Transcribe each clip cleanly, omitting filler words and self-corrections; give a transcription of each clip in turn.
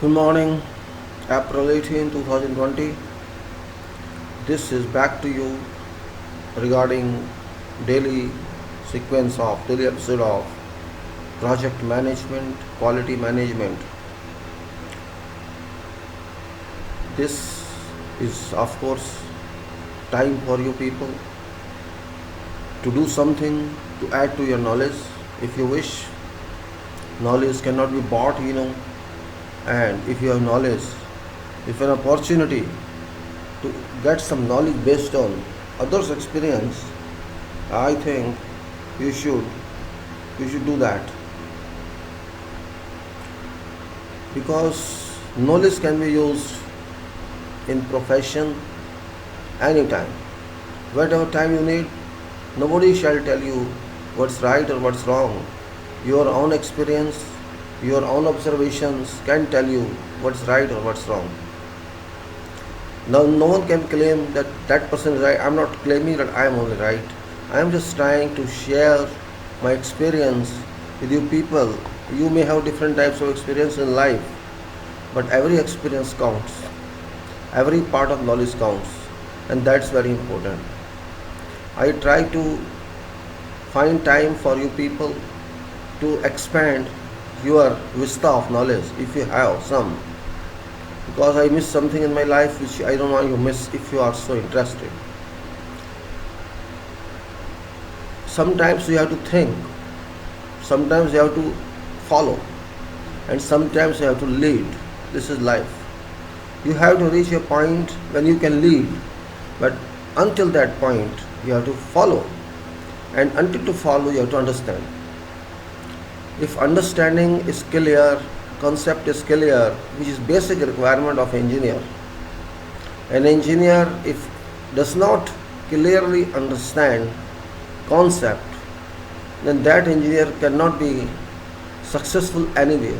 Good morning, April 18, 2020. This is back to you regarding daily daily episode of project management, quality management. This is, of course, time for you people to do something to add to your knowledge. If you wish, knowledge cannot be bought. And if you have knowledge, if an opportunity to get some knowledge based on others' experience, I think you should do that, because knowledge can be used in profession anytime, whatever time you need. Nobody shall tell you what's right or what's wrong. Your own experience, your own observations can tell you what's right or what's wrong. Now, no one can claim that that person is right. I'm not claiming that I am only right. I am just trying to share my experience with you people. You may have different types of experience in life, but every experience counts. Every part of knowledge counts, and that's very important. I try to find time for you people to expand your vista of knowledge if you have some, because I miss something in my life which I don't want you to miss if you are so interested. Sometimes you have to think, sometimes you have to follow, and sometimes you have to lead. This is life. You have to reach a point when you can lead, but until that point you have to follow, and until to follow you have to understand. If understanding is clear, concept is clear, which is basic requirement of engineer. An engineer, if does not clearly understand concept, then that engineer cannot be successful anywhere.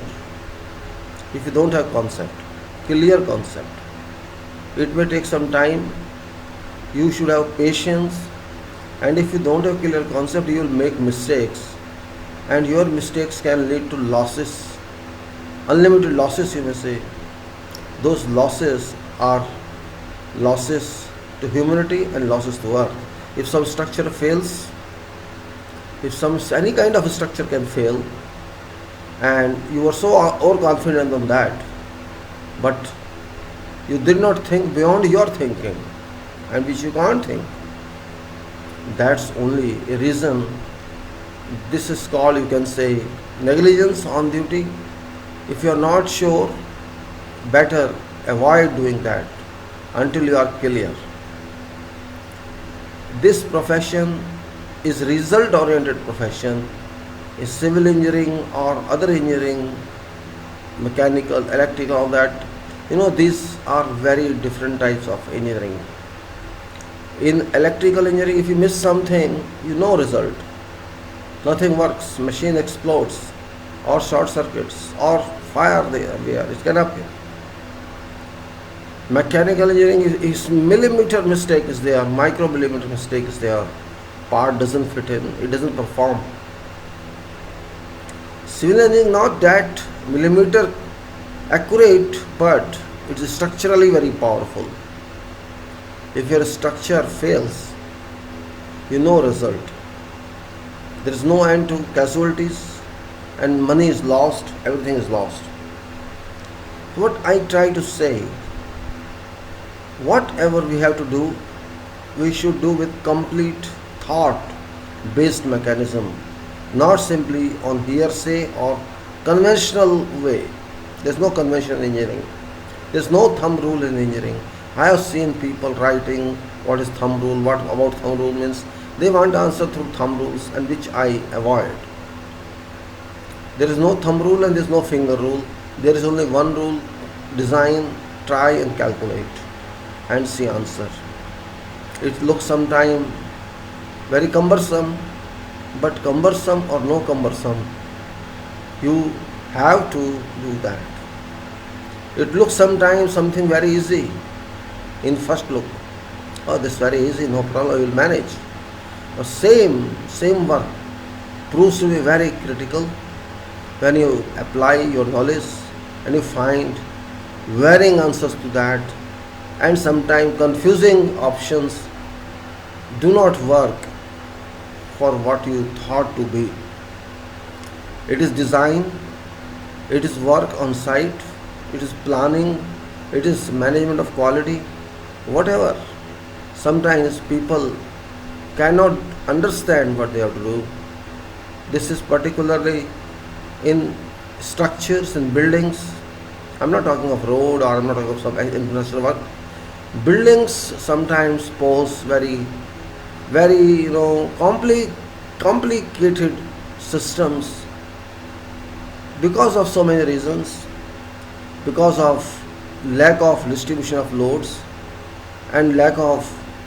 If you don't have concept, clear concept, it may take some time. You should have patience, and if you don't have clear concept, you will make mistakes, and your mistakes can lead to losses, unlimited losses, you may say. Those losses are losses to humanity and losses to earth. If some structure fails, if any kind of structure can fail, and you are so overconfident on that, but you did not think beyond your thinking, and which you can't think, that's only a reason. This is called, you can say, negligence on duty. If you are not sure, better avoid doing that until you are clear. This profession is result oriented profession. Is civil engineering or other engineering, mechanical, electrical, all that, these are very different types of engineering. In electrical engineering, if you miss something, result. Nothing works, machine explodes, or short circuits, or fire there, it can happen. Mechanical engineering is millimeter mistake is there, micromillimeter mistake is there, part doesn't fit in, it doesn't perform. Civil engineering, not that millimeter accurate, but it is structurally very powerful. If your structure fails, result. There is no end to casualties, and money is lost, everything is lost. What I try to say, whatever we have to do, we should do with complete thought-based mechanism, not simply on hearsay or conventional way. There is no conventional engineering. There is no thumb rule in engineering. I have seen people writing what is thumb rule, what about thumb rule means. They want answer through thumb rules, and which I avoid. There is no thumb rule and there is no finger rule. There is only one rule: design, try and calculate, and see answer. It looks sometimes very cumbersome, but cumbersome or no cumbersome, you have to do that. It looks sometimes something very easy in first look. Oh, this is very easy, no problem, I will manage. The same work proves to be very critical when you apply your knowledge and you find varying answers to that, and sometimes confusing options do not work for what you thought to be. It is design, it is work on site, it is planning, it is management of quality, whatever. Sometimes people cannot understand what they have to do. This is particularly in structures and buildings. I'm not talking of road or I'm not talking of some infrastructure work. Buildings sometimes pose very complicated systems because of so many reasons, because of lack of distribution of loads and lack of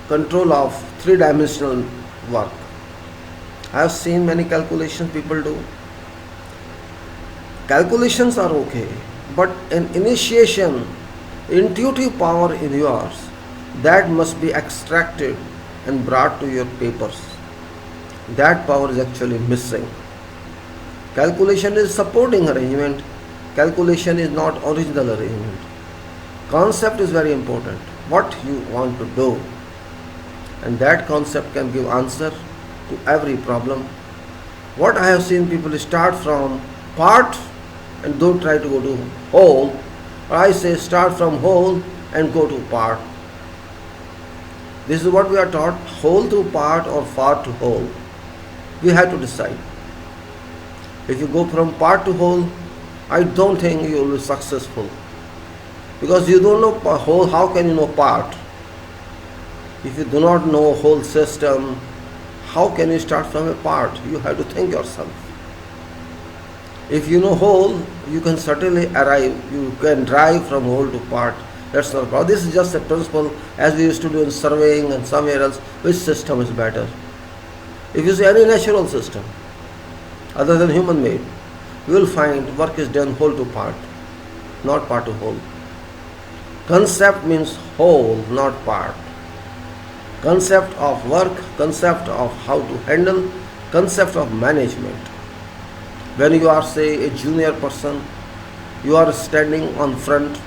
control of three-dimensional work. I have seen many calculations people do. Calculations are okay, but an initiation, intuitive power in yours, that must be extracted and brought to your papers. That power is actually missing. Calculation is supporting arrangement. Calculation is not original arrangement. Concept is very important. What you want to do. And that concept can give answer to every problem. What I have seen people start from part and don't try to go to whole. Or I say start from whole and go to part. This is what we are taught, whole to part or part to whole. We have to decide. If you go from part to whole, I don't think you will be successful. Because you don't know whole, how can you know part? If you do not know whole system, how can you start from a part? You have to think yourself. If you know whole, you can certainly arrive, you can drive from whole to part. That's not a problem. This is just a principle as we used to do in surveying and somewhere else, which system is better. If you see any natural system, other than human made, you will find work is done whole to part, not part to whole. Concept means whole, not part. Concept of work, concept of how to handle, concept of management. When you are, say, a junior person, you are standing on front,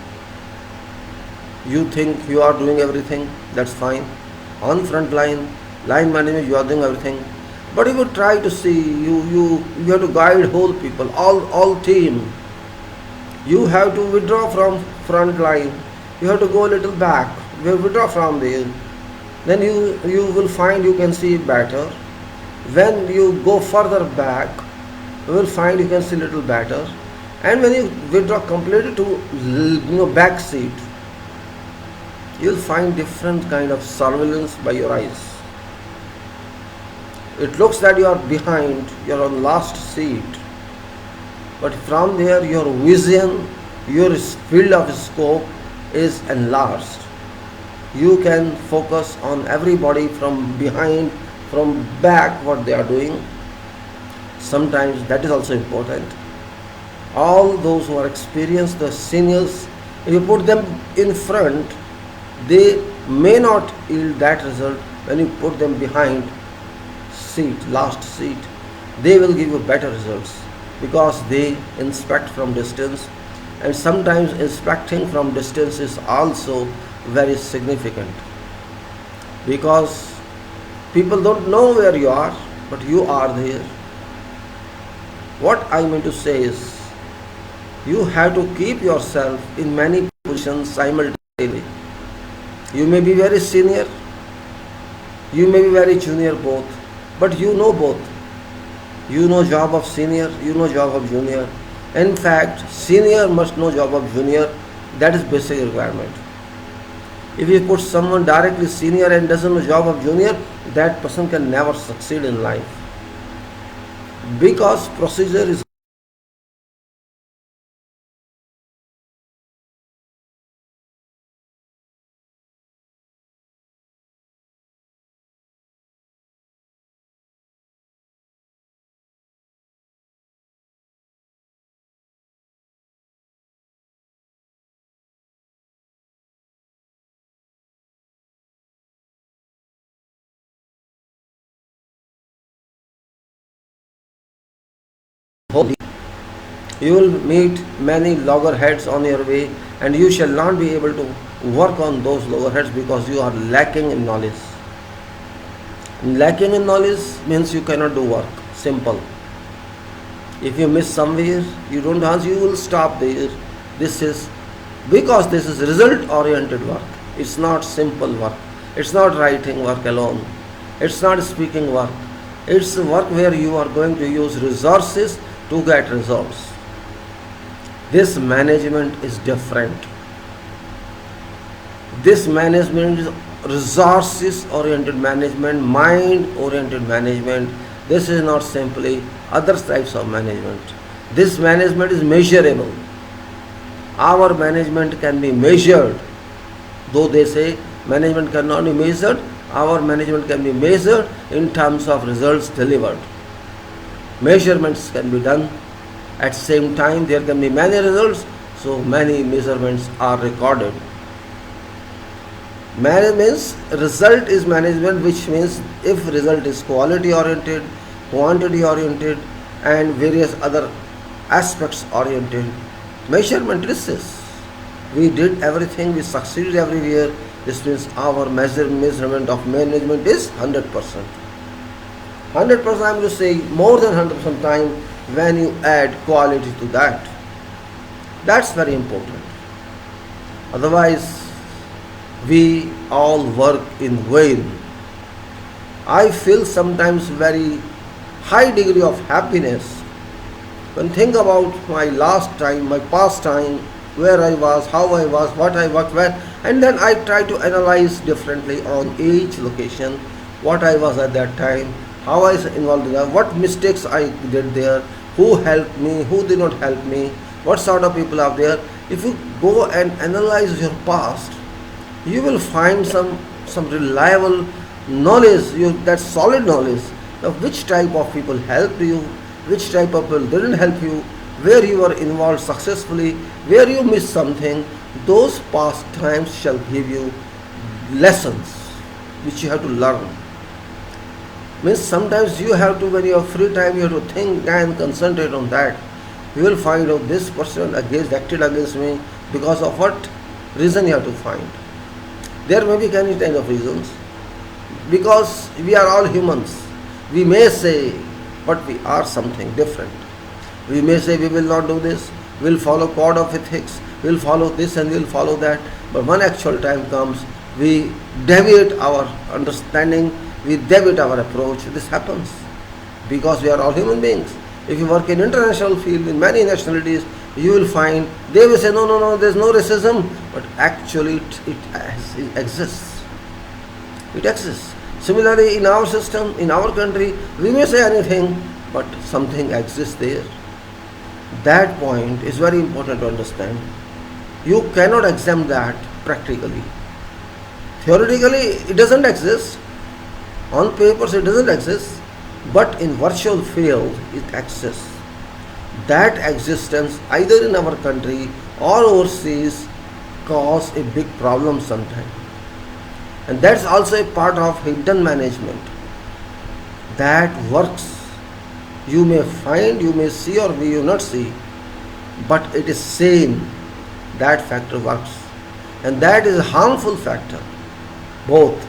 you think you are doing everything, that's fine. On front line management, you are doing everything. But if you try to see, you have to guide whole people, all team. You have to withdraw from front line. You have to go a little back. You have to withdraw from there. Then you will find you can see better. When you go further back, you will find you can see little better. And when you withdraw completely to back seat, you will find different kind of surveillance by your eyes. It looks that you are behind, you are on last seat. But from there your vision, your field of scope is enlarged. You can focus on everybody from behind, from back, what they are doing. Sometimes that is also important. All those who are experienced, the seniors, if you put them in front, they may not yield that result. When you put them behind seat, last seat, they will give you better results because they inspect from distance, and sometimes inspecting from distance is also very significant because people don't know where you are, but you are there. What I mean to say is, you have to keep yourself in many positions simultaneously. You may be very senior, you may be very junior both, but you know both. You know job of senior, you know job of junior. In fact, senior must know job of junior. That is basic requirement. If you put someone directly senior and doesn't know job of junior, that person can never succeed in life. Because procedure is whole. You will meet many loggerheads on your way. and you shall not be able to work on those lower heads because you are lacking in knowledge. Lacking in knowledge means you cannot do work. Simple. If you miss somewhere, you don't answer, you will stop there. This is because this is result oriented work. It's not simple work. It's not writing work alone. It's not speaking work. It's work where you are going to use resources to get results. This management is different. This management is resources oriented management, mind oriented management. This is not simply other types of management. This management is measurable. Our management can be measured. Though they say management cannot be measured, our management can be measured in terms of results delivered. Measurements can be done. At the same time, there can be many results, so many measurements are recorded. Means result is management, which means if result is quality oriented, quantity oriented, and various other aspects oriented, measurement is we did everything, we succeeded everywhere. This means our measurement of management is 100%. 100%, I am going to say more than 100% time when you add quality to that. That's very important. Otherwise, we all work in vain. I feel sometimes very high degree of happiness when think about my last time, my past time, where I was, how I was, what I worked where, and then I try to analyze differently on each location, what I was at that time, how I was involved in that, what mistakes I did there, who helped me, who did not help me, what sort of people are there. If you go and analyze your past, you will find some reliable knowledge, that solid knowledge of which type of people helped you, which type of people didn't help you, where you were involved successfully, where you missed something. Those past times shall give you lessons which you have to learn. Means sometimes you have to, when you have free time, you have to think and concentrate on that. You will find out this person acted against me because of what reason you have to find. There may be any kind of reasons. Because we are all humans. We may say, but we are something different. We may say we will not do this, we will follow code of ethics, we will follow this and we will follow that. But when actual time comes, we deviate our understanding, we deviate our approach. This happens because we are all human beings. If you work in international field in many nationalities, you will find they will say no, there is no racism, but actually it exists. It exists. Similarly, in our system, in our country, we may say anything, but something exists there. That point is very important to understand. You cannot examine that practically. Theoretically, it doesn't exist. On papers, it doesn't exist. But in virtual field, it exists. That existence, either in our country or overseas, cause a big problem sometimes. And that's also a part of hidden management. That works. You may find, you may see or you may not see, but it is same. That factor works. And that is a harmful factor. Both.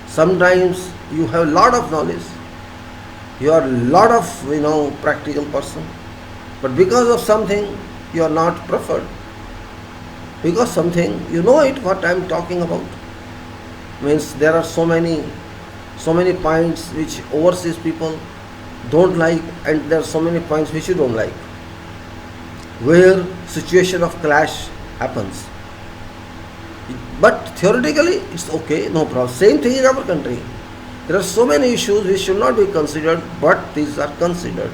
Sometimes you have a lot of knowledge. You are a lot of, practical person. But because of something, you are not preferred. Because something, you know it, what I am talking about. Means there are so many points which overseas people don't like, and there are so many points which you don't like, where situation of clash happens. But theoretically it's okay, no problem. Same thing in our country. There are so many issues which should not be considered, but these are considered.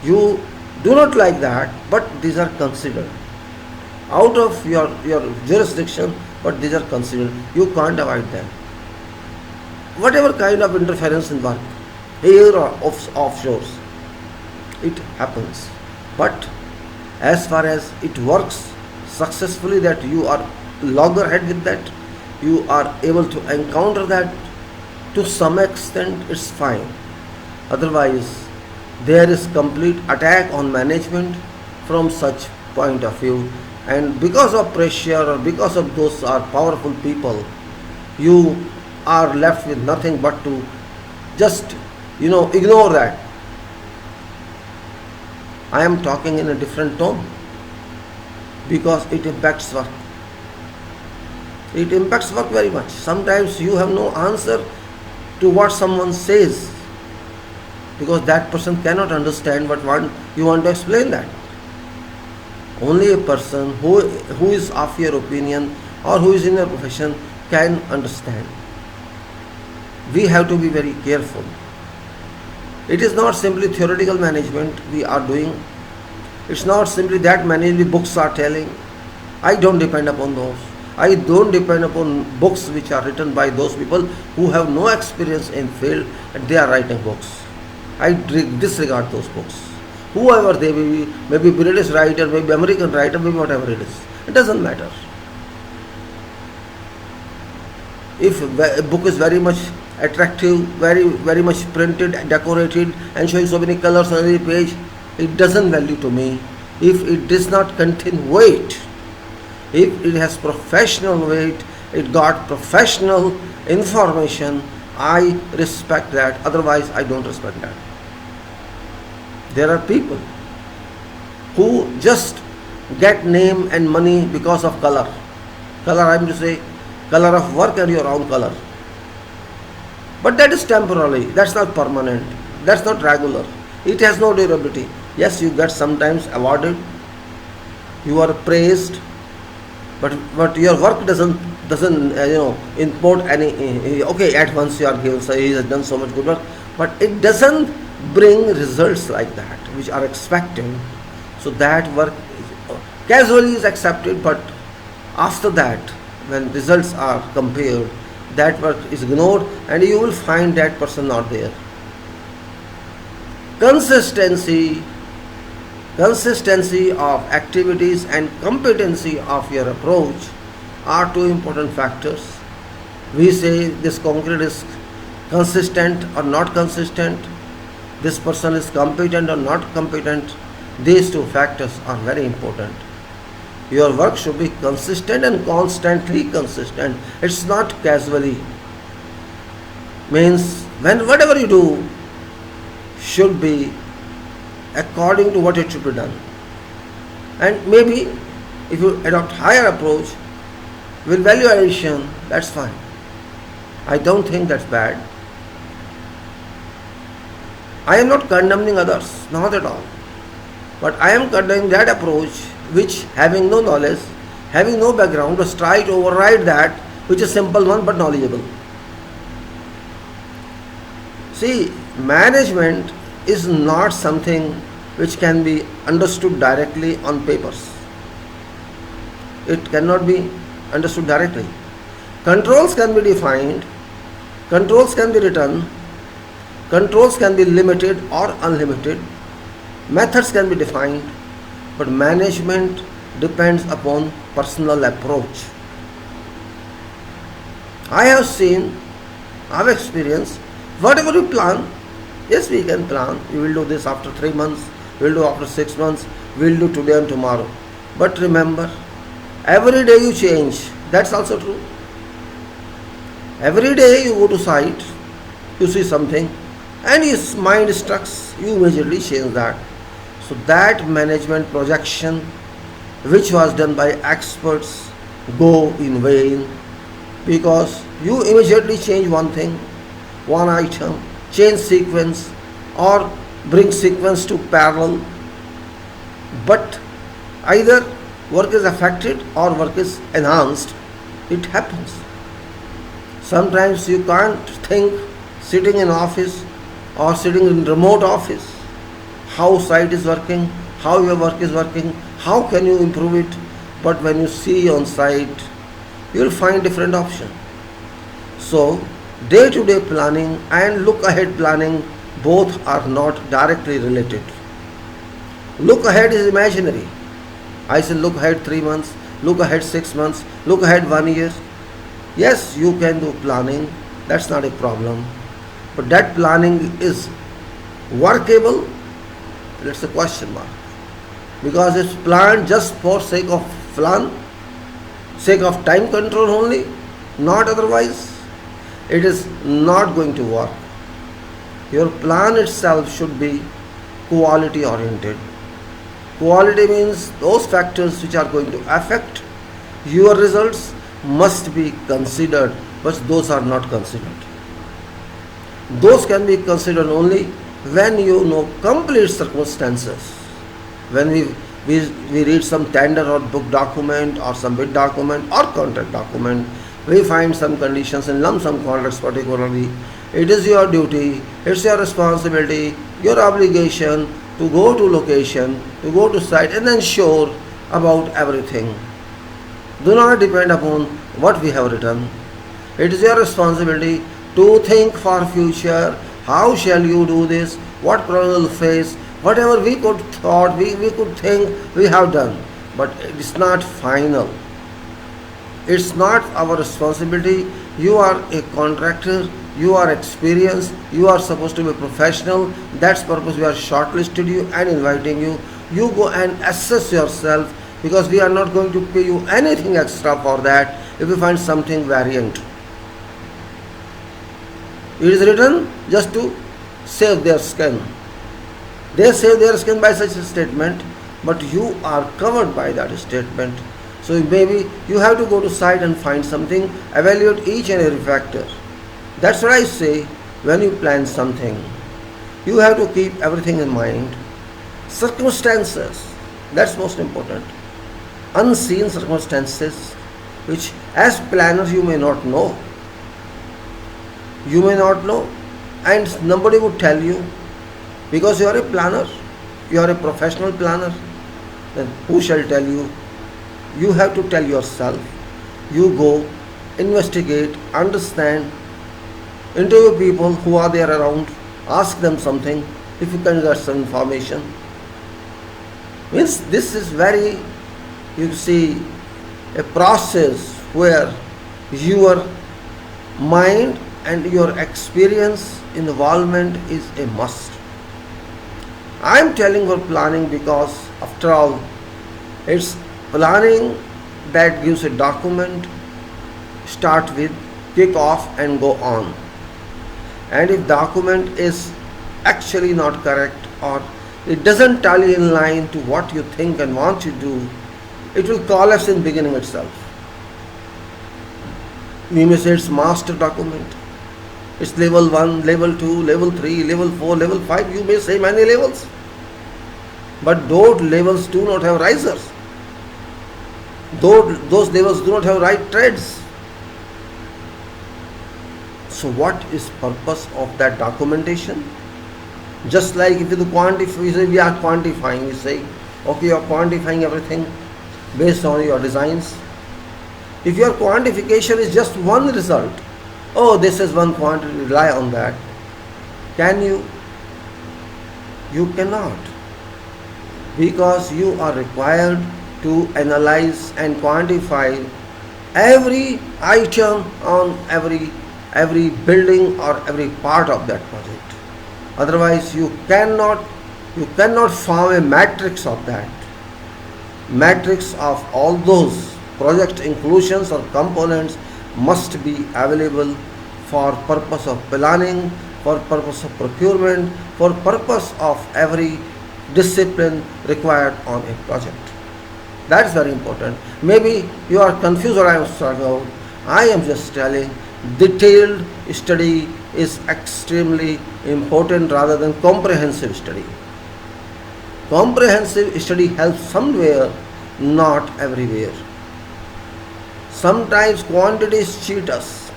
You do not like that, but these are considered. Out of your jurisdiction, but these are considered. You can't avoid them. Whatever kind of interference in work, here or offshores, it happens. But as far as it works successfully, that you are loggerhead with that, you are able to encounter that, to some extent it's fine. Otherwise, there is complete attack on management from such point of view, and because of pressure or because of those are powerful people, you are left with nothing but to just ignore that. I am talking in a different tone because it impacts work. It impacts work very much. Sometimes you have no answer to what someone says because that person cannot understand what you want to explain that. Only a person who is of your opinion or who is in your profession can understand. We have to be very careful. It is not simply theoretical management we are doing. It's not simply that many books are telling. I don't depend upon those. I don't depend upon books which are written by those people who have no experience in field and they are writing books. I disregard those books. Whoever they may be, maybe British writer, maybe American writer, maybe whatever it is. It doesn't matter. If a book is very much attractive, very much printed, decorated and showing so many colors on every page, it doesn't value to me. If it does not contain weight, if it has professional weight, it got professional information, I respect that. Otherwise, I don't respect that. There are people who just get name and money because of color. Color, I am to say, color of work and your own color. But that is temporary. That's not permanent. That's not regular. It has no durability. Yes, you get sometimes awarded. You are praised. But your work doesn't import any. Okay, at once you are given. So he has done so much good work, but it doesn't bring results like that which are expected. So that work casually is accepted, but after that, when results are compared, that work is ignored, and you will find that person not there. Consistency of activities and competency of your approach are two important factors. We say this concrete is consistent or not consistent, this person is competent or not competent. These two factors are very important. Your work should be consistent and constantly consistent. It's not casually. Means when whatever you do should be according to what it should be done. And maybe if you adopt higher approach with value addition, that's fine. I don't think that's bad. I am not condemning others, not at all. But I am condemning that approach which, having no knowledge, having no background, was try to override that which is simple one but knowledgeable. See, management is not something which can be understood directly on papers. It cannot be understood directly. Controls can be defined, controls can be written, controls can be limited or unlimited, methods can be defined, but management depends upon personal approach. I have seen, I have experienced, whatever you plan, yes, we can plan, we will do this after 3 months, we will do after 6 months, we will do today and tomorrow. But remember, every day you change, that's also true. Every day you go to site, you see something, and your mind struck, you immediately change that. So that management projection which was done by experts go in vain, because you immediately change one thing, one item, change sequence or bring sequence to parallel, but either work is affected or work is enhanced. It happens. Sometimes you can't think sitting in office or sitting in remote office how site is working, how your work is working, how can you improve it. But when you see on site, you will find different option. So day-to-day planning and look-ahead planning both are not directly related. Look ahead is imaginary. I say look ahead 3 months, look ahead 6 months, look ahead 1 year. Yes, you can do planning, that's not a problem. But that planning is workable, that's a question mark. Because it's planned just for sake of plan, sake of time control only, not otherwise, it is not going to work. Your plan itself should be quality oriented. Quality means those factors which are going to affect your results must be considered, but those are not considered. Those can be considered only when you know complete circumstances. When we read some tender or book document or some bid document or contract document, we find some conditions in lump sum contracts particularly. It is your duty, it's your responsibility, your obligation to go to location, to go to site and ensure about everything. Do not depend upon what we have written. It is your responsibility to think for future. How shall you do this? What problem will face? Whatever we could thought, we could think, we have done. But it is not final. It's not our responsibility. You are a contractor, you are experienced, you are supposed to be professional. That's purpose we are shortlisted you and inviting you. You go and assess yourself, because we are not going to pay you anything extra for that if you find something variant. It is written just to save their skin. They save their skin by such a statement, but you are covered by that statement. So maybe you have to go to site and find something, evaluate each and every factor. That's what I say, when you plan something, you have to keep everything in mind. Circumstances, that's most important. Unseen circumstances, which as planners you may not know. You may not know, and nobody would tell you, because you are a planner, you are a professional planner. Then who shall tell you? You have to tell yourself. You go, investigate, understand, interview people who are there around, ask them something if you can get some information. Means this is very, you see, a process where your mind and your experience involvement is a must. I am telling for planning because after all, it's planning that gives a document, start with, kick off and go on. And if document is actually not correct or it doesn't tally in line to what you think and want to do, it will collapse in beginning itself. We may say it's master document. It's level 1, level 2, level 3, level 4, level 5. You may say many levels. But those levels do not have risers. Those levels do not have right threads. So what is purpose of that documentation? Just like if you quantify, we say we are quantifying, we say, okay, you are quantifying everything based on your designs. If your quantification is just one result, oh, this is one quantity, rely on that. Can you? You cannot. Because you are required to analyze and quantify every item on every building or every part of that project. Otherwise you cannot form a matrix of that. Matrix of all those project inclusions or components must be available for purpose of planning, for purpose of procurement, for purpose of every discipline required on a project. That is very important. Maybe you are confused or I am struggling. I am just telling, detailed study is extremely important rather than comprehensive study. Comprehensive study helps somewhere, not everywhere. Sometimes quantities cheat us.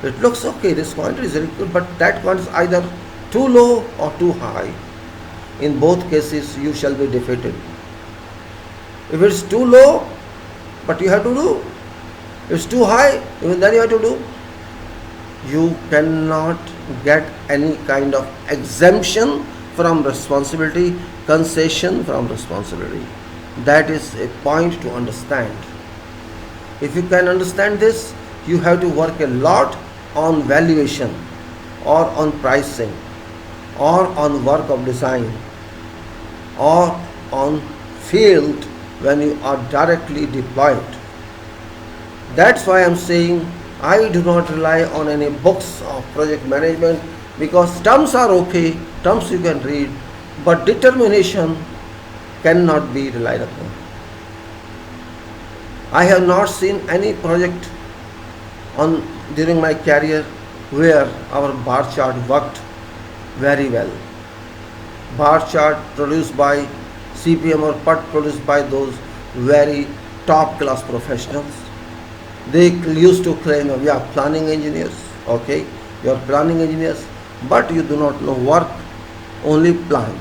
It looks okay, this quantity is very good, but that quantity is either too low or too high. In both cases, you shall be defeated. If it's too low, but you have to do. If it's too high, even then you have to do. You cannot get any kind of exemption from responsibility, concession from responsibility. That is a point to understand. If you can understand this, you have to work a lot on valuation or on pricing or on work of design or on field when you are directly deployed. That's why I'm saying I do not rely on any books of project management, because terms are okay, terms you can read, but determination cannot be relied upon. I have not seen any project during my career where our bar chart worked very well. Bar chart produced by CPM or PUT produced by those very top class professionals. They used to claim, we are planning engineers. Okay, you are planning engineers, but you do not know work, only plan.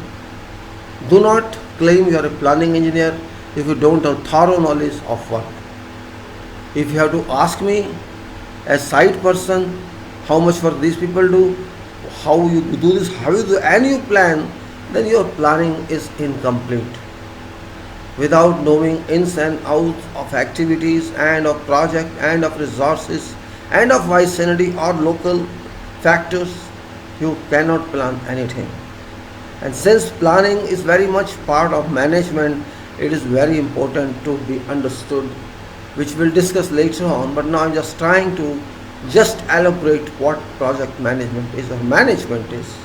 Do not claim you are a planning engineer if you don't have thorough knowledge of work. If you have to ask me as site person, how much work these people do, how you do this, how you do, and you plan, then your planning is incomplete. Without knowing ins and outs of activities and of project and of resources and of vicinity or local factors, you cannot plan anything. And since planning is very much part of management, it is very important to be understood, which we'll discuss later on. But now I'm just trying to elaborate what project management is or management is.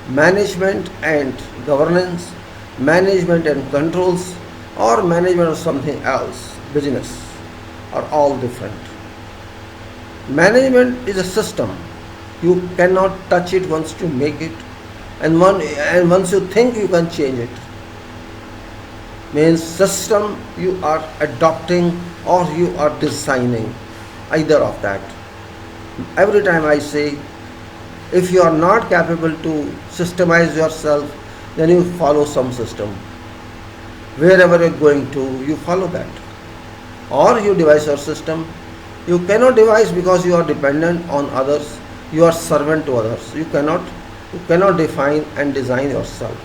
Management and governance, management and controls, or management of something else, business, are all different. Management is a system. You cannot touch it once you make it, and once you think you can change it. Means system you are adopting or you are designing, either of that. Every time I say, if you are not capable to systemize yourself, then you follow some system. Wherever you are going to, you follow that. Or you devise your system. You cannot devise because you are dependent on others. You are servant to others. You cannot define and design yourself.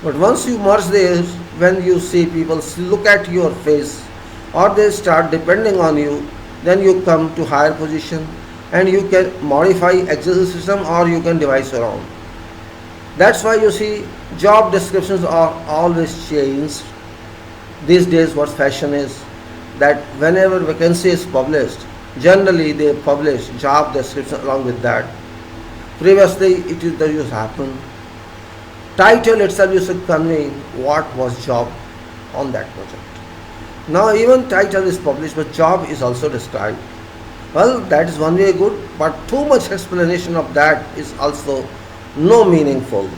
But once you merge there, when you see people look at your face or they start depending on you, then you come to higher position and you can modify existing system or you can devise your own. That's why you see job descriptions are always changed. These days what fashion is that whenever vacancy is published, generally they publish job description along with that. Previously it used to happen. Title itself used to convey what was job on that project. Now even title is published but job is also described. Well, that is one way good, but too much explanation of that is also no meaningful.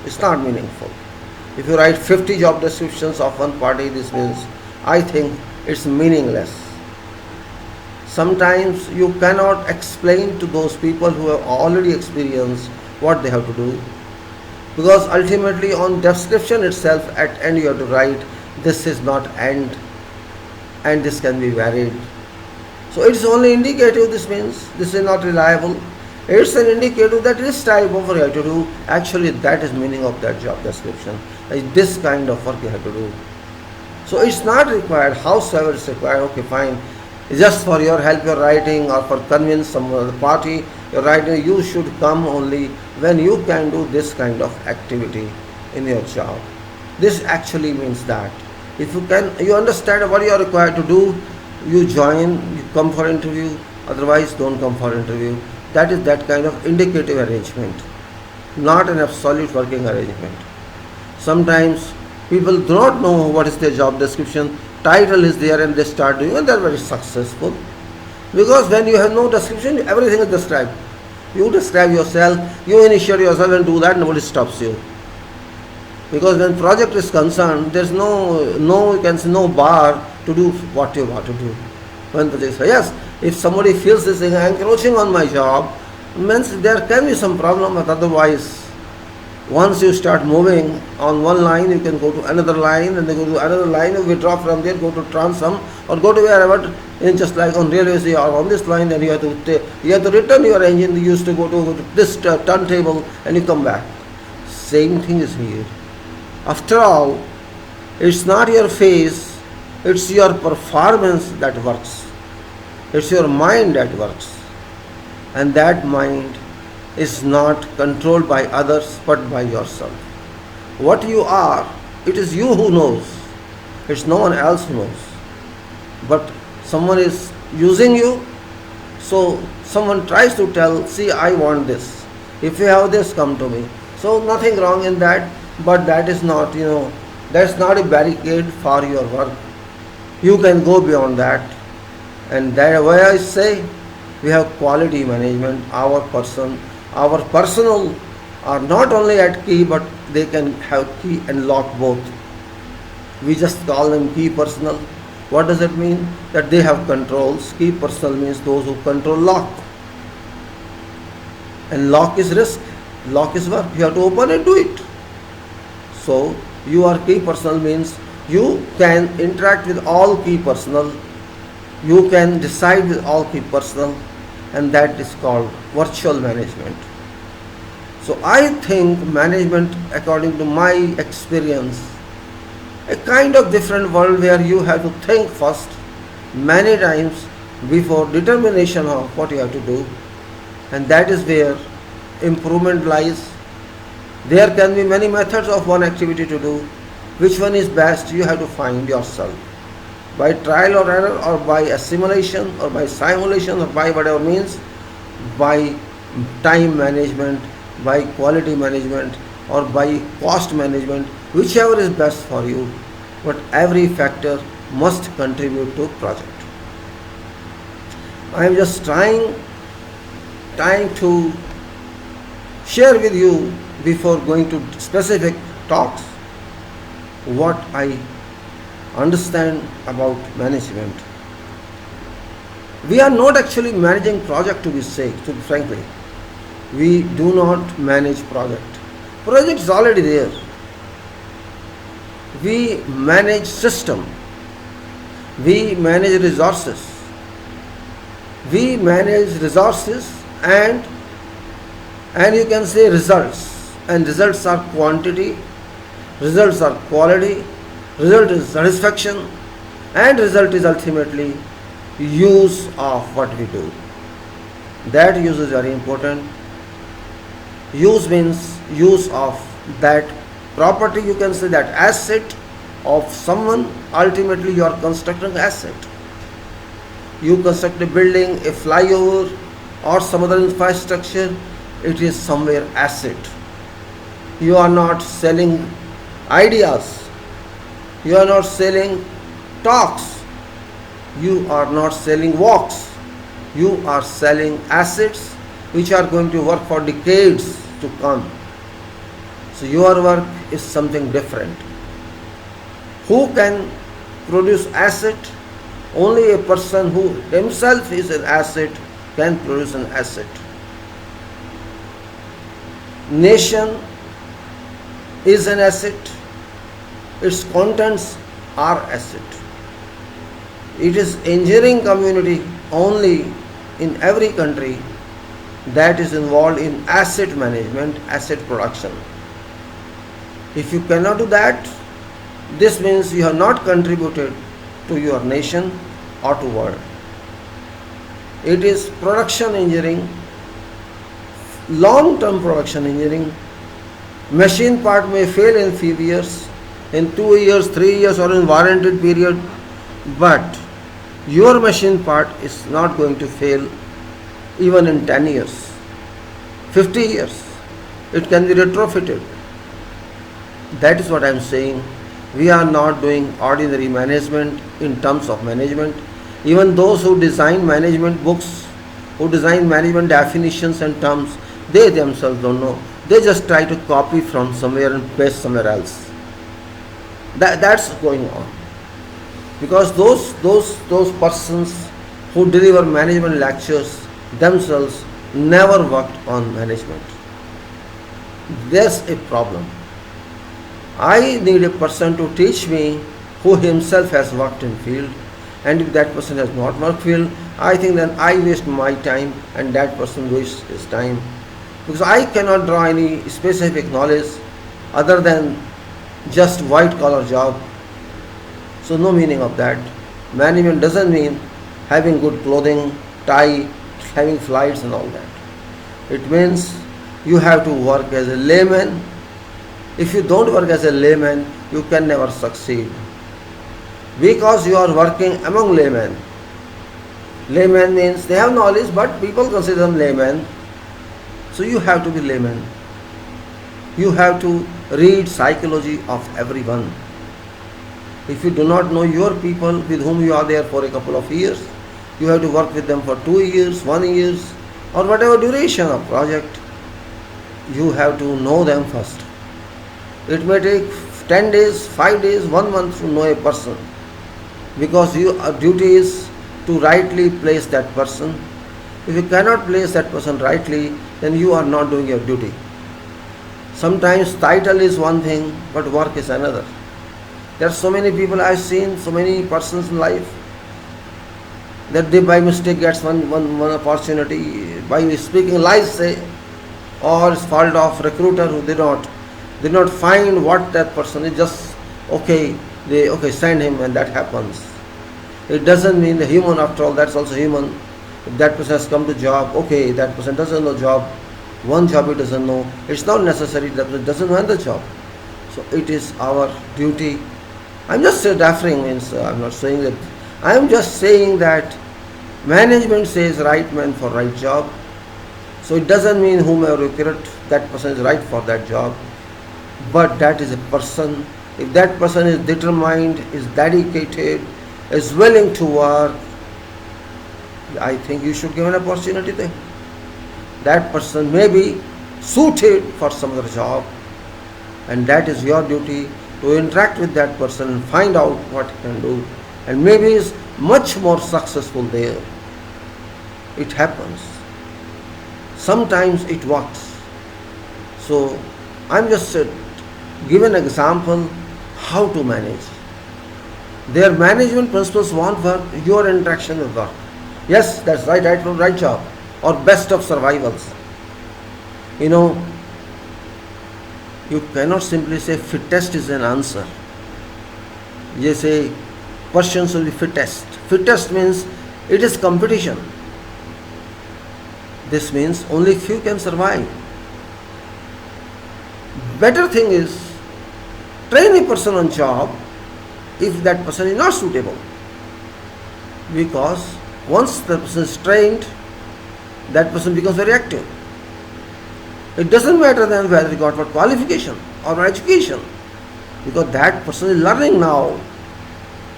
It's not meaningful. If you write 50 job descriptions of one party, this means I think it's meaningless. Sometimes you cannot explain to those people who have already experienced what they have to do, because ultimately on description itself at end you have to write this is not end and this can be varied. So it's only indicative. This means this is not reliable. It's an indicator that this type of work you have to do. Actually that is meaning of that job description. Like this kind of work you have to do. So it's not required. Howsoever it's required, okay fine. Just for your help you're writing or for convince some other party you're writing, you should come only when you can do this kind of activity in your job. This actually means that if you understand what you are required to do, you join, you come for interview, otherwise don't come for interview. That is that kind of indicative arrangement, not an absolute working arrangement. Sometimes people do not know what is their job description, title is there and they start doing and they are very successful. Because when you have no description, everything is described. You describe yourself, you initiate yourself and do that, nobody stops you. Because when project is concerned, there is no bar to do what you want to do. When project says, yes, if somebody feels this thing encroaching on my job, means there can be some problem, but otherwise, once you start moving on one line, you can go to another line, and then go to another line, you withdraw from there, go to Transam, or go to wherever, in just like on railways or on this line, then you have to return your engine. You used to go to this turntable, and you come back. Same thing is here. After all, it's not your face, it's your performance that works. It's your mind that works. And that mind is not controlled by others but by yourself. What you are, it is you who knows. It's no one else who knows. But someone is using you, so someone tries to tell, see, I want this. If you have this, come to me. So nothing wrong in that, but that is not, that's not a barricade for your work. You can go beyond that. And that way I say, we have quality management. Our personal are not only at key, but they can have key and lock both. We just call them key personal. What does it mean? That they have controls. Key personal means those who control lock. And lock is risk. Lock is work. You have to open and do it. So you are key personal means you can interact with all key personal. You can decide with all key personal, and that is called virtual management. So I think management, according to my experience, a kind of different world where you have to think first many times before determination of what you have to do, and that is where improvement lies. There can be many methods of one activity to do. Which one is best, you have to find yourself. By trial or error, or by assimilation, or by simulation, or by whatever means, by time management, by quality management, or by cost management, whichever is best for you. But every factor must contribute to project. I am just trying to share with you, before going to specific talks, what I understand about management. We are not actually managing project to be sake, to be frankly. We do not manage project. Project is already there. We manage system. We manage resources. We manage resources and you can say results. And results are quantity, results are quality, result is satisfaction, and result is ultimately use of what we do. That use is very important. Use means use of that property, you can say that asset of someone. Ultimately you are constructing asset. You construct a building, a flyover, or some other infrastructure, it is somewhere asset. You are not selling ideas. You are not selling talks. You are not selling walks. You are selling assets which are going to work for decades to come. So your work is something different. Who can produce asset? Only a person who himself is an asset can produce an asset. Nation is an asset. Its contents are asset. It is engineering community only in every country that is involved in asset management, asset production. If you cannot do that, this means you have not contributed to your nation or to world. It is production engineering, long-term production engineering. Machine part may fail in few years, in 2 years, 3 years, or in warranted period, but your machine part is not going to fail even in 10 years, 50 years. It can be retrofitted. That is what I am saying. We are not doing ordinary management in terms of management. Even those who design management books, who design management definitions and terms, they themselves don't know. They just try to copy from somewhere and paste somewhere else. That's going on. Because those persons who deliver management lectures themselves never worked on management. There's a problem. I need a person to teach me who himself has worked in field, and if that person has not worked field, I think then I waste my time and that person wastes his time, because I cannot draw any specific knowledge other than just white collar job. So no meaning of that. Management doesn't mean having good clothing, tie, having flights and all that. It means you have to work as a layman. If you don't work as a layman, you can never succeed. because you are working among laymen. Layman means they have knowledge, but people consider them laymen. So you have to be layman. You have to read psychology of everyone. If you do not know your people with whom you are there for a couple of years, you have to work with them for 2 years, 1 year, or whatever duration of project. You have to know them first. It may take 10 days, 5 days, 1 month to know a person, because your duty is to rightly place that person. If you cannot place that person rightly, then you are not doing your duty. Sometimes title is one thing, but work is another. There are so many people I have seen, so many persons in life, that they by mistake gets one opportunity, by speaking lies say, or it's fault of recruiter who did not find what that person is. Just they send him, and that happens. It doesn't mean the human, after all, that's also human. If that person has come to job, that person doesn't know job. One job he doesn't know. It's not necessary that person doesn't know the job. So it is our duty. I'm just referring, I'm not saying that. I'm just saying that management says right man for right job. So it doesn't mean whomever you recruit, that person is right for that job. But that is a person. If that person is determined, is dedicated, is willing to work, I think you should give an opportunity there. That person may be suited for some other job, and that is your duty to interact with that person and find out what he can do, and maybe is much more successful there. It happens. Sometimes it works. So I'm just give an example how to manage. Their management principles want work, your interaction with work. Yes, that's right job, or best of survivals. You cannot simply say fittest is an answer. You say person should be fittest. Fittest means it is competition. This means only few can survive. Better thing is train a person on job if that person is not suitable. Because once the person is trained, that person becomes very active. It doesn't matter then whether he got what qualification or education, because that person is learning now.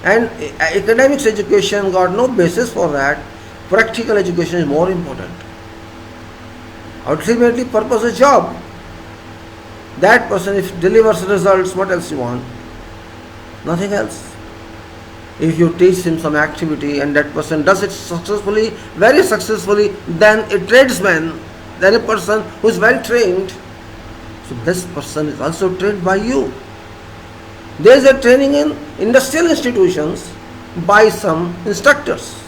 And academics education got no basis for that. Practical education is more important. Ultimately, purpose is job. That person, if delivers results, what else you want? Nothing else. If you teach him some activity and that person does it successfully, very successfully, then a tradesman, then a person who is well trained. So this person is also trained by you. There is a training in industrial institutions by some instructors.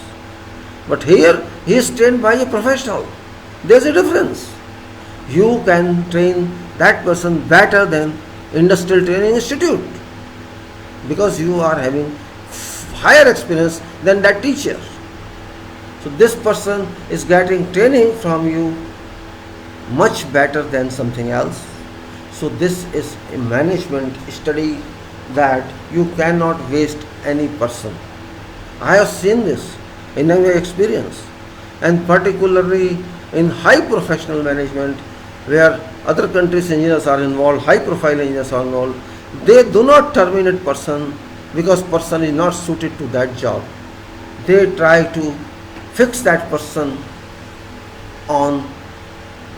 But here he is trained by a professional. There is a difference. You can train that person better than industrial training institute, because you are having higher experience than that teacher. So this person is getting training from you much better than something else. So this is a management study, that you cannot waste any person. I have seen this in my experience, and particularly in high professional management, where other countries' engineers are involved, high profile engineers are involved. They do not terminate person because person is not suited to that job. They try to fix that person on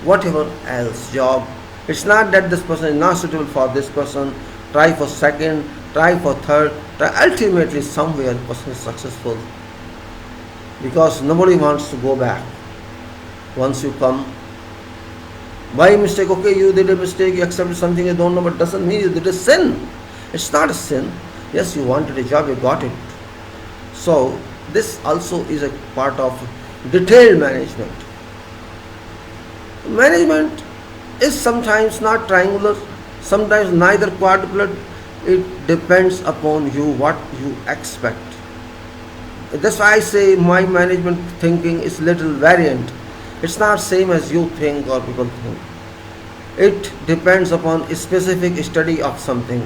whatever else job. It's not that this person is not suitable for this person. Try for second, try for third, ultimately somewhere the person is successful, because nobody wants to go back. Once you come by mistake, you did a mistake, you accepted something you don't know, but doesn't mean you did a sin. It's not a sin. Yes, you wanted a job, you got it. So this also is a part of detailed management. Management is sometimes not triangular, sometimes neither quadruple. It depends upon you, what you expect. That's why I say my management thinking is little variant. It's not same as you think or people think. It depends upon a specific study of something.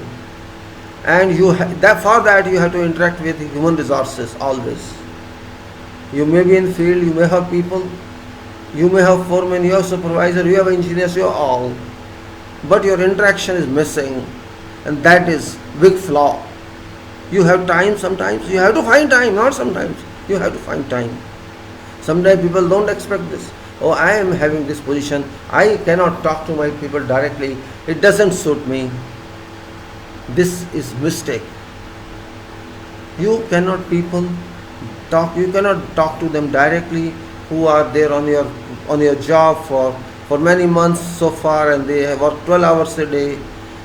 and for that you have to interact with human resources always. You may be in field, you may have people, you may have foreman, you have supervisor, you have engineers, you have all, but your interaction is missing, and that is big flaw. You have time sometimes, you have to find time, not sometimes, you have to find time. Sometimes people don't expect this. Oh, I am having this position, I cannot talk to my people directly, it doesn't suit me. This is mistake. You cannot talk to them directly who are there on your job for many months so far, and they have worked 12 hours a day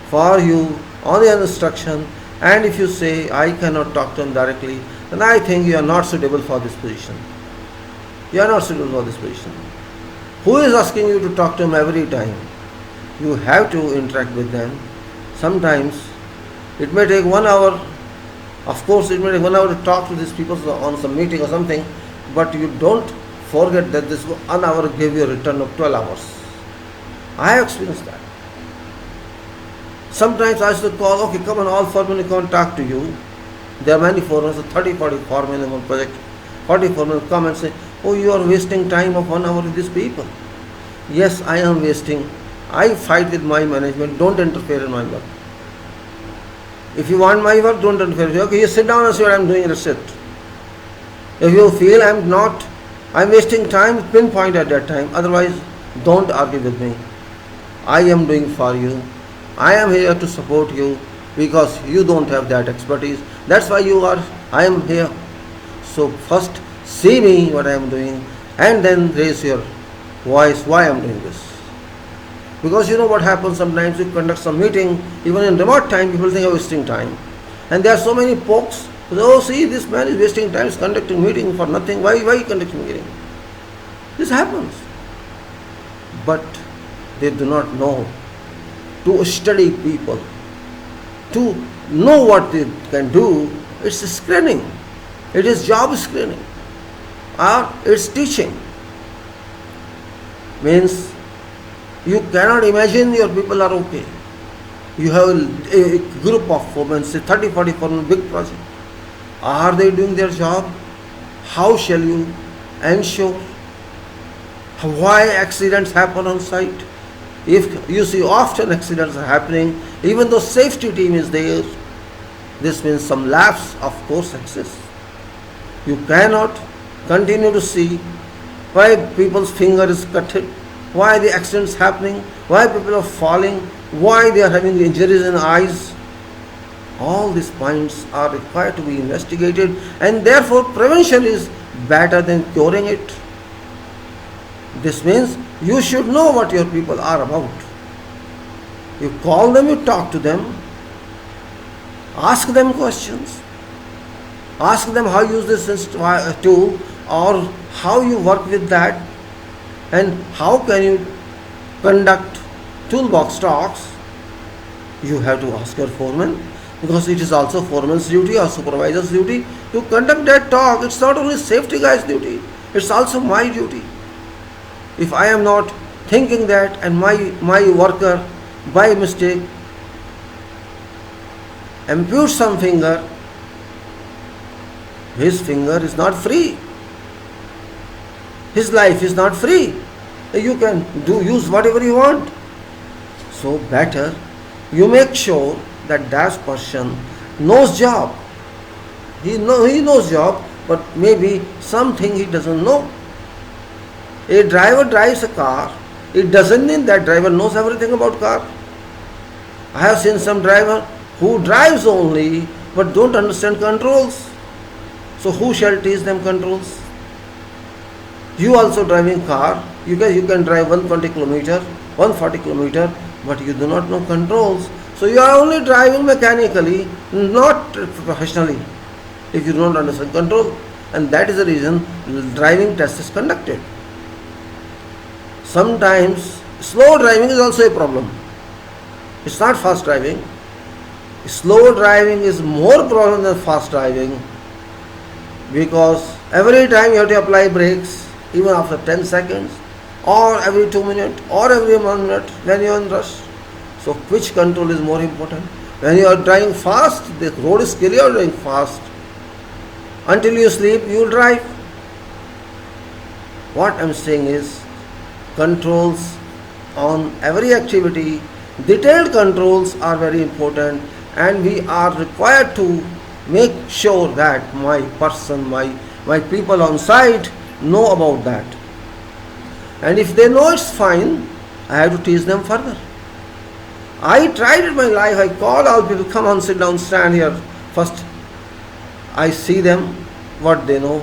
for you on your instruction, and if you say I cannot talk to them directly, then I think you are not suitable for this position. You are not suitable for this position. Who is asking you to talk to them every time? You have to interact with them. Sometimes it may take 1 hour. Of course, it may take 1 hour to talk to these people on some meeting or something, but you don't forget that this 1 hour gave you a return of 12 hours. I have experienced that. Sometimes I used to call, okay, come on, all foremen come and talk to you. There are many foremen, so 30, 40 foremen in one project. 40 foremen come and say, oh, you are wasting time of 1 hour with these people. Yes, I am wasting. I fight with my management, don't interfere in my work. If you want my work, don't interfere. Okay, you sit down and see what I am doing, that's it. If you feel I am wasting time, pinpoint at that time. Otherwise, don't argue with me. I am doing for you. I am here to support you because you don't have that expertise. That's why I am here. So first, see me what I am doing, and then raise your voice why I am doing this. Because you know what happens, sometimes you conduct some meeting, even in remote time, people think you are wasting time. And there are so many pokes. Oh, see, this man is wasting time, is conducting meeting for nothing. Why are you conducting meeting? This happens. But they do not know to study people, to know what they can do. It's screening. It is job screening. Or it's teaching. Means you cannot imagine your people are okay. You have a group of foremen, say 30, 40 foremen, big project. Are they doing their job? How shall you ensure? Why accidents happen on site? If you see often accidents are happening, even though safety team is there, this means some lapse of course exists. You cannot continue to see why people's finger is cut, why the accidents happening, why people are falling, why they are having injuries in eyes. All these points are required to be investigated, and therefore prevention is better than curing it. This means you should know what your people are about. You call them, you talk to them, ask them questions, ask them how you use this tool or how you work with that, and how can you conduct toolbox talks. You have to ask your foreman, because it is also foreman's duty or supervisor's duty to conduct that talk. It's not only safety guy's duty, it's also my duty. If I am not thinking that and my worker by mistake amputes some finger, his finger is not free. His life is not free. You can use whatever you want. So better you make sure that that person knows job. He knows job, but maybe something he doesn't know. A driver drives a car. It doesn't mean that driver knows everything about car. I have seen some driver who drives only but don't understand controls. So who shall teach them controls? You also driving car, you can drive 120 kilometer, 140 kilometer, but you do not know controls. So you are only driving mechanically, not professionally, if you don't understand control. And that is the reason driving test is conducted. Sometimes slow driving is also a problem. It's not fast driving. Slow driving is more problem than fast driving, because every time you have to apply brakes, even after 10 seconds, or every 2 minutes, or every 1 minute when you are in rush. So which control is more important? When you are driving fast, the road is clear, you are driving fast. Until you sleep, you will drive. What I am saying is, controls on every activity, detailed controls are very important, and we are required to make sure that my person, my people on site know about that. And if they know, it's fine, I have to teach them further. I tried in my life, I call all people, come on, sit down, stand here. First, I see them, what they know.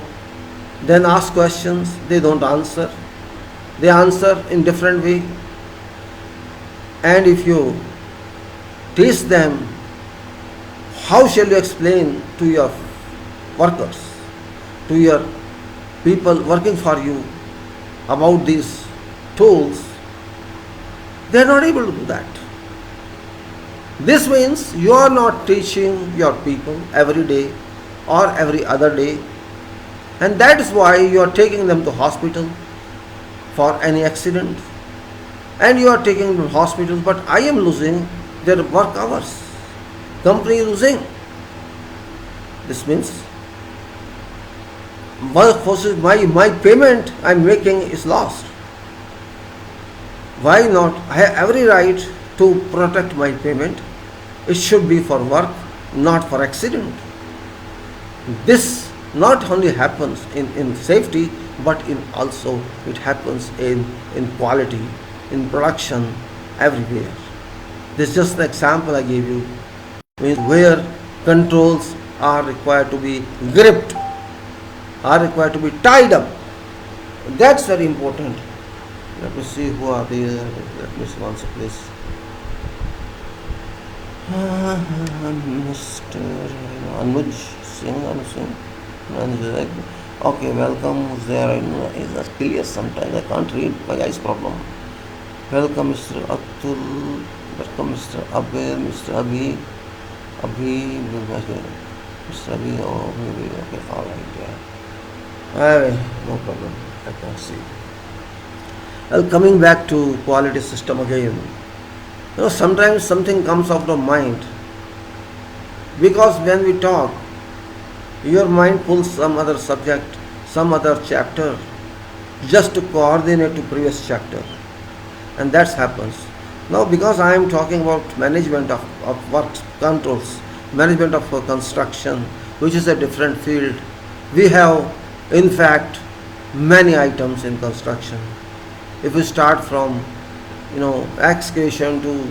Then ask questions, they don't answer. They answer in different way. And if you teach them, how shall you explain to your workers, to your people working for you about these tools? They are not able to do that. This means you are not teaching your people every day or every other day, and that is why you are taking them to hospital for any accident, and you are taking them to hospital, but I am losing their work hours. Company is losing. This means workforce, my payment I am making is lost. Why not? I have every right to protect my payment. It should be for work, not for accident. This not only happens in safety, but in also it happens in quality, in production, everywhere. This is just an example I gave you, means where controls are required to be gripped, are required to be tied up. That's very important. Let me see who are there. Let me see once, please. Mr. Anuj Singh. Okay, welcome. Who's there? It's clear sometimes. I can't read. My eyes problem. Welcome, Mr. Atul. Welcome, Mr. Abir, Mr. Abhi. Mr. Abhi. Oh, maybe. Okay, all right. Yeah. No problem. I can see. Well, coming back to quality system again. Sometimes something comes out of mind, because when we talk, your mind pulls some other subject, some other chapter, just to coordinate to previous chapter, and that happens. Now, because I am talking about management of work controls, management of construction, which is a different field, we have in fact many items in construction. If we start from excavation to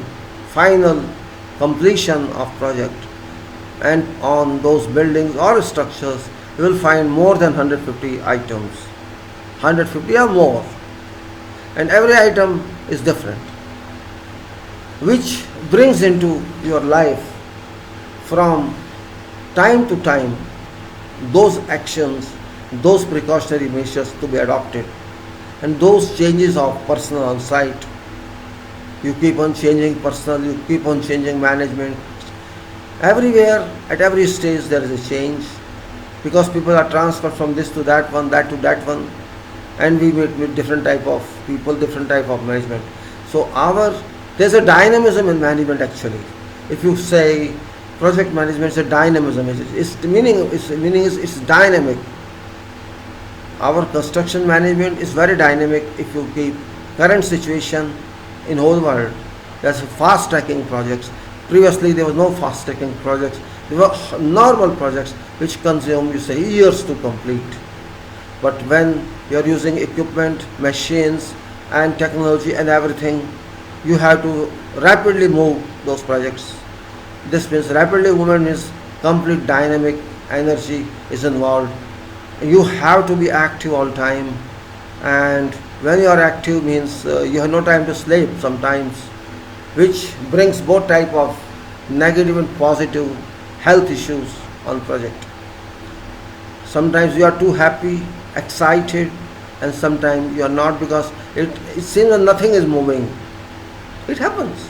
final completion of project, and on those buildings or structures, you will find more than 150 items, 150 or more, and every item is different, which brings into your life from time to time those actions, those precautionary measures to be adopted, and those changes of personnel on site. You keep on changing personnel, you keep on changing management. Everywhere, at every stage, there is a change, because people are transferred from this to that one, that to that one, and we meet with different type of people, different type of management. So there's a dynamism in management actually. If you say project management is a dynamism, its meaning is it's dynamic. Our construction management is very dynamic. If you keep current situation in whole world, there's fast tracking projects. Previously there was no fast tracking projects. There were normal projects which consume years to complete. But when you are using equipment, machines and technology and everything, you have to rapidly move those projects. This means rapidly movement means complete dynamic energy is involved. You have to be active all time, and when you are active means you have no time to sleep sometimes, which brings both type of negative and positive health issues on project. Sometimes you are too happy, excited, and sometimes you are not, because it seems that nothing is moving. It happens.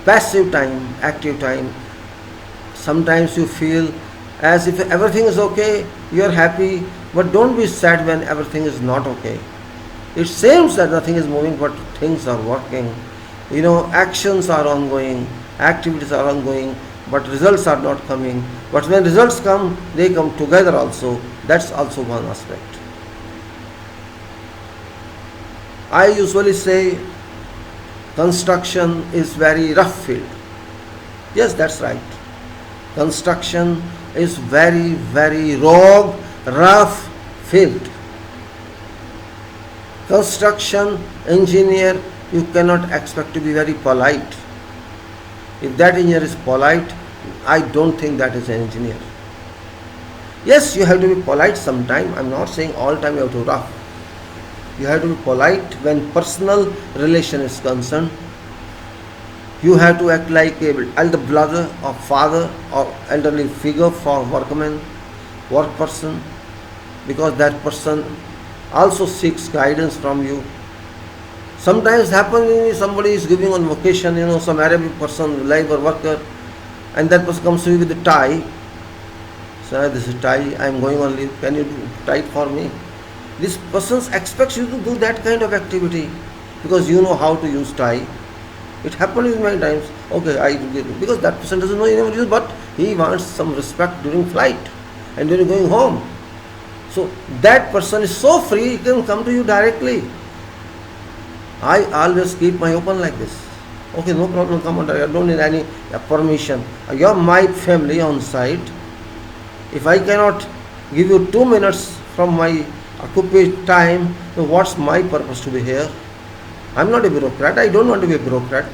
Passive time, active time. Sometimes you feel as if everything is okay, you are happy, but don't be sad when everything is not okay. It seems that nothing is moving, but things are working. Actions are ongoing, activities are ongoing, but results are not coming. But when results come, they come together also. That's also one aspect. I usually say construction is very rough field. Yes, that's right. Construction is very, very raw, rough field. Construction engineer, you cannot expect to be very polite. If that engineer is polite, I don't think that is an engineer. Yes, you have to be polite sometime. I'm not saying all time you have to be rough. You have to be polite when personal relation is concerned. You have to act like an elder brother or father or elderly figure for workman, work person, because that person also seeks guidance from you. Sometimes happens somebody is giving on vacation, some Arabic person, labor worker, and that person comes to you with a tie. Sir, this is tie, I am going on leave, can you tie it for me? This person expects you to do that kind of activity because you know how to use tie. It happened with many times. Okay, I do it because that person doesn't know any use, but he wants some respect during flight and during going home. So that person is so free, he can come to you directly. I always keep my open like this. Okay, no problem, come on, I don't need any permission. You're my family on site. If I cannot give you 2 minutes from my occupied time, then what's my purpose to be here? I'm not a bureaucrat. I don't want to be a bureaucrat.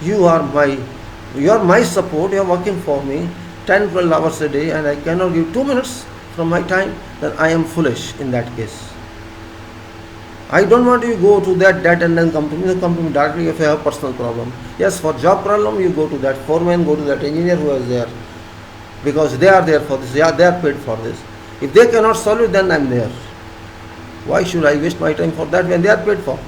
You are my support. You are working for me 10, 12 hours a day, and I cannot give 2 minutes from my time. Then I am foolish in that case. I don't want you to go to that and then come to me. Come to me directly if you have a personal problem. Yes, for job problem, you go to that foreman, go to that engineer who is there, because they are there for this. Yeah, they are paid for this. If they cannot solve it, then I'm there. Why should I waste my time for that when they are paid for?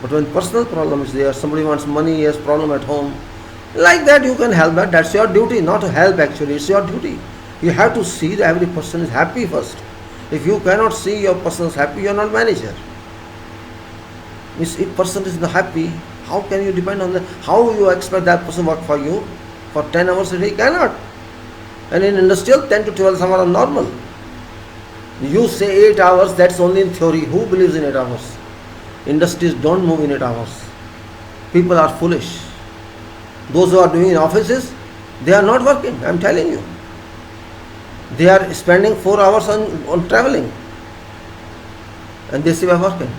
But when personal problem is there, somebody wants money, he has problem at home, like that you can help that. That's your duty, not to help actually, it's your duty. You have to see that every person is happy first. If you cannot see your person is happy, you are not manager. If person is not happy, how can you depend on that? How you expect that person work for you for 10 hours a day? Cannot. And in industrial, 10 to 12 hours are normal. You say 8 hours, that's only in theory. Who believes in 8 hours? Industries don't move in 8 hours. People are foolish. Those who are doing in offices, they are not working, I am telling you. They are spending 4 hours on traveling. And they say we are working.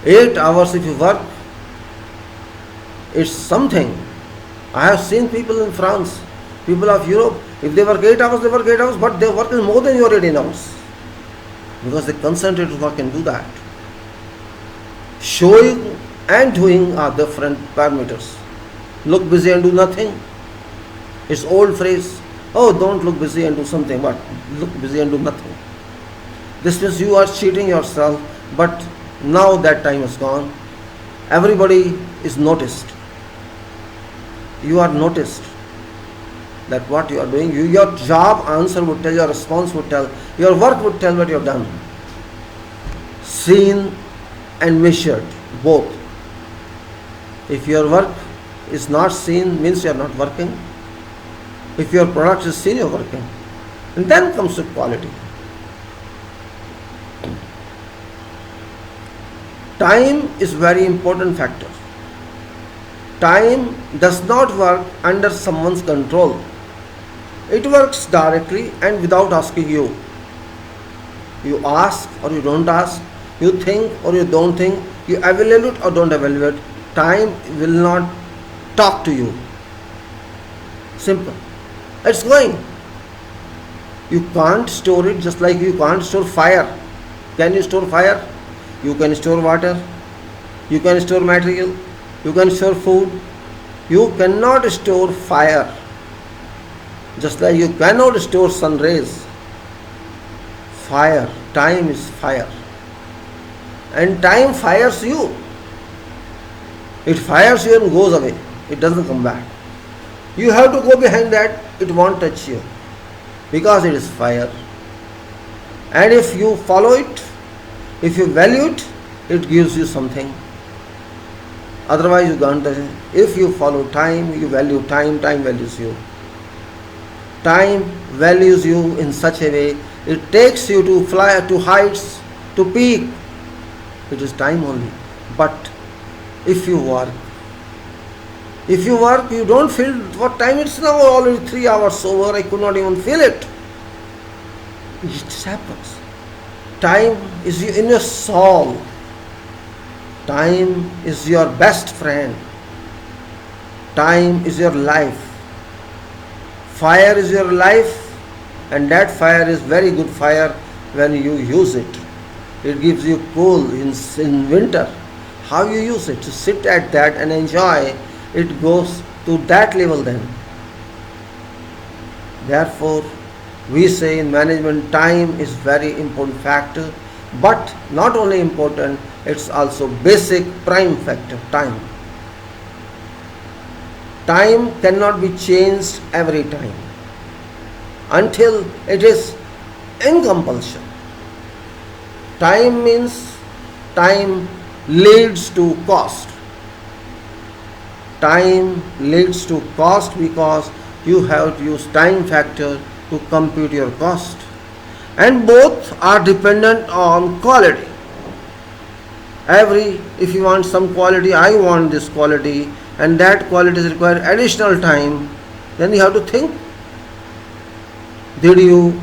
8 hours if you work, it's something. I have seen people in France, people of Europe, if they work 8 hours, they work 8 hours, but they work more than your 18 hours. Because they concentrate to work and do that. Showing and doing are different parameters. Look busy and do nothing. It's old phrase. Oh, don't look busy and do something, but look busy and do nothing. This means you are cheating yourself, but now that time is gone. Everybody is noticed. You are noticed that what you are doing, your job answer would tell, your response would tell, your work would tell what you have done. Seen and measured, both. If your work is not seen, means you are not working. If your product is seen, you are working. And then comes to quality. Time is very important factor. Time does not work under someone's control. It works directly and without asking you. You ask or you don't ask. You think or you don't think. You evaluate or don't evaluate. Time will not talk to you. Simple. It's going. You can't store it, just like you can't store fire. Can you store fire? You can store water. You can store material. You can store food. You cannot store fire. Just like you cannot store sun rays. Fire. Time is fire. And time fires you. It fires you and goes away. It doesn't come back. You have to go behind that. It won't touch you. Because it is fire. And if you follow it, if you value it, it gives you something. Otherwise you can't. If you follow time, you value time, time values you. Time values you in such a way, it takes you to fly to heights, to peak. It is time only. But if you work, you don't feel what time it's now, already 3 hours over, I could not even feel it. It just happens. Time is in your soul. Time is your best friend. Time is your life. Fire is your life, and that fire is very good fire when you use it. It gives you cool in winter. How you use it? To sit at that and enjoy, it goes to that level then. Therefore, we say in management, time is very important factor, but not only important, it's also basic prime factor, time. Time cannot be changed every time until it is in compulsion. Time means time leads to cost. Time leads to cost because you have to use time factor to compute your cost. And both are dependent on quality. If you want some quality, I want this quality, and that quality requires additional time, then you have to think. Did you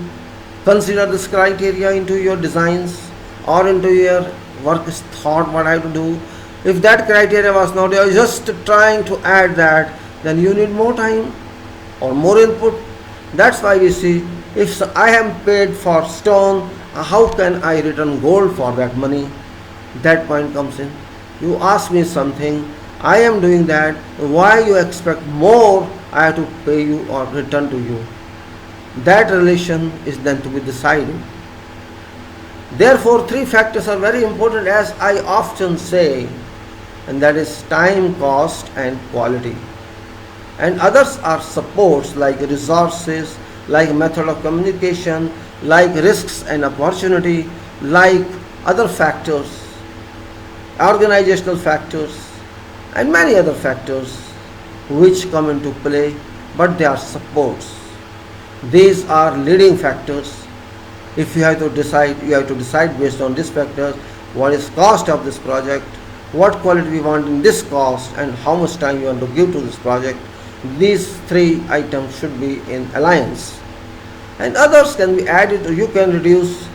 consider this criteria into your designs or into your work thought what I have to do? If that criteria was not, you are just trying to add that, then you need more time or more input. That's why we see, if I am paid for stone, how can I return gold for that money? That point comes in. You ask me something, I am doing that, why you expect more I have to pay you or return to you? That relation is then to be decided. Therefore, three factors are very important, as I often say, and that is time, cost and quality. And others are supports like resources, like method of communication, like risks and opportunity, like other factors, organizational factors, and many other factors which come into play, but they are supports. These are leading factors. If you have to decide, you have to decide based on these factors, what is cost of this project, what quality we want in this cost, and how much time you want to give to this project. These three items should be in alliance. And others can be added, you can reduce.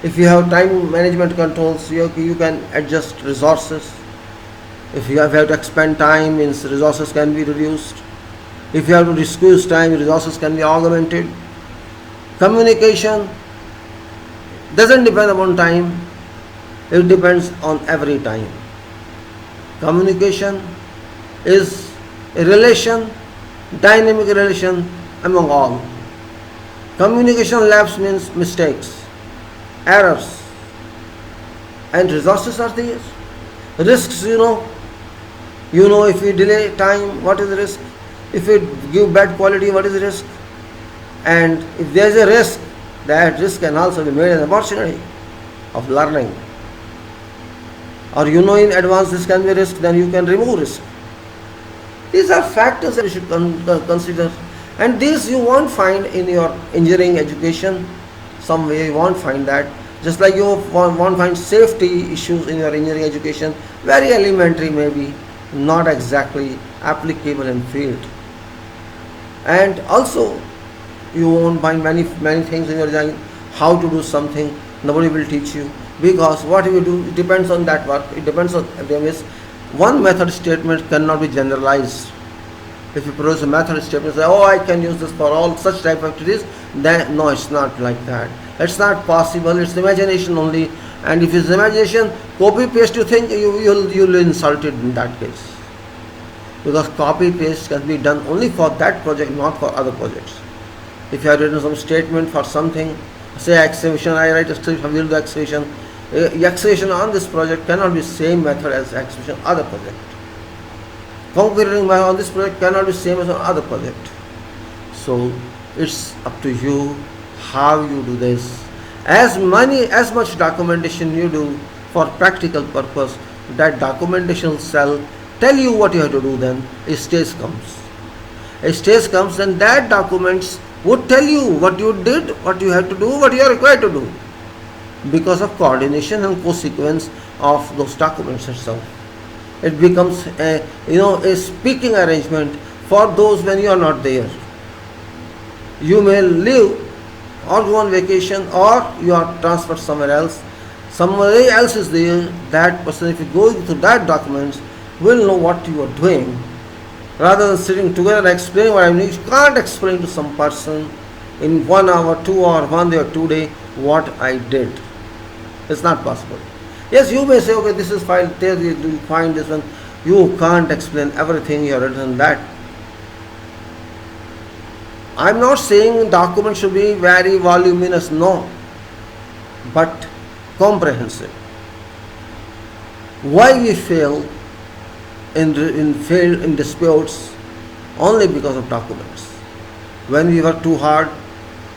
If you have time management controls, you can adjust resources. If you have to expend time, means resources can be reduced. If you have to squeeze time, resources can be augmented. Communication doesn't depend upon time, it depends on every time. Communication is a relation, dynamic relation among all. Communication lapse means mistakes, errors, and resources are there. Risks, you know if we delay time, what is the risk? If we give bad quality, what is the risk? And if there is a risk, that risk can also be made an opportunity of learning. Or in advance this can be risk, then you can remove risk. These are factors that you should consider, and these you won't find in your engineering education. Some way you won't find that. Just like you won't find safety issues in your engineering education, very elementary maybe, not exactly applicable in field. And also you won't find many things in your design, how to do something, nobody will teach you, because what you do, it depends on that work, it depends on one method statement cannot be generalized. If you produce a method statement, say, I can use this for all such type of activities, then no, it's not like that. It's not possible, it's imagination only. And if it's imagination, copy paste, you think you'll insult it in that case. Because copy paste can be done only for that project, not for other projects. If you have written some statement for something, say excavation, I write excavation, we'll do excavation. Excavation on this project cannot be same method as excavation other project. Concreting on this project cannot be same as on other project. So it's up to you how you do this. As much documentation you do for practical purpose, that documentation cell tell you what you have to do, then a stage comes. A stage comes and that documents would tell you what you did, what you have to do, what you are required to do, because of coordination and co-sequence of those documents itself. It becomes a speaking arrangement for those when you are not there. You may leave or go on vacation or you are transferred somewhere else. Somebody else is there. That person, if you go through that documents, will know what you are doing. Rather than sitting together and explaining what I mean, you can't explain to some person in 1 hour, 2 hours, 1 day or 2 days what I did. It's not possible. Yes, you may say, okay, this is file, there you find this one. You can't explain everything you have written that. I'm not saying document should be very voluminous, no, but comprehensive. Why we fail in disputes? Only because of documents. When we work too hard,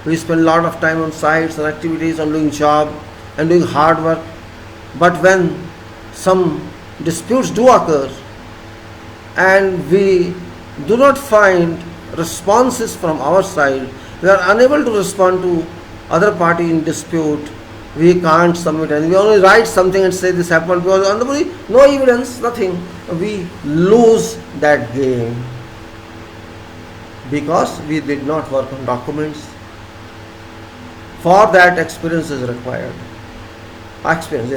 we spend a lot of time on sites and activities and doing job and doing hard work. But when some disputes do occur and we do not find responses from our side, we are unable to respond to other party in dispute, we can't submit and we only write something and say this happened because on the body, no evidence, nothing. We lose that game because we did not work on documents. For that, experience is required. Experience,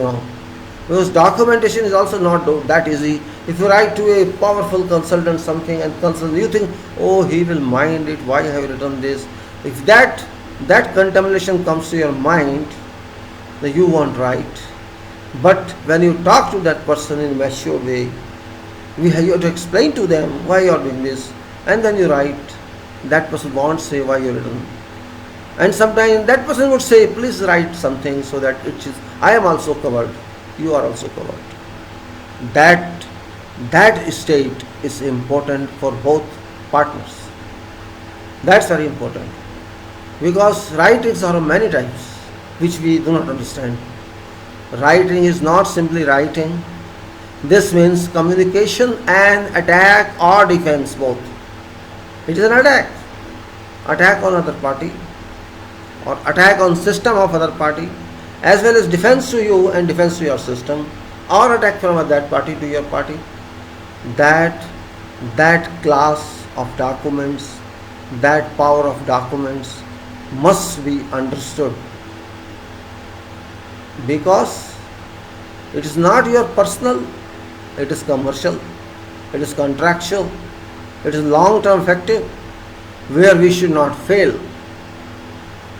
because documentation is also not that easy. If you write to a powerful consultant something and you think, oh, he will mind it, why have you written this? If that contamination comes to your mind, then you won't write. But when you talk to that person in a mature way, you have to explain to them why you are doing this, and then you write. That person won't say why you written. And sometimes that person would say, please write something so that I am also covered, you are also covered. That state is important for both partners. That's very important. Because writings are of many types, which we do not understand. Writing is not simply writing. This means communication and attack or defense both. It is an attack. Attack on other party or attack on system of other party, as well as defense to you and defense to your system, or attack from that party to your party. That class of documents, that power of documents must be understood, because it is not your personal, it is commercial, it is contractual, it is long-term effective, where we should not fail.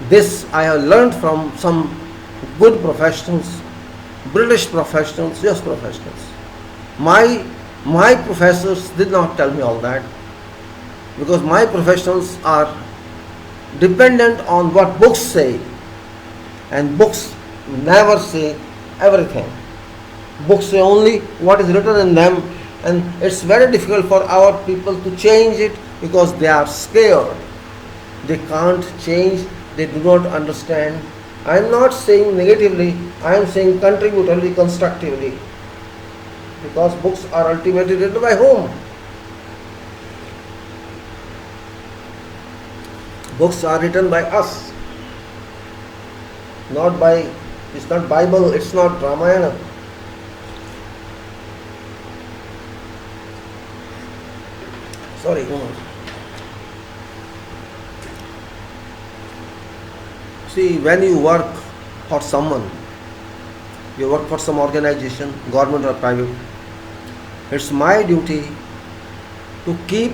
This I have learned from some good professionals, British professionals, US professionals. My professors did not tell me all that, because my professionals are dependent on what books say, and books never say everything. Books say only what is written in them, and it's very difficult for our people to change it because they are scared. They can't change, they do not understand. I am not saying negatively, I am saying contributively, constructively, because books are ultimately written by whom? Books are written by us, not by, it's not Bible, it's not Ramayana. Sorry. See, when you work for someone, you work for some organization, government or private, it's my duty to keep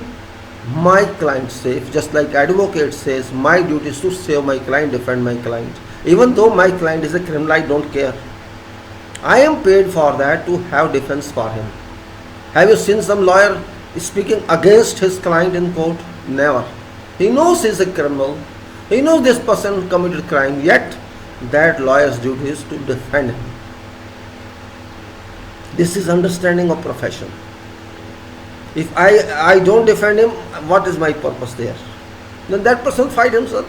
my client safe, just like advocate says, my duty is to save my client, defend my client. Even though my client is a criminal, I don't care. I am paid for that, to have defense for him. Have you seen some lawyer speaking against his client in court? Never. He knows he is a criminal. He knows this person committed crime, yet that lawyer's duty is to defend him. This is understanding of profession. If I don't defend him, what is my purpose there? Then that person will fight himself.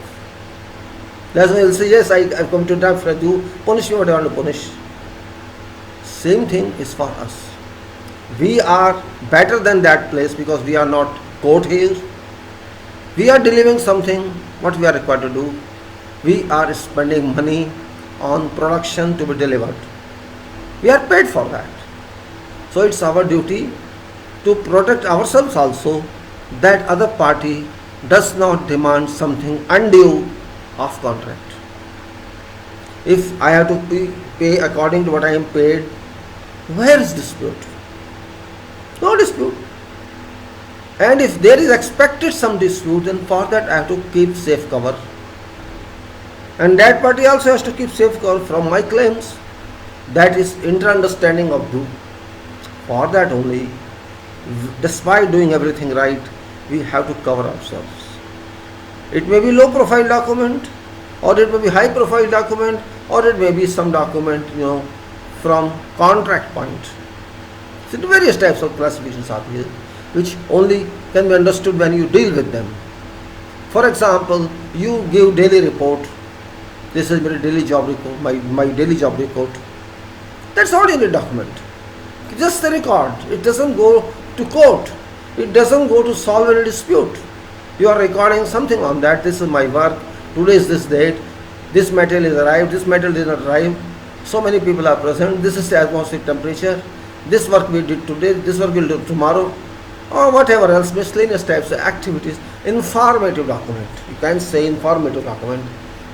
That's why he'll say, yes, I've come to die for you, punish me what I want to punish. Same thing is for us. We are better than that place because we are not caught here. We are delivering something what we are required to do. We are spending money on production to be delivered. We are paid for that. So it's our duty to protect ourselves also, that other party does not demand something undue of contract. If I have to pay according to what I am paid, where is dispute? No dispute. And if there is expected some dispute, then for that I have to keep safe cover. And that party also has to keep safe cover from my claims. That is inter-understanding of do. For that only, despite doing everything right, we have to cover ourselves. It may be low profile document, or it may be high profile document, or it may be some document, from contract point. So various types of classifications are here, which only can be understood when you deal with them. For example, you give daily report. This is my daily job report, my daily job report. That's ordinary document. Just the record. It doesn't go to court. It doesn't go to solve any dispute. You are recording something on that. This is my work. Today is this date. This material is arrived. This material did not arrive. So many people are present. This is the atmospheric temperature. This work we did today. This work we'll do tomorrow. Or whatever else, miscellaneous types of activities. Informative document. You can say informative document.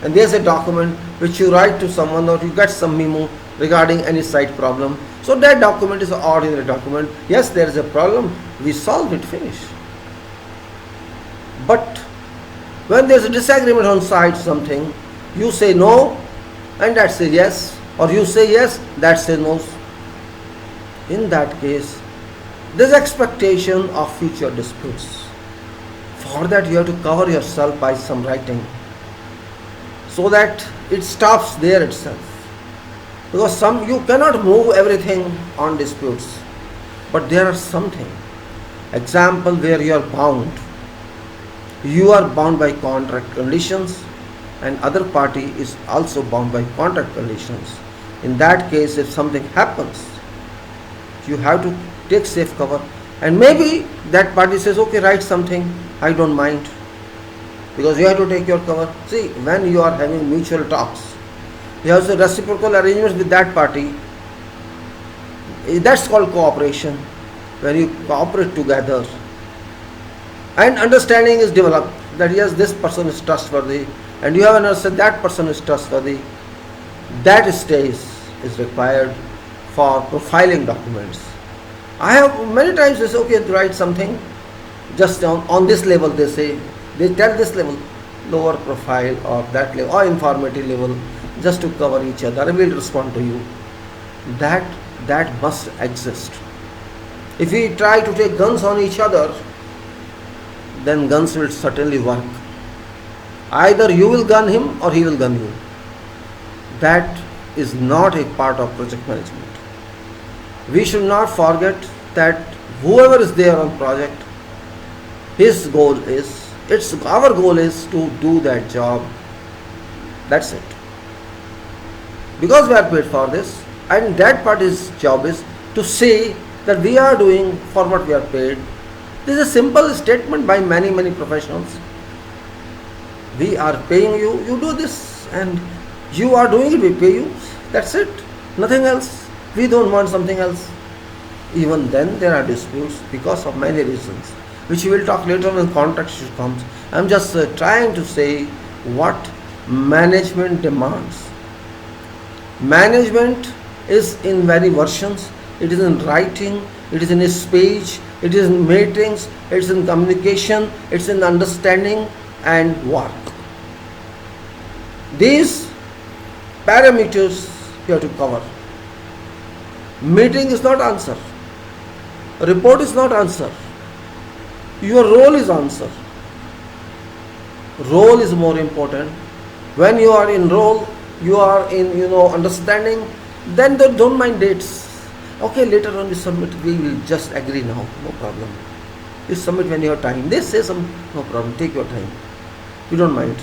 And there's a document which you write to someone, or you get some memo regarding any site problem. So that document is an ordinary document. Yes, there is a problem. We solve it, finish. But when there is a disagreement on site something, you say no, and that says yes, or you say yes, that says no. In that case, there is expectation of future disputes. For that you have to cover yourself by some writing, so that it stops there itself. Because you cannot move everything on disputes, but there are something. Example where you are bound. You are bound by contract conditions, and other party is also bound by contract conditions. In that case, if something happens, you have to take safe cover, and maybe that party says, okay, write something, I don't mind, because you have to take your cover. See, when you are having mutual talks, you have the reciprocal arrangements with that party. That's called cooperation. When you cooperate together and understanding is developed that yes, this person is trustworthy, and you have understood that person is trustworthy, that stage is required for profiling documents. I have many times they say, okay, write something just on this level, they tell this level, lower profile, or that level, or informative level, just to cover each other, and we'll respond to you. That must exist. If we try to take guns on each other, then guns will certainly work. Either you will gun him or he will gun you. That is not a part of project management. We should not forget that whoever is there on project, his goal is, our goal is to do that job. That's it. Because we are paid for this, and that party's job is to say that we are doing for what we are paid. This is a simple statement by many professionals. We are paying you, you do this, and you are doing it, we pay you. That's it. Nothing else. We don't want something else. Even then there are disputes because of many reasons, which we will talk later on when contract issue comes. I am just trying to say what management demands. Management is in many versions. It is in writing, it is in a speech, it is in meetings, it is in communication, it is in understanding and work. These parameters you have to cover. Meeting is not answer. Report is not answer. Your role is answer. Role is more important. When you are in role, you are in understanding, then don't mind dates. Okay, later on you submit, we will just agree now, no problem. You submit when you have time. They say no problem, take your time. You don't mind.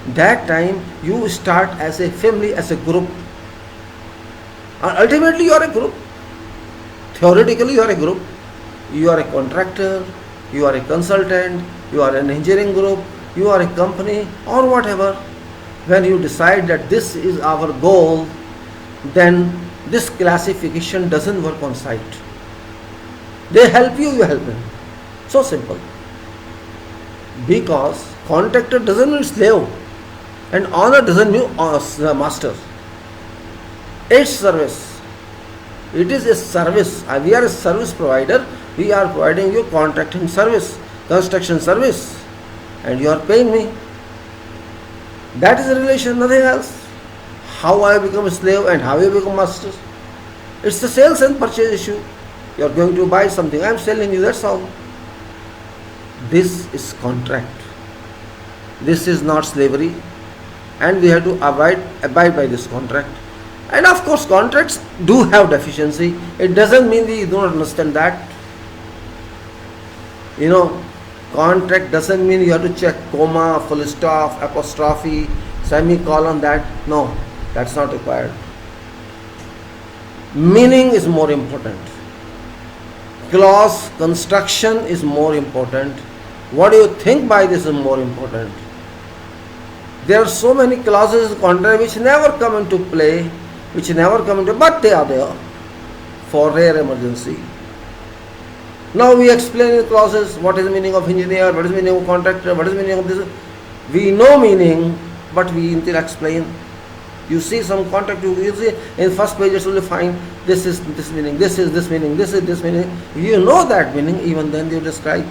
That time you start as a family, as a group. And ultimately you are a group. Theoretically you are a group, you are a contractor, you are a consultant, you are an engineering group, you are a company or whatever. When you decide that this is our goal, then this classification doesn't work on site. They help you, you help them. So simple. Because contractor doesn't mean slave and owner doesn't mean master. It's service. It is a service. We are a service provider. We are providing you contracting service, construction service, and you are paying me. That is a relation, nothing else. How I become a slave and how you become master. It's the sales and purchase issue. You are going to buy something, I am selling you, that's all. This is contract. This is not slavery, and we have to abide by this contract. And of course contracts do have deficiency. It doesn't mean we don't understand that. Contract doesn't mean you have to check comma, full stop, apostrophe, semicolon, that. No, that's not required. Meaning is more important. Clause construction is more important. What do you think by this is more important. There are so many clauses in contract which never come into play, but they are there for rare emergency. Now we explain in clauses what is the meaning of engineer, what is the meaning of contractor, what is the meaning of this. We know meaning, but we need to explain. You see some contract, you see in first page it will find this is this meaning, this is this meaning, this is this meaning. You know that meaning, even then you describe.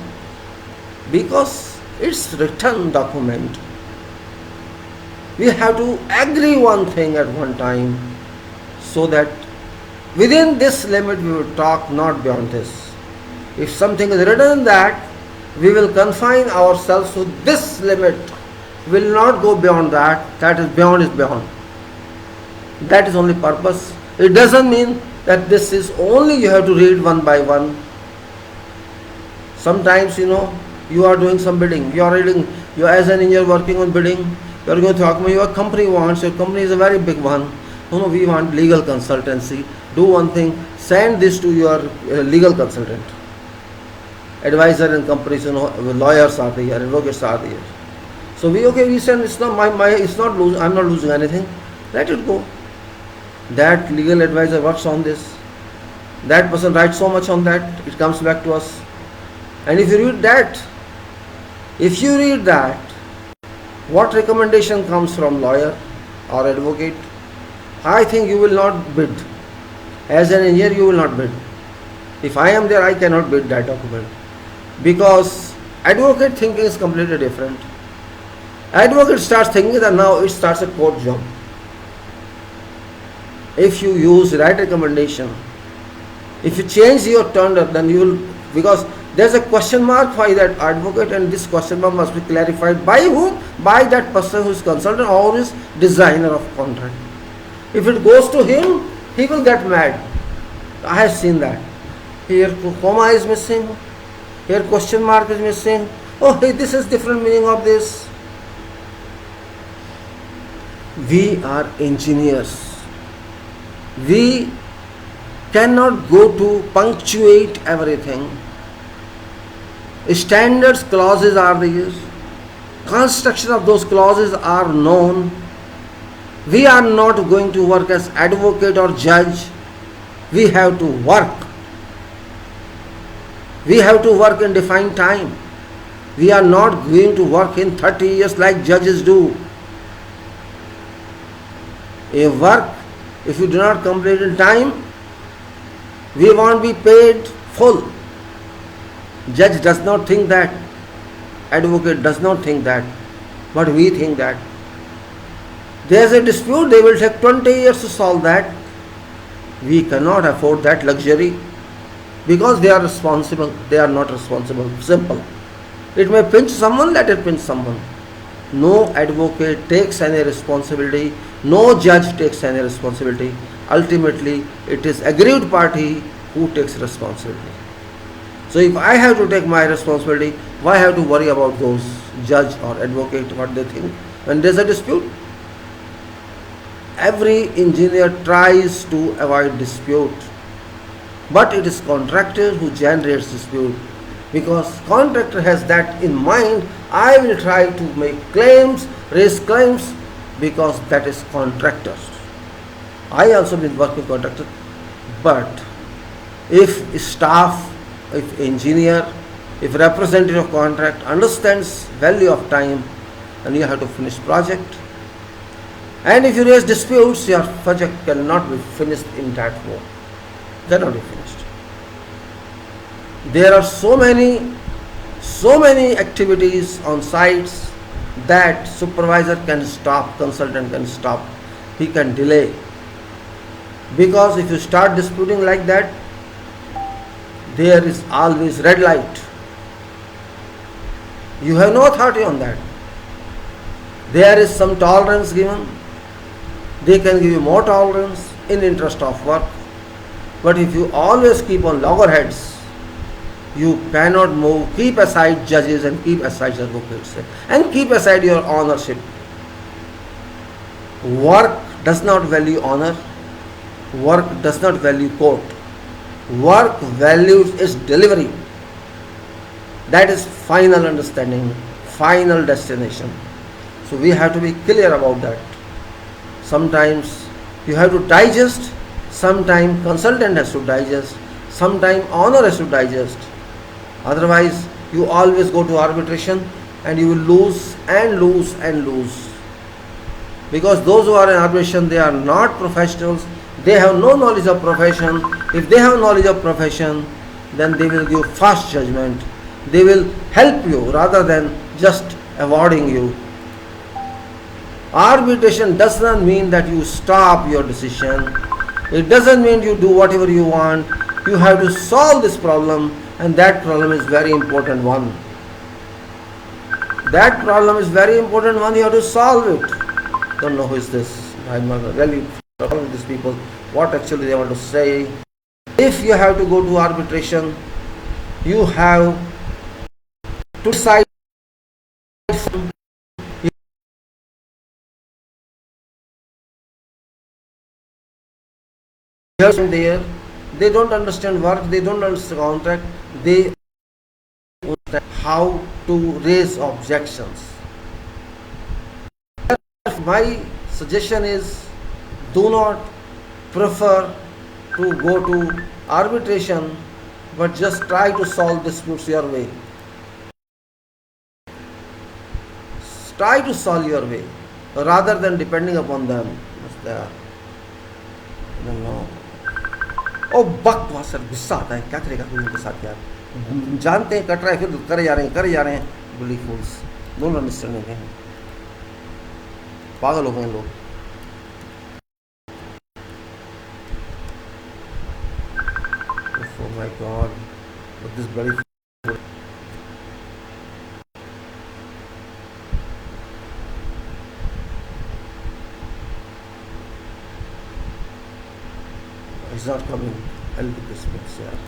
Because it's written document. We have to agree one thing at one time, so that within this limit we will talk, not beyond this. If something is written in that, we will confine ourselves to this limit, will not go beyond that. That is beyond. That is only purpose. It doesn't mean that this is only you have to read one by one. Sometimes you are doing some bidding, you are reading, you as an engineer working on bidding, you are going to talk, your company wants, your company is a very big one. No, we want legal consultancy. Do one thing, send this to your legal consultant. Advisor in companies, lawyers are there, advocates are there. So we send, it's not I'm not losing anything. Let it go. That legal advisor works on this. That person writes so much on that, it comes back to us. And if you read that, what recommendation comes from lawyer or advocate? I think you will not bid. As an engineer, you will not bid. If I am there, I cannot bid that document. Because advocate thinking is completely different. Advocate starts thinking that now it starts a court job. If you use right recommendation, if you change your tender, then you will, because there's a question mark by that advocate, and this question mark must be clarified by whom? By that person who is consultant or is designer of contract. If it goes to him, he will get mad. I have seen that. Here comma is missing, here question mark is missing. Oh, hey, this is different meaning of this. We are engineers. We cannot go to punctuate everything. Standards clauses are there. Construction of those clauses are known. We are not going to work as advocate or judge. We have to work. We have to work in defined time. We are not going to work in 30 years like judges do. A work, if you do not complete in time, we won't be paid full. Judge does not think that. Advocate does not think that. But we think that. There is a dispute, they will take 20 years to solve that. We cannot afford that luxury because they are responsible. They are not responsible. Simple. It may pinch someone, let it pinch someone. No advocate takes any responsibility. No judge takes any responsibility. Ultimately, it is aggrieved party who takes responsibility. So if I have to take my responsibility, why have to worry about those judge or advocate, what they think? When there is a dispute, every engineer tries to avoid dispute. But it is contractor who generates dispute, because contractor has that in mind. I will try to make claims, raise claims, because that is contractors. I also been working contractor, but if staff, if engineer, if representative of contract understands value of time, and you have to finish project, and if you raise disputes, your project cannot be finished in that way. Cannot be finished. There are so many activities on sites that supervisor can stop, consultant can stop, he can delay. Because if you start disputing like that, there is always red light. You have no authority on that. There is some tolerance given. They can give you more tolerance in interest of work. But if you always keep on loggerheads, you cannot move. Keep aside judges and keep aside advocates and keep aside your ownership. Work does not value honor. Work does not value court. Work values its delivery. That is final understanding, final destination. So we have to be clear about that. Sometimes you have to digest, sometimes consultant has to digest, sometimes owner has to digest. Otherwise, you always go to arbitration and you will lose and lose and lose. Because those who are in arbitration, they are not professionals, they have no knowledge of profession. If they have knowledge of profession, then they will give fast judgment. They will help you rather than just awarding you. Arbitration does not mean that you stop your decision. It doesn't mean you do whatever you want. You have to solve this problem, and that problem is very important one. That problem is very important one. You have to solve it. Don't know who is this. I'm not really following these people. What actually they want to say. If you have to go to arbitration, you have to decide. There, they don't understand work, they don't understand contract, they understand how to raise objections. My suggestion is, do not prefer to go to arbitration, but just try to solve disputes your way. Try to solve your way rather than depending upon them. I don't know. ओ बकवास sir, गुस्सा आता है, क्या करेगा कोई उनके साथ यार. जानते हैं कट रहा है, फिर करे जा रहे हैं. बुली फूल्स, डोंट अंडरस्टैंड है. पागल हो गए लोग. Oh my God, look this bloody fool. He's not coming. I'll do this mix here.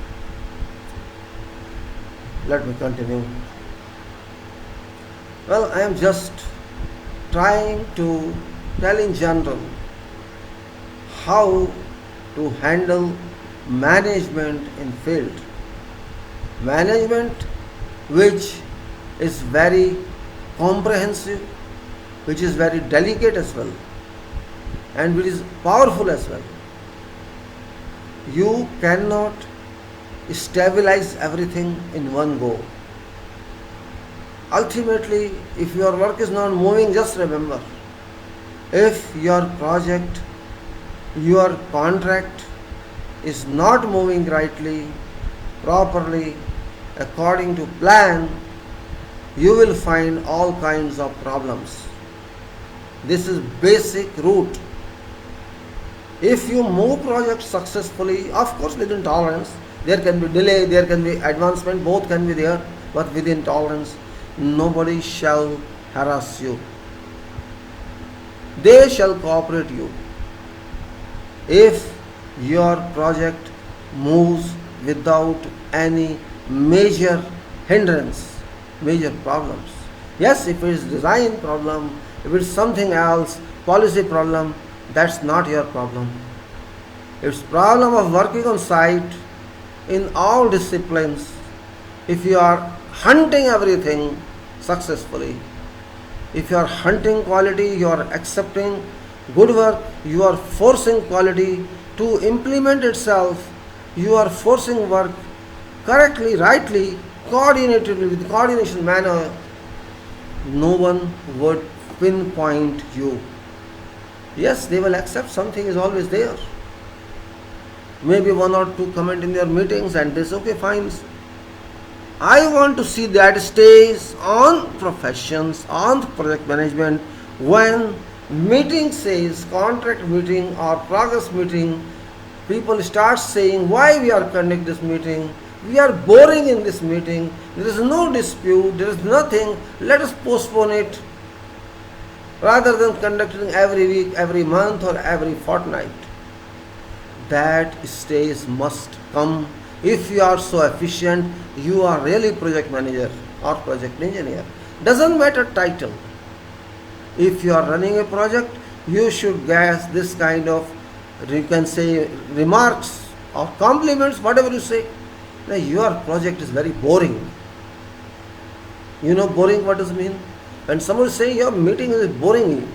Let me continue. Well, I am just trying to tell in general how to handle management in field. Management which is very comprehensive, which is very delicate as well, and which is powerful as well. You cannot stabilize everything in one go. Ultimately, if your work is not moving, just remember, if your project, your contract is not moving rightly, properly, according to plan, you will find all kinds of problems. This is basic root. If you move projects successfully, of course within tolerance, there can be delay, there can be advancement, both can be there, but within tolerance, nobody shall harass you. They shall cooperate you. If your project moves without any major hindrance, major problems. Yes, if it is design problem, if it is something else, policy problem, that's not your problem. It's problem of working on site, in all disciplines, if you are hunting everything successfully, if you are hunting quality, you are accepting good work, you are forcing quality to implement itself, you are forcing work correctly, rightly, coordinatedly, with coordination manner, no one would pinpoint you. Yes, they will accept something is always there. Maybe one or two comment in their meetings and this, okay, fine. I want to see that stays on professions, on project management. When meeting says, contract meeting or progress meeting, people start saying why we are conducting this meeting. We are boring in this meeting. There is no dispute. There is nothing. Let us postpone it rather than conducting every week, every month or every fortnight. That stage must come. If you are so efficient, you are really project manager or project engineer. Doesn't matter title. If you are running a project, you should get this kind of, you can say, remarks or compliments, whatever you say. Now, your project is very boring. You know boring what does it mean? When someone say your meeting is boring,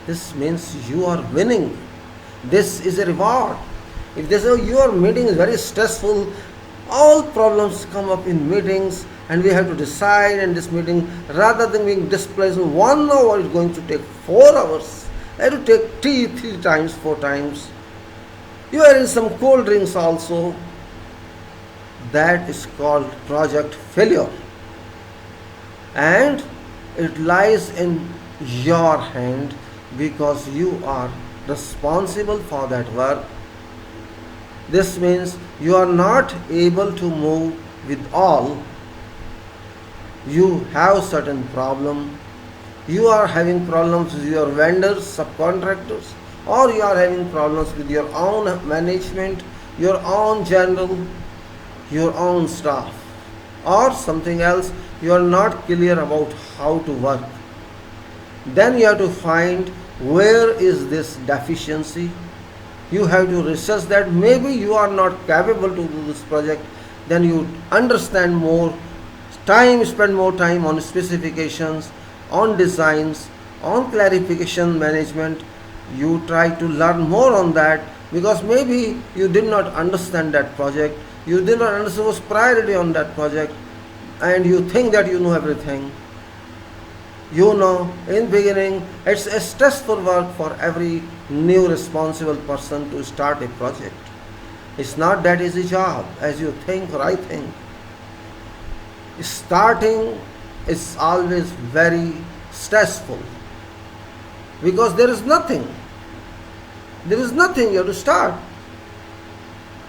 this means you are winning. This is a reward. If they say your meeting is very stressful, all problems come up in meetings and we have to decide in this meeting, rather than being displaced in 1 hour, it's going to take 4 hours. I have to take tea 3 times, 4 times. You are in some cold drinks also. That is called project failure. And it lies in your hand because you are responsible for that work. This means you are not able to move with all. You have certain problem. You are having problems with your vendors, subcontractors, or you are having problems with your own management, your own general, your own staff, or something else. You are not clear about how to work. Then you have to find where is this deficiency. You have to research that. Maybe you are not capable to do this project. Then you understand more time, spend more time on specifications, on designs, on clarification management. You try to learn more on that because maybe you did not understand that project. You did not understand what's priority on that project, and you think that you know everything. You know, in beginning, it's a stressful work for every new responsible person to start a project. It's not that easy job as you think or I think. Starting is always very stressful because there is nothing. There is nothing you have to start.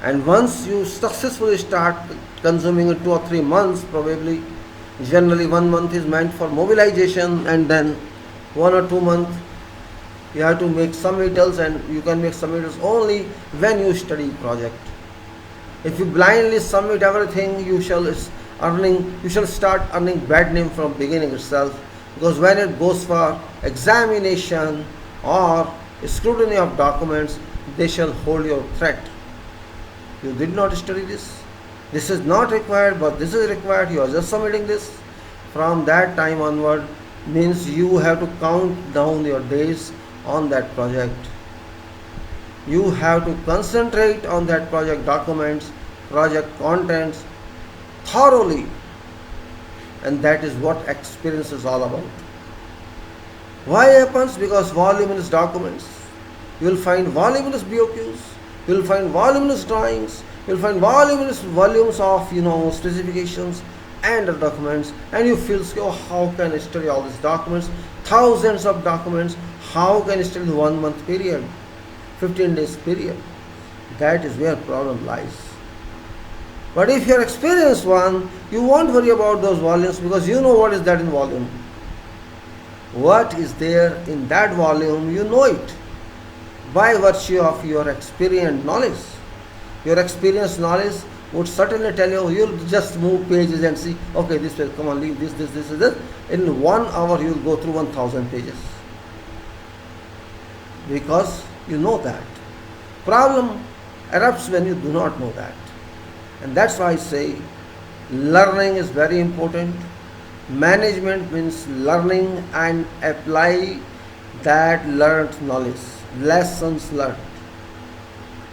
And once you successfully start consuming it 2 or 3 months, probably, generally 1 month is meant for mobilization, and then 1 or 2 months you have to make submittals, and you can make submittals only when you study project. If you blindly submit everything, you shall start earning bad name from beginning itself, because when it goes for examination or scrutiny of documents, they shall hold your threat. You did not study this. This is not required, but this is required. You are just submitting this. From that time onward, means you have to count down your days on that project. You have to concentrate on that project documents, project contents thoroughly. And that is what experience is all about. Why happens? Because voluminous documents. You will find voluminous BOQs. You will find voluminous drawings. You will find voluminous volumes of specifications and documents, and you feel, oh, how can I study all these documents? Thousands of documents. How can I study 1 month period, 15 days period? That is where problem lies. But if you are experienced one, you won't worry about those volumes because you know what is that in volume. What is there in that volume, you know it by virtue of your experience knowledge. Your experience knowledge would certainly tell you, you'll just move pages and see, okay, this will come on, leave this. In 1 hour, you'll go through 1000 pages. Because you know that. Problem erupts when you do not know that. And that's why I say learning is very important. Management means learning and apply that learned knowledge, lessons learned.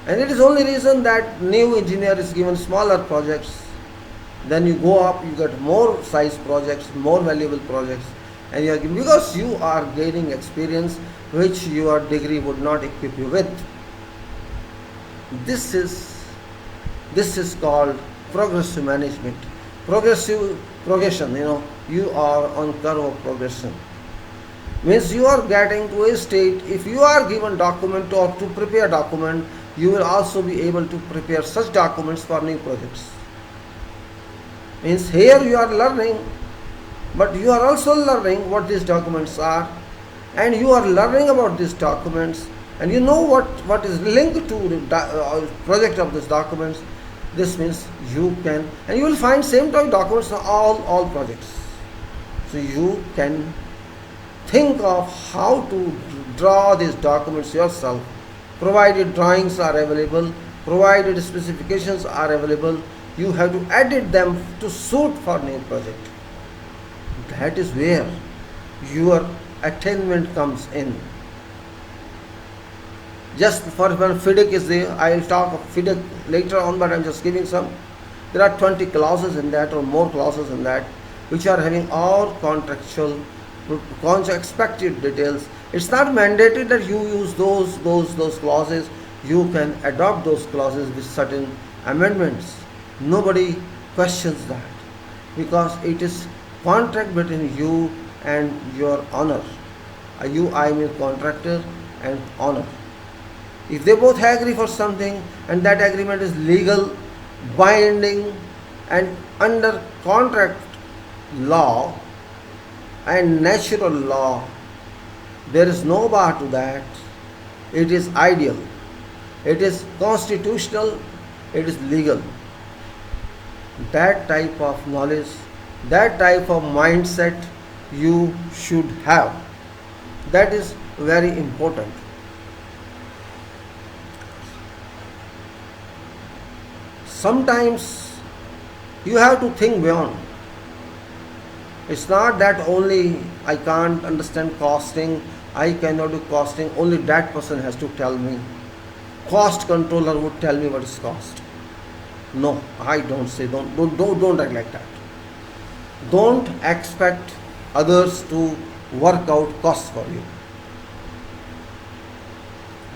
And it is only reason that new engineer is given smaller projects. Then you go up, you get more size projects, more valuable projects, and you are given, because you are gaining experience which your degree would not equip you with. This is called progressive management. Progression, you are on curve of progression. Means you are getting to a state, if you are given document or to prepare document, you will also be able to prepare such documents for new projects. Means here you are learning, but you are also learning what these documents are, and you are learning about these documents, and you know what is linked to the project of these documents. This means you can, and you will find same type documents in all projects. So you can think of how to draw these documents yourself, provided drawings are available, provided specifications are available. You have to edit them to suit for new project. That is where your attainment comes in. Just for when FIDIC is there, I will talk of FIDIC later on, but I am just giving some. There are 20 clauses in that or more clauses in that, which are having all contractual expected details. It's not mandated that you use those clauses. You can adopt those clauses with certain amendments. Nobody questions that, because it is contract between you and your owner. I mean contractor and owner. If they both agree for something and that agreement is legal, binding, and under contract law and natural law, there is no bar to that. It is ideal, it is constitutional, it is legal. That type of knowledge, that type of mindset you should have. That is very important. Sometimes you have to think beyond. It's not that only I can't understand costing, I cannot do costing, only that person has to tell me. Cost controller would tell me what is cost. No, I don't say, don't act like that. Don't expect others to work out costs for you.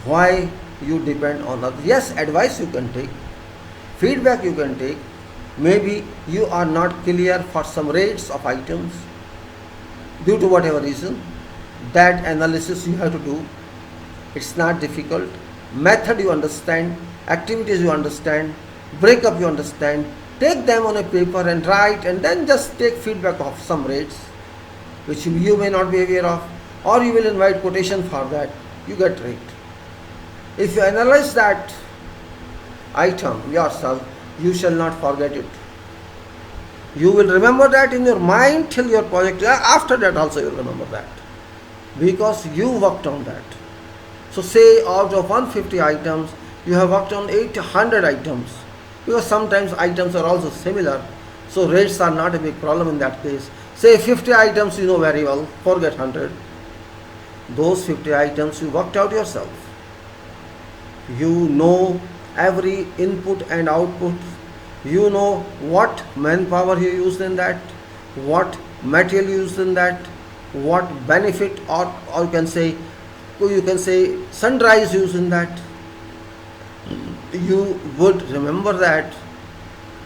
Why you depend on others? Yes, advice you can take, feedback you can take. Maybe you are not clear for some rates of items due to whatever reason. That analysis you have to do. It's not difficult. Method you understand, activities you understand, breakup you understand. Take them on a paper and write, and then just take feedback of some rates which you may not be aware of, or you will invite quotation for that. You get rate. If you analyze that item yourself, you shall not forget it. You will remember that in your mind till your project. After that also you will remember that, because you worked on that. So say out of 150 items, you have worked on 800 items, because sometimes items are also similar. So rates are not a big problem in that case. Say 50 items you know very well, forget 100. Those 50 items you worked out yourself. You know every input and output. You know what manpower you used in that, what material you used in that, what benefit or you can say sunrise used in that. You would remember that,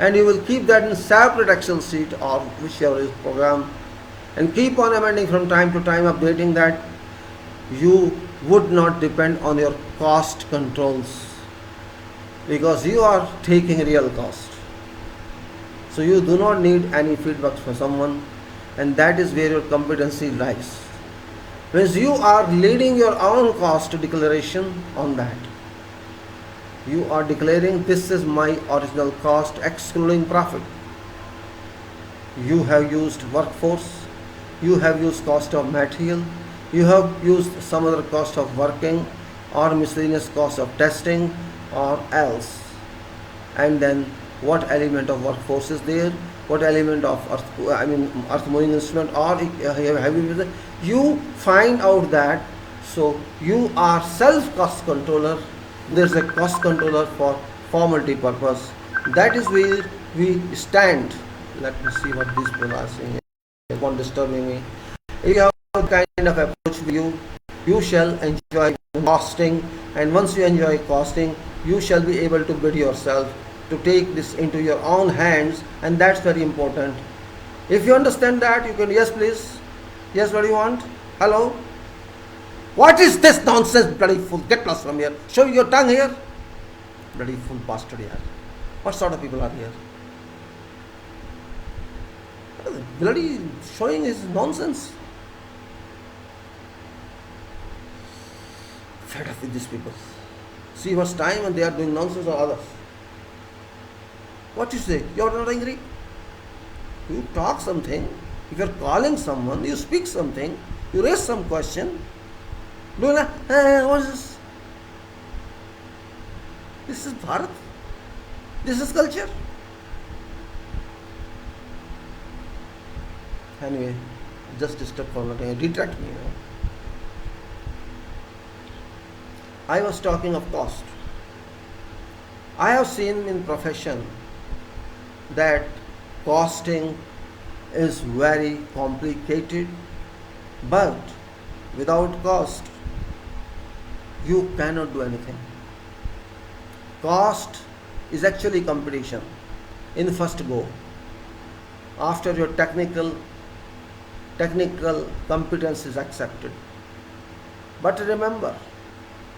and you will keep that in separate Excel sheet or whichever is program, and keep on amending from time to time, updating that. You would not depend on your cost controls, because you are taking real cost. So you do not need any feedback from someone, and that is where your competency lies. Means you are leading your own cost declaration on that. You are declaring, this is my original cost excluding profit. You have used workforce, you have used cost of material, you have used some other cost of working or miscellaneous cost of testing or else, and then what element of workforce is there, what element of earth moving instrument or heavy user. You find out that. So you are self cost controller. There's a cost controller for formality purpose. That is where we stand. Let me see what these people are saying. They won't disturbing me. If you have a kind of approach with you shall enjoy costing, and once you enjoy costing, you shall be able to bid yourself to take this into your own hands, and that's very important. If you understand that, you can, yes please, yes, what do you want? Hello, what is this nonsense, bloody fool, get lost from here, show your tongue here, bloody fool bastard here. What sort of people are here? Bloody showing is nonsense. Fed up with these people. See what's time and they are doing nonsense or others. What you say? You are not angry? You talk something. If you are calling someone, you speak something, you raise some question. Do you know, what is this? This is Bharat. This is culture. Anyway, just disturb for nothing. Detract me. I was talking of cost. I have seen in profession that costing is very complicated, but without cost you cannot do anything. Cost is actually competition in first go. After your technical competence is accepted. But remember,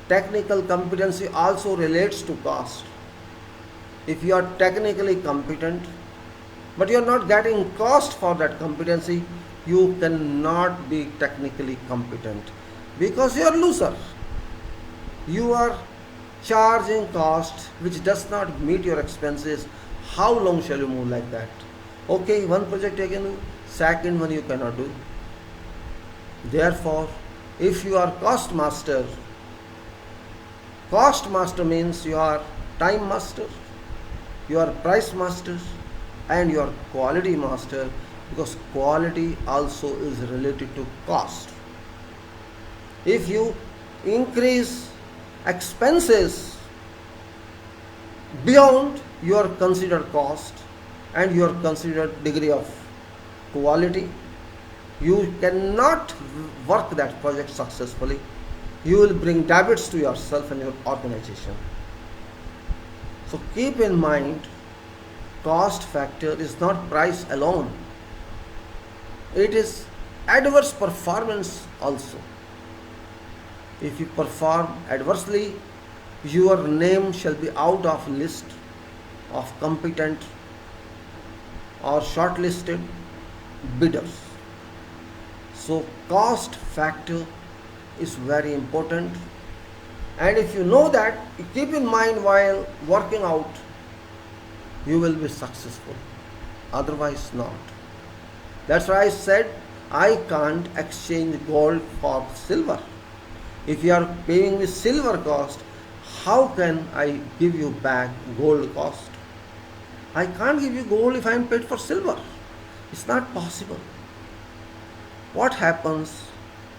technical competency also relates to cost. If you are technically competent but you are not getting cost for that competency, you cannot be technically competent, because you are loser. You are charging cost which does not meet your expenses. How long shall you move like that? Okay, one project you can do, second one you cannot do. Therefore, if you are cost master means you are time master, you are price master, and you are quality master, because quality also is related to cost. If you increase expenses beyond your considered cost and your considered degree of quality, you cannot work that project successfully. You will bring debits to yourself and your organization. So keep in mind, cost factor is not price alone. It is adverse performance also. If you perform adversely, your name shall be out of list of competent or shortlisted bidders. So cost factor is very important, and if you know that, keep in mind while working out, you will be successful, otherwise not. That's why I said I can't exchange gold for silver. If you are paying me silver cost, how can I give you back gold cost? I can't give you gold if I am paid for silver. It's not possible. What happens?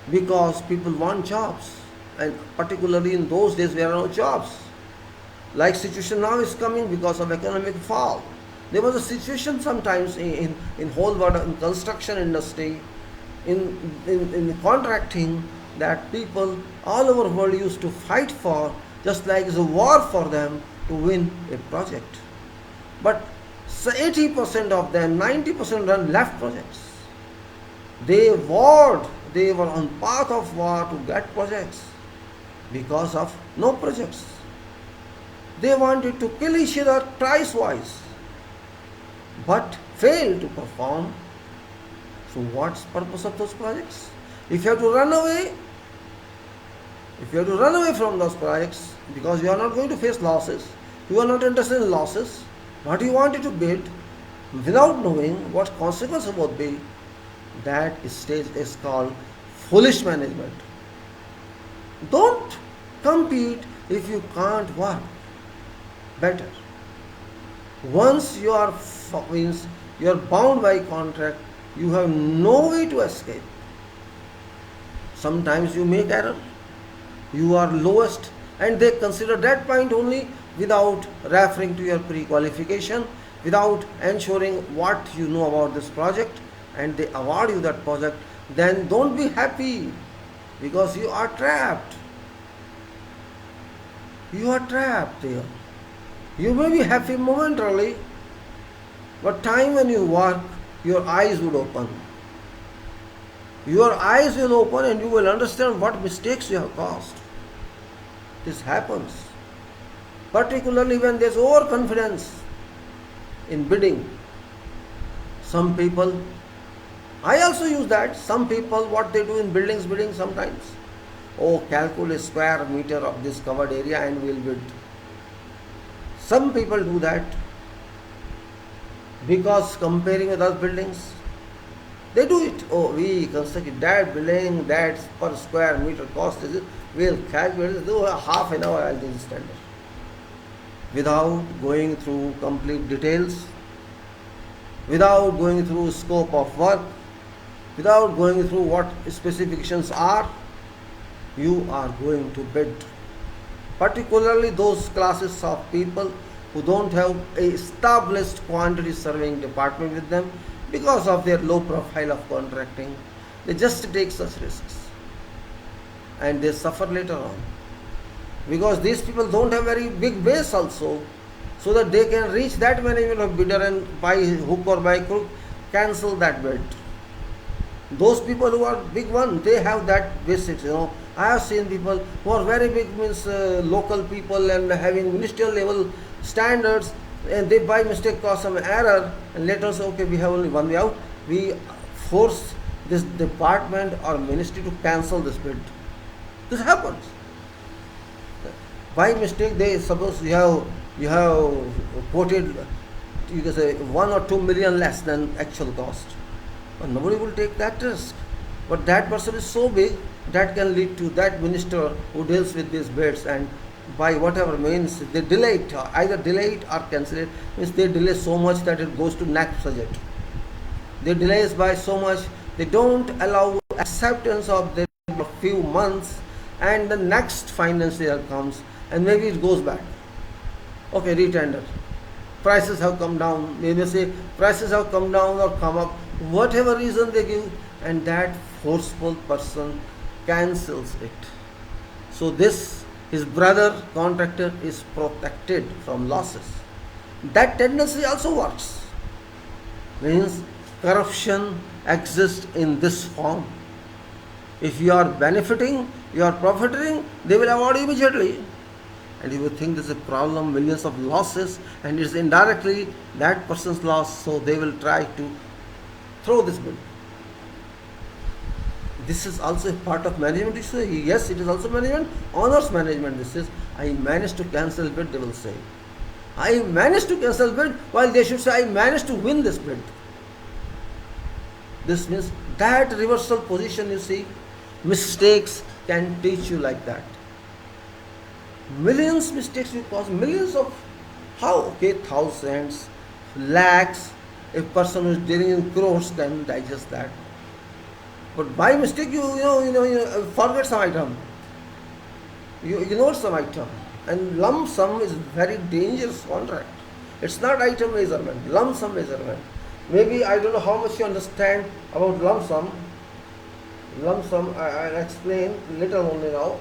Because people want jobs, and particularly in those days there are no jobs. Like situation now is coming because of economic fall. There was a situation sometimes in whole world, in construction industry, in contracting, that people all over the world used to fight for, just like it's a war for them to win a project. But 80% of them, 90% of them left projects. They warred. They were on path of war to get projects because of no projects. They wanted to kill each other price wise, but failed to perform. So what's the purpose of those projects? If you have to run away from those projects because you are not going to face losses, you are not interested in losses, what you wanted to bid without knowing what consequences would be, that stage is called foolish management. Don't compete if you can't work better. Once means you are bound by contract, you have no way to escape. Sometimes you make error, you are lowest, and they consider that point only without referring to your pre-qualification, without ensuring what you know about this project, and they award you that project. Then don't be happy, because you are trapped. You are trapped there. You may be happy momentarily, but time when you work, your eyes would open. Your eyes will open and you will understand what mistakes you have caused. This happens. Particularly when there is overconfidence in bidding. Some people, I also use that. Some people, what they do in bidding sometimes. Oh, calculate square meter of this covered area and we'll bid. Some people do that because comparing with other buildings, they do it. Oh, we constructed that building, that per square meter cost is it. We'll calculate it. Do half an hour, I'll do the standard. Without going through complete details, without going through scope of work, without going through what specifications are, you are going to bid. Particularly those classes of people who don't have a established quantity surveying department with them because of their low profile of contracting. They just take such risks and they suffer later on, because these people don't have very big base also, so that they can reach that management of bidder and by hook or by crook cancel that bid. Those people who are big one, they have that basics, I have seen people who are very big, means local people and having ministerial level standards, and they by mistake cause some error and later say, okay, we have only one way out. We force this department or ministry to cancel this bid. This happens. By mistake, they suppose you have quoted, you can say 1 or 2 million less than actual cost. But nobody will take that risk. But that person is so big that can lead to that minister who deals with these bids, and by whatever means they delay it, either delay it or cancel it, means they delay so much that it goes to next project. They delays by so much, they don't allow acceptance of their few months, and the next financial year comes and maybe it goes back. Okay, retender. Prices have come down. They may say prices have come down or come up, whatever reason they give, and that forceful person cancels it. So his brother contractor is protected from losses. That tendency also works. Means corruption exists in this form. If you are benefiting, you are profiting, they will award you immediately. And you will think there's a problem, millions of losses, and it's indirectly that person's loss, so they will try to throw this bill. This is also a part of management issue. Yes, it is also management, honors management. This is, I managed to cancel bid, they will say. I managed to cancel bid, while they should say, I managed to win this bid. This means that reversal position, you see, mistakes can teach you like that. Millions mistakes will cause millions of, how? Okay, thousands, lakhs. A person who is dealing in crores can digest that. But by mistake, you forget some item. You ignore some item. And lump sum is very dangerous contract. It's not item measurement, lump sum measurement. Maybe I don't know how much you understand about lump sum. Lump sum, I'll explain little only now.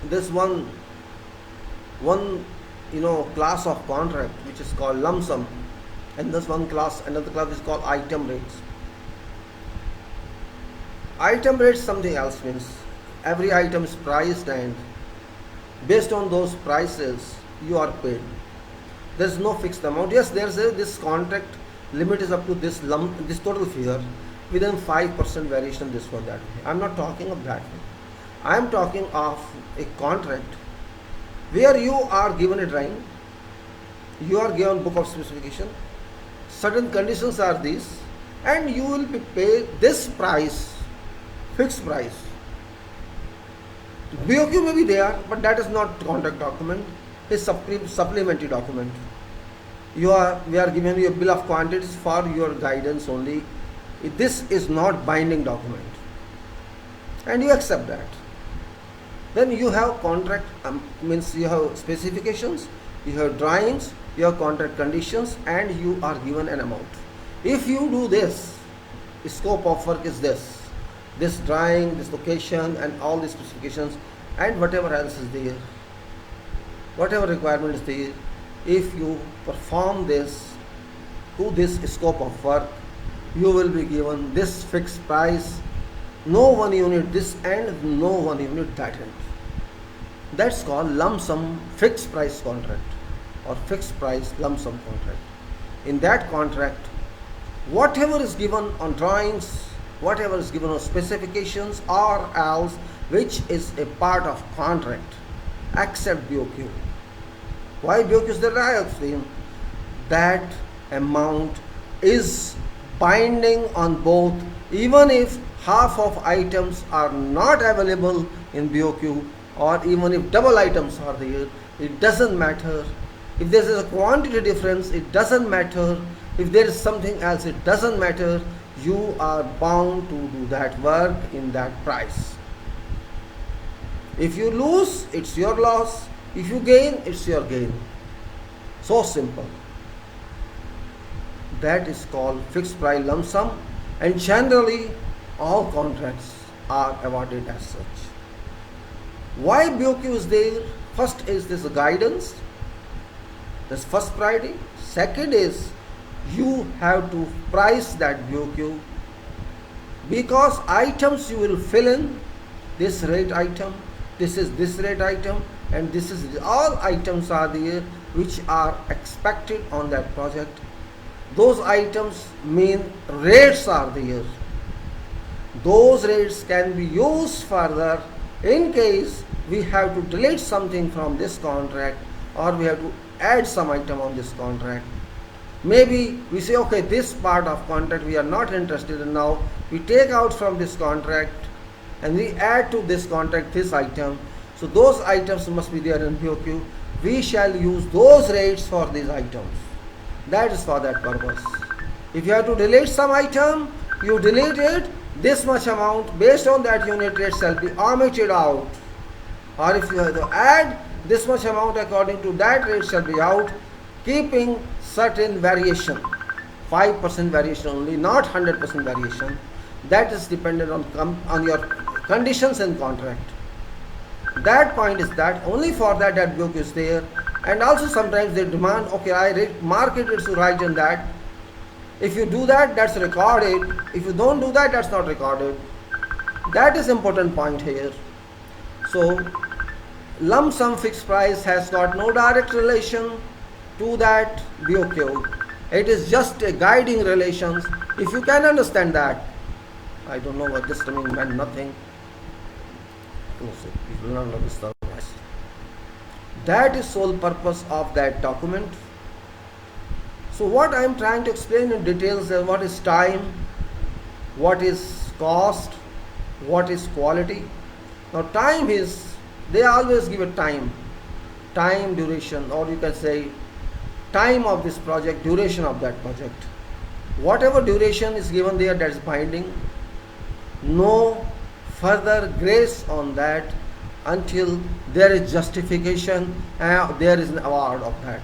This one class of contract which is called lump sum, and this another class is called item rates. Item rates something else, means every item is priced and based on those prices you are paid. There is no fixed amount. Yes, this contract limit is up to this total figure, within 5% variation this or that. I am not talking of that. I am talking of a contract where you are given a drawing You are given book of specification. Certain conditions are these, and you will be paid this price, fixed price. BOQ may be there, but that is not contract document. It's supplementary document. We are giving you a bill of quantities for your guidance only. This is not binding document, and you accept that. Then you have contract, means you have specifications, you have drawings, you have contract conditions, and you are given an amount. If you do this, scope of work is this drawing, this location, and all the specifications, and whatever else is there, whatever requirement is there, if you perform this to this scope of work, you will be given this fixed price, no one unit this end, no one unit that end. That's called lump sum fixed price contract or fixed price lump sum contract. In that contract, whatever is given on drawings, whatever is given on specifications or else which is a part of contract, except BOQ. Why BOQ is there? I have seen that amount is binding on both, even if half of items are not available in BOQ, or even if double items are there, it doesn't matter. If there is a quantity difference, it doesn't matter. If there is something else, it doesn't matter. You are bound to do that work in that price. If you lose, it's your loss. If you gain, it's your gain. So simple. That is called fixed price lump sum, and generally all contracts are awarded as such. Why BOQ is there? First is this guidance. That's first priority. Second is you have to price that BOQ, because items you will fill in this rate item, this is this rate item, and this is all items are there which are expected on that project. Those items mean rates are there. Those rates can be used further in case we have to delete something from this contract, or we have to add some item on this contract. Maybe we say, okay, this part of contract we are not interested in now, we take out from this contract and we add to this contract this item. So those items must be there in BOQ. We shall use those rates for these items. That is for that purpose. If you have to delete some item, you delete it, this much amount based on that unit rate shall be omitted out. Or if you have to add, this much amount according to that rate shall be out, keeping certain variation, 5% variation only, not 100% variation. That is dependent on your conditions in contract. That point is that only for that BOQ is there. And also sometimes they demand, okay, I mark it to write in that. If you do that, that's recorded. If you don't do that, that's not recorded. That is important point here. So lump sum fixed price has got no direct relation to that BOQ. It is just a guiding relations. If you can understand that, I don't know what this term meant, nothing. You will not understand. That is sole purpose of that document. So what I am trying to explain in details is what is time, what is cost, what is quality. Now time is, they always give a time duration, or you can say time of this project, duration of that project. Whatever duration is given there, that is binding. No further grace on that until there is justification and there is an award of that.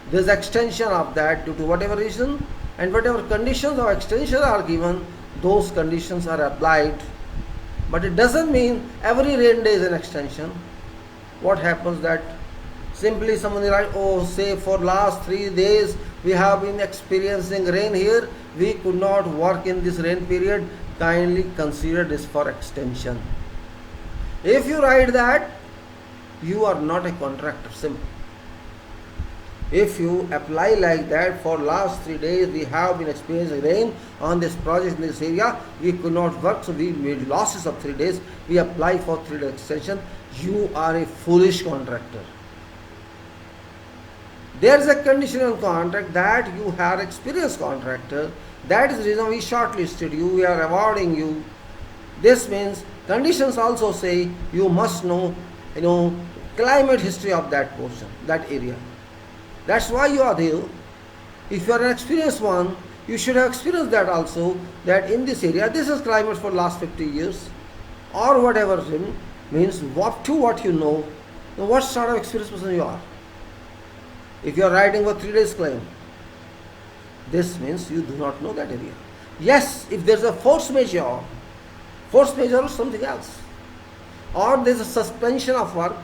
There is extension of that due to whatever reason, and whatever conditions of extension are given, those conditions are applied. But it doesn't mean every rain day is an extension. What happens that simply someone is like, oh, say for last 3 days we have been experiencing rain here, we could not work in this rain period, kindly consider this for extension. If you write that, you are not a contractor, simple. If you apply like that, for last 3 days we have been experiencing rain on this project in this area, we could not work, so we made losses of 3 days, we apply for 3 day extension, you are a foolish contractor. There is a condition on contract that you are experienced contractor. That is the reason we shortlisted you, we are awarding you. This means conditions also say you must know, climate history of that portion, that area. That's why you are there. If you are an experienced one, you should have experienced that also, that in this area, this is climate for last 50 years, or whatever means what you know, what sort of experienced person you are. If you are writing for 3 days claim, this means you do not know that area. Yes, if there is a force majeure is something else, or there is a suspension of work,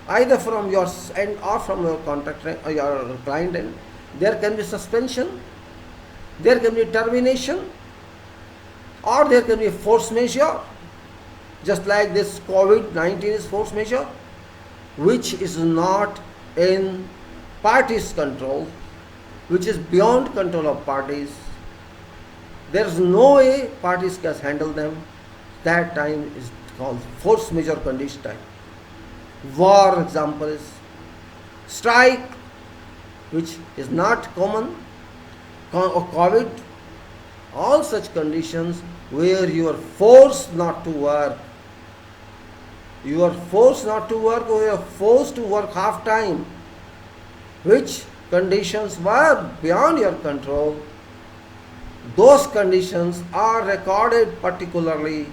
either from your end or from your contractor or your client end, there can be suspension, there can be termination, or there can be a force majeure. Just like this COVID-19 is force majeure, which is not in parties' control, which is beyond control of parties. There is no way parties can handle them. That time is called force majeure condition time. War example is strike, which is not common, or COVID. All such conditions where you are forced not to work. You are forced not to work, or you are forced to work half time, which conditions were beyond your control. Those conditions are recorded particularly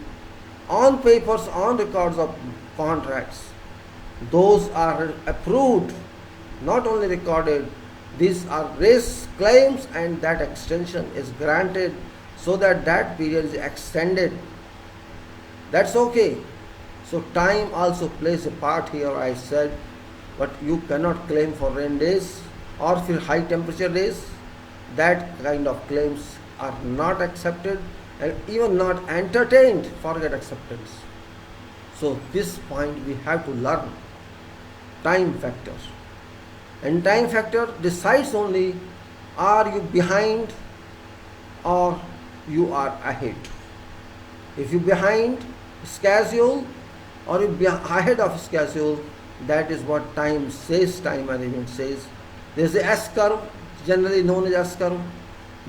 on papers, on records of contracts. Those are approved, not only recorded. These are raised claims, and that extension is granted so that that period is extended. That's okay. So time also plays a part here, I said, but you cannot claim for rain days or for high temperature days. That kind of claims are not accepted and even not entertained, forget acceptance. So this point we have to learn. Time factor. And time factor decides only, are you behind or you are ahead. If you behind schedule or you ahead of schedule, that is what time says, time management says. There is a S curve, generally known as S curve.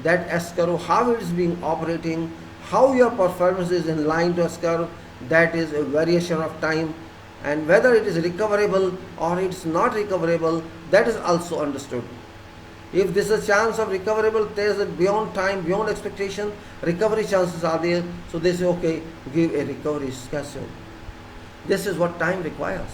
That S curve, how it is being operating, how your performance is in line to S curve, that is a variation of time. And whether it is recoverable or it is not recoverable, that is also understood. If there is a chance of recoverable, there is a beyond time, beyond expectation, recovery chances are there. So they say, okay, give a recovery schedule. This is what time requires.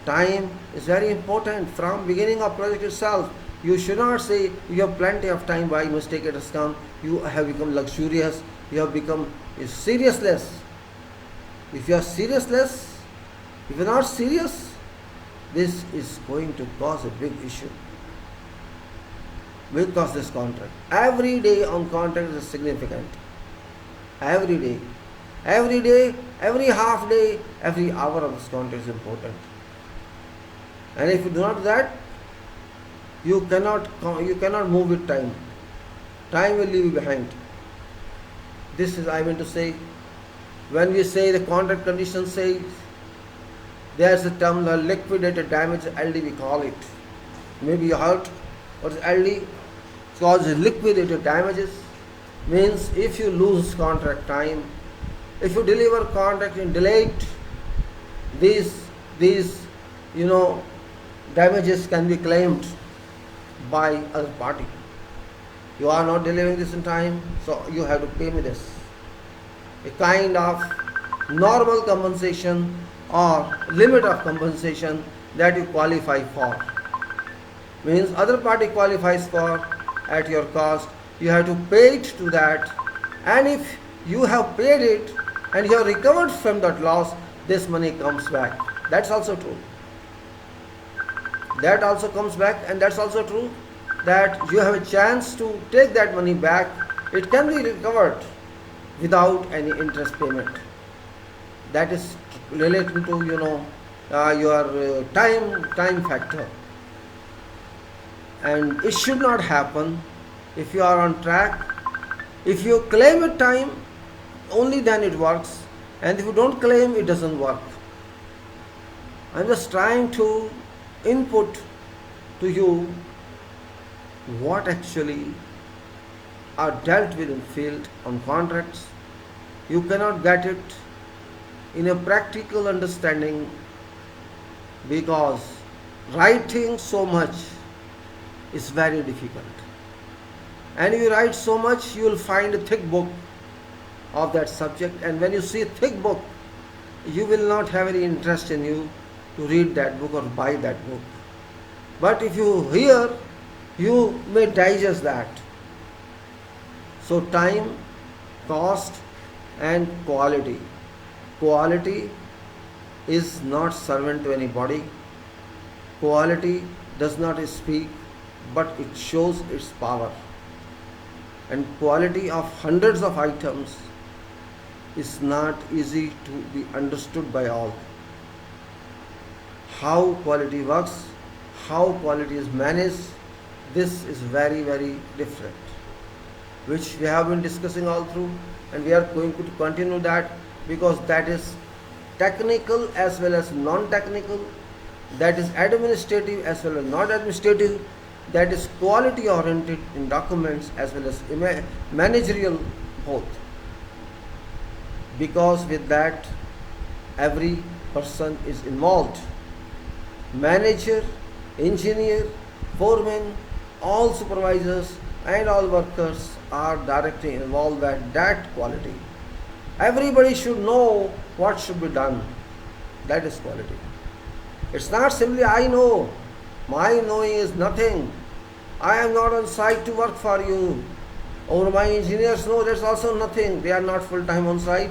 Time is very important from beginning of project itself. You should not say you have plenty of time, by mistake it has come. You have become luxurious. You have become seriousless. If you are seriousless, if you are not serious, this is going to cause a big issue. Because this contract, every day on contract is significant. Every day, every half day, every hour of this contract is important. And if you do not do that, you cannot move with time. Time will leave you behind. This is, I mean to say, when we say the contract condition says, there is a term, the liquidated damage, LD we call it. Maybe you heard what is LD? It's called liquidated damages. Means if you lose contract time, if you deliver contract in delayed, these damages can be claimed by other party. You are not delivering this in time, so you have to pay me this. A kind of normal compensation or limit of compensation that you qualify for. Means other party qualifies for at your cost, you have to pay it to that, and if you have paid it and you have recovered from that loss, this money comes back. That's also true. That also comes back, and that's also true that you have a chance to take that money back. It can be recovered without any interest payment. That is relating to your time factor. And it should not happen if you are on track. If you claim a time, only then it works, and if you don't claim, it doesn't work. I'm just trying to input to you what actually are dealt with in field on contracts. You cannot get it in a practical understanding because writing so much is very difficult. And you write so much, you will find a thick book of that subject, and when you see a thick book, you will not have any interest in you to read that book or buy that book. But if you hear, you may digest that. So time, cost and quality. Quality is not servant to anybody. Quality does not speak, but it shows its power. And quality of hundreds of items is not easy to be understood by all. How quality works, how quality is managed, this is very, very different, which we have been discussing all through, and we are going to continue that because that is technical as well as non-technical, that is administrative as well as not administrative, that is quality oriented in documents as well as managerial both. Because with that every person is involved. Manager, engineer, foreman, all supervisors and all workers are directly involved at that quality. Everybody should know what should be done. That is quality. It's not simply I know. My knowing is nothing. I am not on site to work for you. Or my engineers know, that's also nothing. They are not full time on site.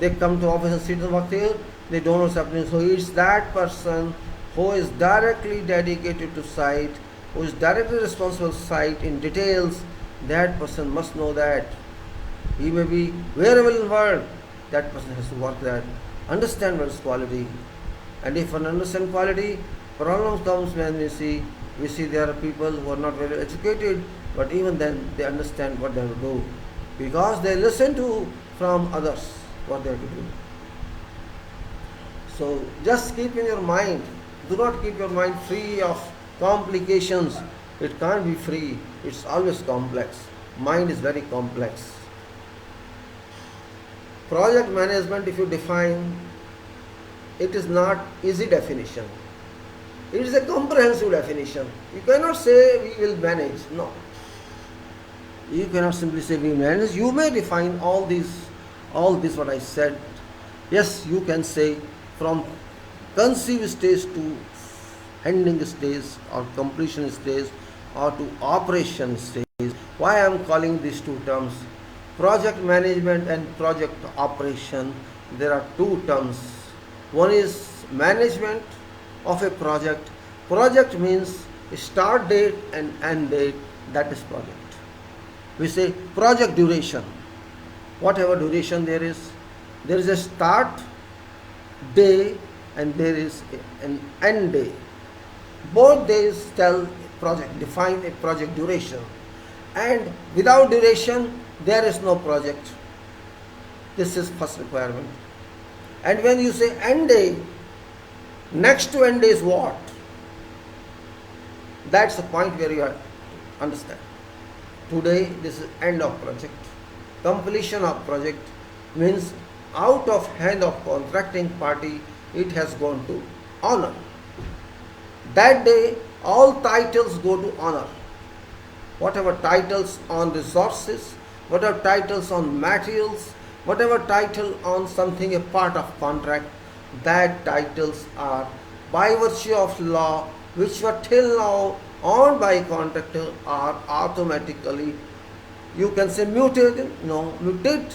They come to office and sit and work there. They don't know what's happening. So it's that person who is directly dedicated to site, who is directly responsible for site in details. That person must know that. He may be wherever in the world. That person has to work that. Understand what is quality. And if one understands quality, problem comes when we see there are people who are not very educated, but even then they understand what they have to do because they listen to from others what they have to do. So just keep in your mind, do not keep your mind free of complications. It can't be free, it's always complex. Mind is very complex. Project management, if you define, it is not easy definition. It is a comprehensive definition. You cannot say we will manage. No. You cannot simply say we manage. You may define all this what I said. Yes, you can say from conceive stage to ending stage or completion stage or to operation stage. Why I am calling these two terms? Project management and project operation. There are two terms. One is management of a project. Project means start date and end date, that is project. We say project duration. Whatever duration there is a start day and there is an end day. Both days tell project, define a project duration. And without duration, there is no project. This is first requirement. And when you say end day, next to end day is what? That's the point where you have to understand. Today, this is end of project. Completion of project means out of hand of contracting party, it has gone to honor. That day, all titles go to honor. Whatever titles on resources, whatever titles on materials, whatever title on something a part of contract, that titles are by virtue of law which were till now owned by contractor are automatically, you can say muted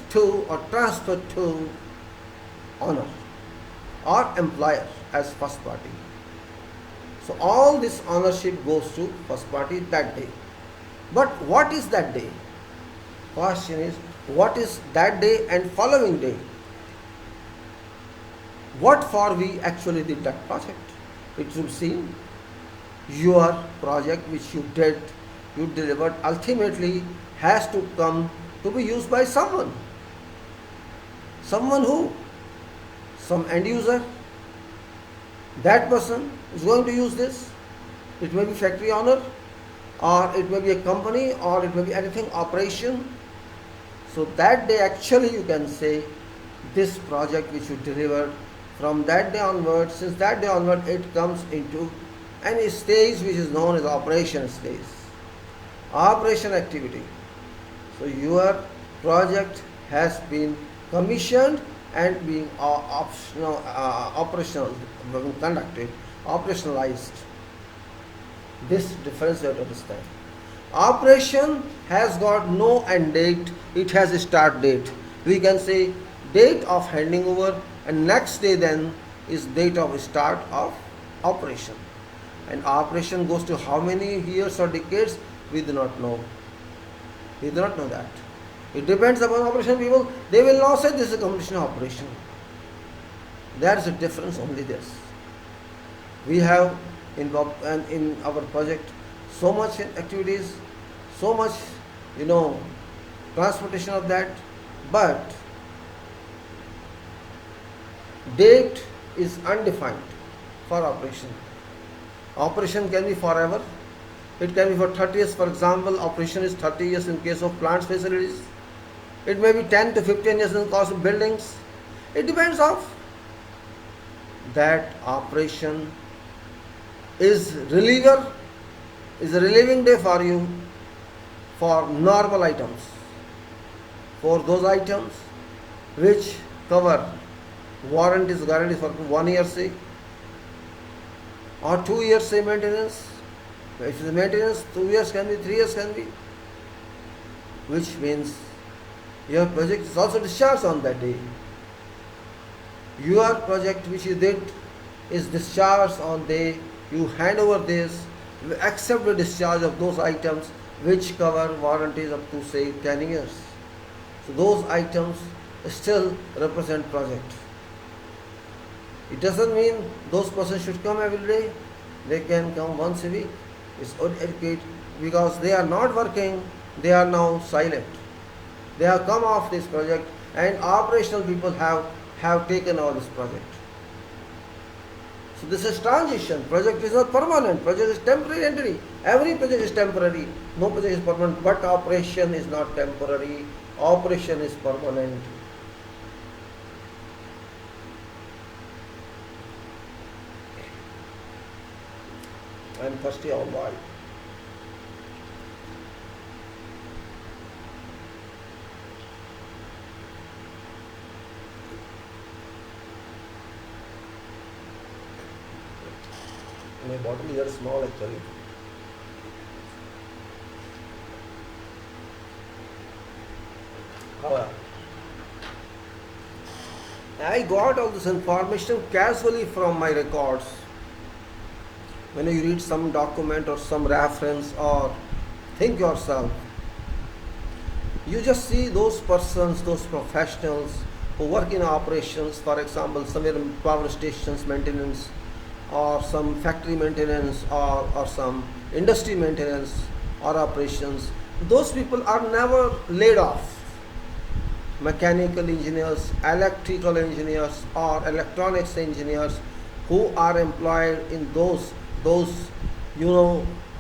to or transferred to owner or employer as first party. So all this ownership goes to first party that day. But what is that day? Question is, what is that day and following day? What for we actually did that project? It should seem your project which you did, you delivered, ultimately has to come to be used by someone. Someone who? Some end user. That person is going to use this. It may be factory owner, or it may be a company, or it may be anything, operation. So that day actually you can say this project which you delivered, from that day onward, since that day onward it comes into any stage which is known as operation stage, operation activity. So your project has been commissioned and being operational, conducted, operationalized. This difference you have to understand. Operation has got no end date, it has a start date. We can say date of handing over, and next day then is date of start of operation. And operation goes to how many years or decades? We do not know. We do not know that. It depends upon operation people. They will not say this is a completion operation. There is a difference only this. We have in our project so much activities, so much transportation of that, but date is undefined for operation. Operation can be forever. It can be for 30 years. For example, operation is 30 years in case of plants facilities. It may be 10 to 15 years in the case of buildings. It depends of that operation is reliever, is a relieving day for you for normal items. For those items which cover warranties, guarantees for 1 year say, or 2 years say maintenance. If it is maintenance, 2 years can be, 3 years can be, which means your project is also discharged on that day. Your project which you did is discharged on day you hand over this, accept the discharge of those items which cover warranties up to say 10 years. So those items still represent project. It doesn't mean those persons should come every day. They can come once a week. It's adequate because they are not working, they are now silent. They have come off this project and operational people have taken over this project. So this is transition. Project is not permanent. Project is temporary entity. Every project is temporary. No project is permanent. But operation is not temporary. Operation is permanent. I am thirsty all while. My bottle is very small actually. However, I got all this information casually from my records. When you read some document or some reference or think yourself, you just see those persons, those professionals who work in operations, for example, somewhere in power stations maintenance, or some factory maintenance, or some industry maintenance or operations. Those people are never laid off. Mechanical engineers, electrical engineers, or electronics engineers who are employed in those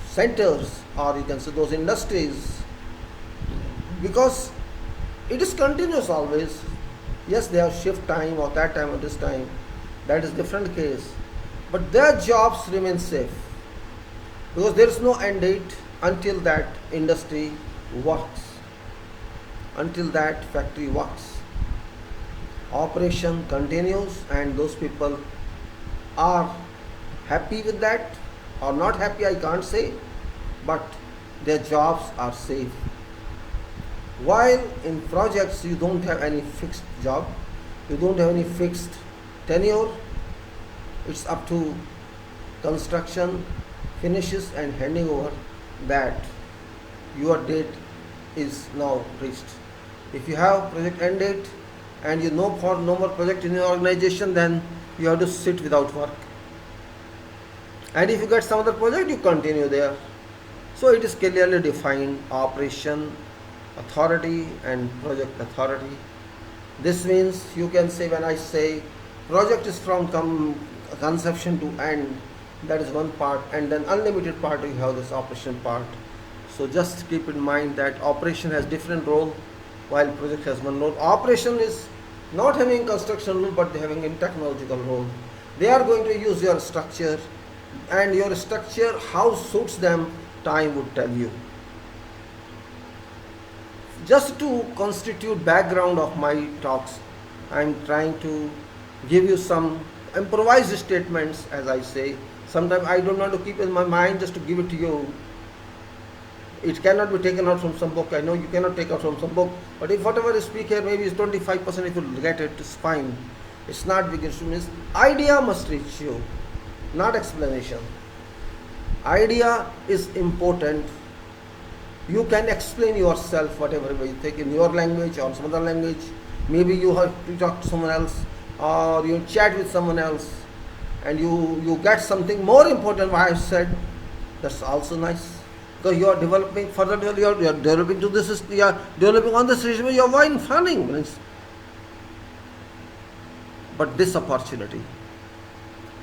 centers, or you can say those industries, because it is continuous always. Yes, they have shift time or that time or this time, that is different case, but their jobs remain safe because there is no end date until that industry works, until that factory works. Operation continues and those people are happy with that or not happy, I can't say, but their jobs are safe. While in projects you don't have any fixed job, you don't have any fixed tenure, it's up to construction finishes and handing over that your date is now reached. If you have project end date and you know for no more project in your organization, then you have to sit without work. And if you get some other project, you continue there. So it is clearly defined: operation authority and project authority. This means you can say, when I say project is from conception to end, That is one part, and then unlimited part you have this operation part. So just keep in mind that operation has different role while project has one role. Operation is not having construction role but they having a technological role. They are going to use your structure, and your structure how suits them, time would tell you. Just to constitute background of my talks, I am trying to give you some improvised statements, as I say. Sometimes I don't want to keep in my mind just to give it to you. It cannot be taken out from some book. I know you cannot take out from some book, but if whatever you speak here, maybe it's 25%, if you get it, it's fine. It's not big issue. Means idea must reach you, not explanation. Idea is important. You can explain yourself whatever you think in your language or some other language. Maybe you have to talk to someone else, or you chat with someone else, and you get something more important what I said. That's also nice, because you are developing further. You are developing to this. You are developing on this issue. You are wine funning. But this opportunity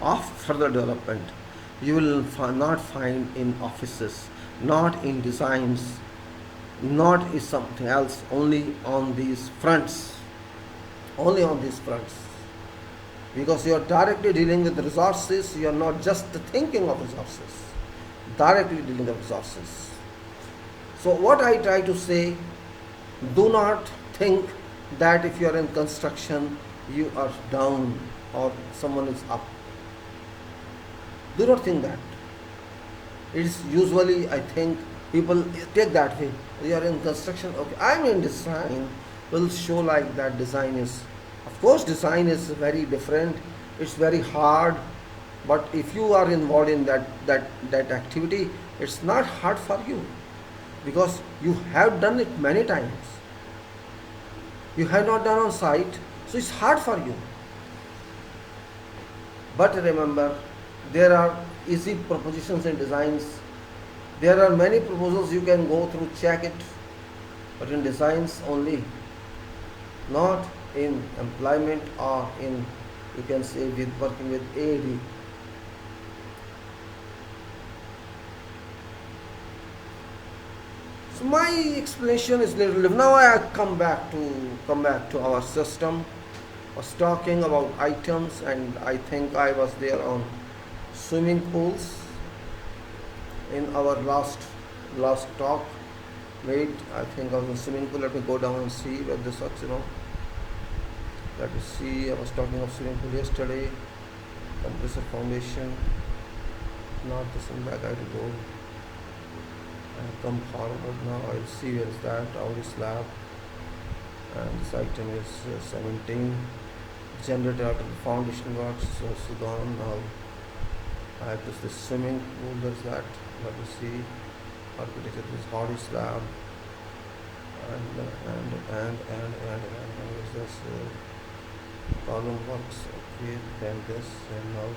of further development you will not find in offices, not in designs, not in something else, only on these fronts. Only on these fronts. Because you are directly dealing with resources, you are not just thinking of resources, directly dealing with resources. So what I try to say, do not think that if you are in construction, you are down or someone is up. Do not think that. It is usually, I think, people take that way. You are in construction, okay, I am in design, will show like that design is, of course design is very different, it's very hard, but if you are involved in that activity, it's not hard for you, because you have done it many times. You have not done on site, so it's hard for you. But remember, there are easy propositions in designs. There are many proposals you can go through, check it, but in designs only, not in employment or in, you can say, with working with AD. So my explanation is little. Now I come back to our system. I was talking about items, and I think I was there on swimming pools in our last talk. Wait, I think I was in swimming pool. Let me go down and see where this was, Let me see. I was talking of swimming pool yesterday. Compressor foundation. Not this one back. I have to go. I come forward now. I will see where is that. Our slab. And this item is 17. Generator after the foundation works. So it's gone now. I have this swimming pool. There's that. Let me see. Architecture is hardy slab. And is this column works. Okay, then this, and now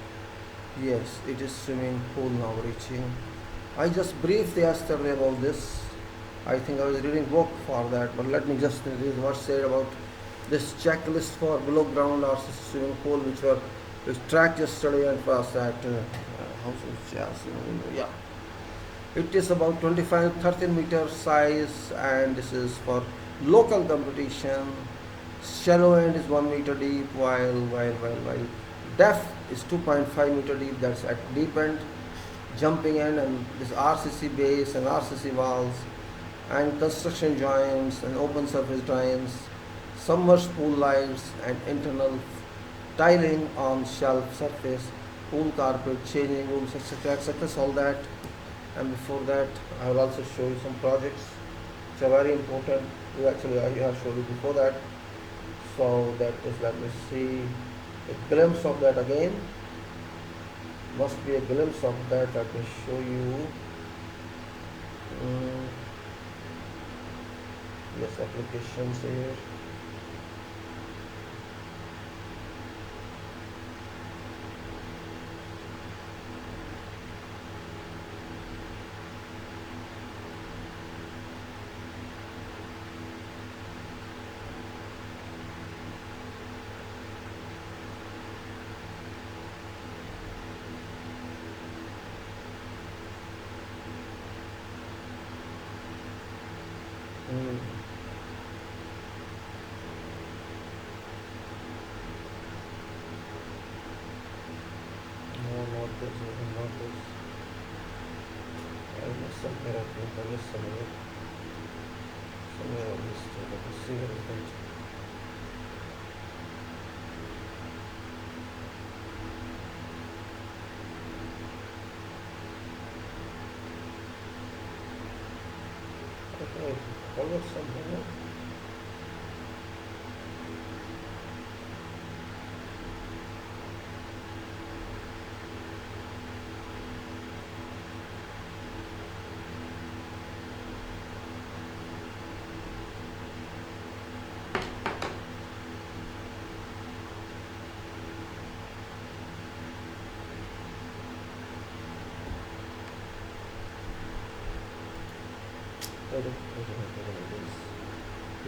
yes, it is swimming pool now reaching. I just briefed yesterday about this. I think I was reading book for that, but let me just read what said about this checklist for below ground or swimming pool, which tracked yesterday and was at yeah. It is about 25-13 meter size, and this is for local competition. Shallow end is 1 meter deep, while depth is 2.5 meter deep. That's at deep end. Jumping end, and this RCC base and RCC walls, and construction joints and open surface joints, submerged pool lights and internal tiling on shelf surface, pool carpet, changing rooms, etc., etc. All that. And before that, I will also show you some projects which are very important. Actually, I have showed you before that. So that is, let me see, a glimpse of that again. Must be a glimpse of that. Let me show you. Yes, applications here. Mm. No, not this, not this. I missed somewhere, I think I missed somewhere. Somewhere I missed it. Let me see where it went. Okay, follow something.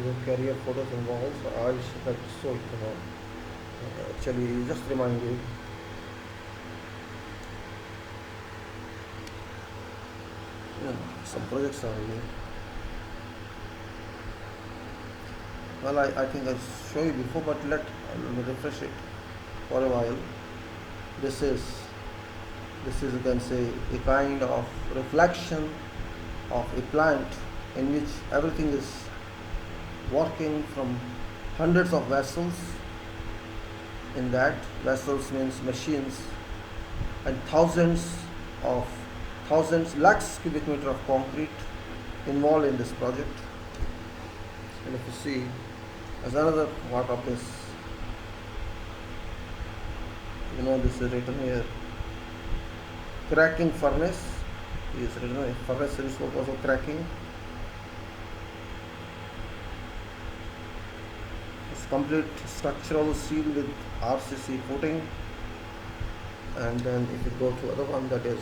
Your career photos involved, so I should like to show actually just remind you. Yeah, some projects are here. Well, I think I showed you before, but let me refresh it for a while. This is you can say a kind of reflection of a plant in which everything is working from hundreds of vessels. In that, vessels means machines, and thousands lakhs cubic meter of concrete involved in this project. And if you see, as another part of this, this is written here, cracking furnace is written, a furnace is also cracking. It's complete structural steel with RCC coating. And then if you go to other one, that is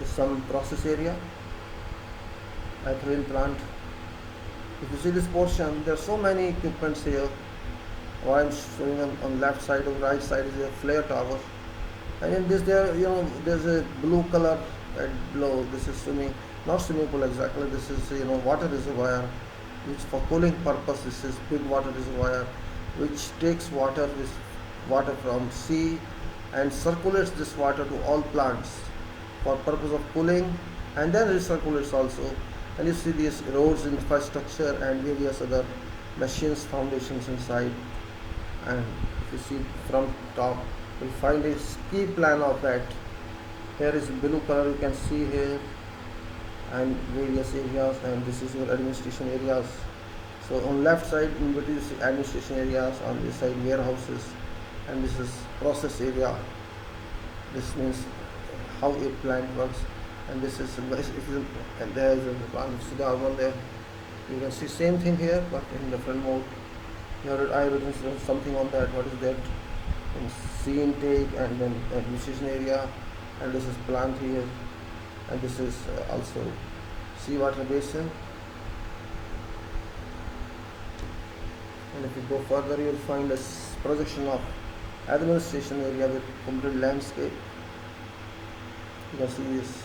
some process area, ethylene plant. If you see this portion, there are so many equipments here. What I'm showing on left side or right side is a flare tower, and in this there's a blue color and below. This is not swimming pool exactly. This is water reservoir, which for cooling purpose. This is big water reservoir, which takes water from sea and circulates this water to all plants for purpose of cooling, and then recirculates also. And you see these roads, infrastructure, and various other machines, foundations inside. And if you see from top, you'll find a key plan of that. Here is blue color, you can see here, and various areas, and this is your administration areas. So on left side, in between you see administration areas, on this side warehouses, and this is process area. This means how a plant works. And this is and there is a plant one there. You can see same thing here, but in different mode. Here I written something on that. What is that? In sea intake, and then administration area, and this is plant here, and this is also seawater basin. And if you go further, you will find a projection of administration area with complete landscape. You can see this.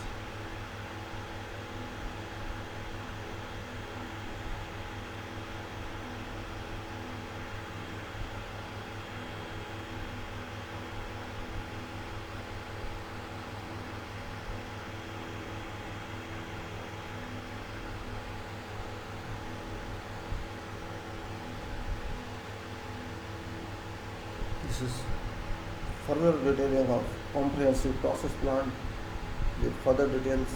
This is further detailing of comprehensive process plant with further details,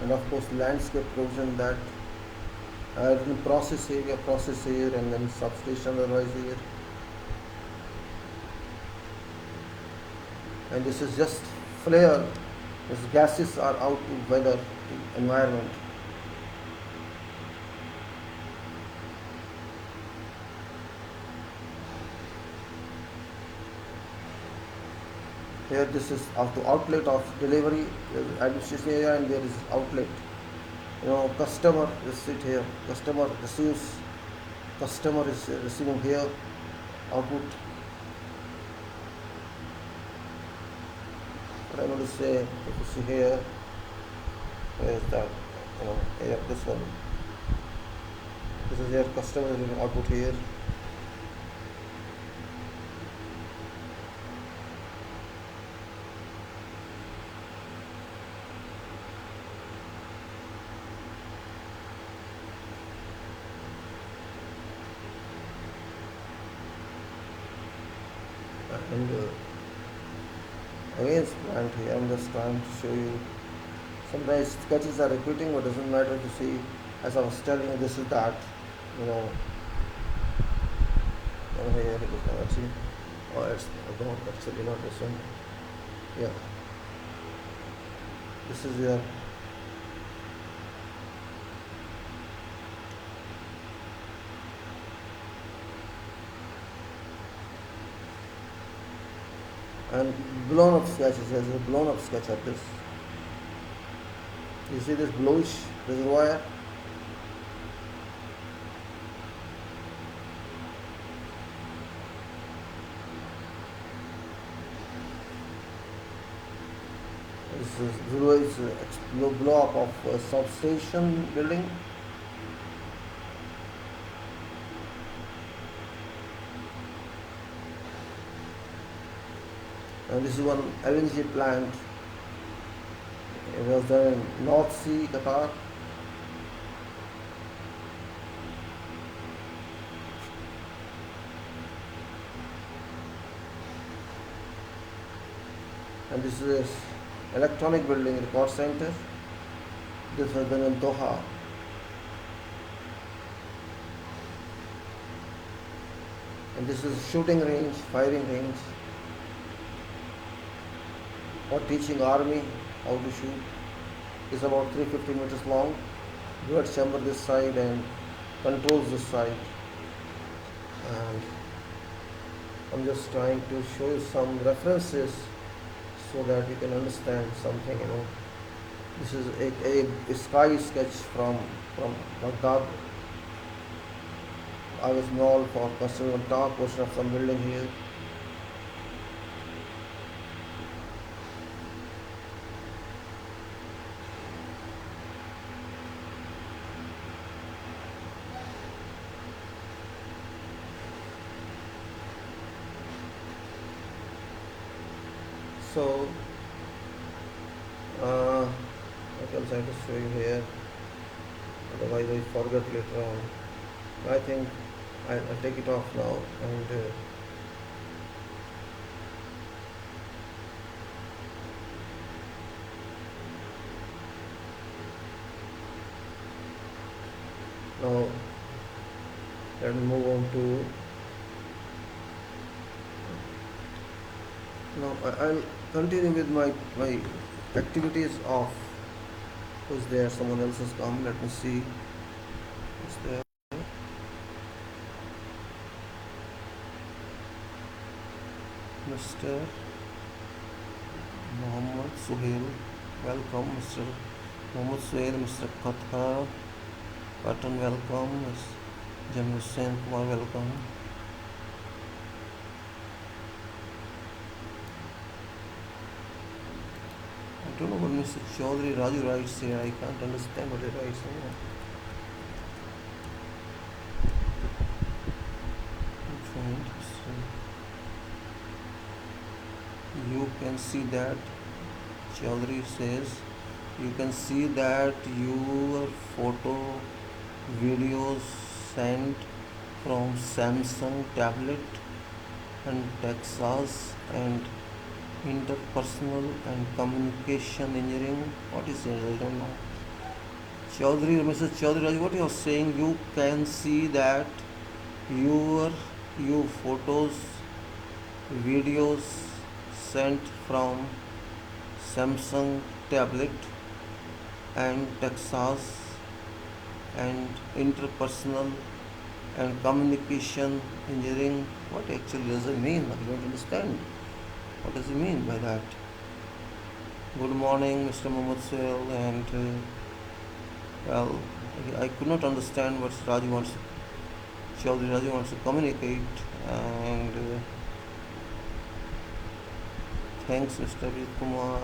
and of course landscape provision, that process here, and then substation otherwise here. And this is just flare. These gases are out to weather, to environment. Here this is the outlet of delivery, administration area, and there is outlet. Customer is sit here. Customer receives. Customer is receiving here. Output. What I want to say, if you see here, Where is that? Here, this one. This is your customer output here. And again it's blank here. I'm just trying to show you. Sometimes sketches are repeating, but doesn't matter. To see, as I was telling you, this is that. You know, and here it is actually. Oh, it's not actually not this one. Yeah, this is your. And blown up sketches. There's a blown up sketch of this. You see this bluish reservoir? This is blow up of a substation building. And this is one LNG plant. It was done in North Sea, Qatar. And this is electronic building record center. This was done in Doha. And this is shooting range, firing range, for teaching army how to shoot. It's about 350 meters long. Dual chamber this side and controls this side. And I'm just trying to show you some references so that you can understand something. This is a sky sketch from Baghdad. I was known for constructing the top portion of some building here. So, what else I have to show you here? Otherwise, I forget later on. I think I'll take it off now and now let me move on to. Now I'll continue with my activities of. Who's there? Someone else has come. Let me see. Who's there? Mr. Mohammed Suhail. Welcome, Mr. Mohammed Suhail. Mr. Katha Patton. Welcome. Ms. Jamil Hussain Kumar. Welcome. I don't know what Mr. Chaudhary Raju writes here. I can't understand what he writes here. You can see that Chaudhary says you can see that your photo videos sent from Samsung tablet and Texas and interpersonal and communication engineering. What is it? I don't know. Chaudhary, Mr. Chaudhary, what you are saying? You can see that your photos, videos sent from Samsung tablet and Texas and interpersonal and communication engineering. What actually does it mean? I don't understand. What does it mean by that? Good morning, Mr. Mohammed Suhail, and well, I could not understand what Chaudhary Raju wants to communicate, and thanks, Mr. Vijay Kumar,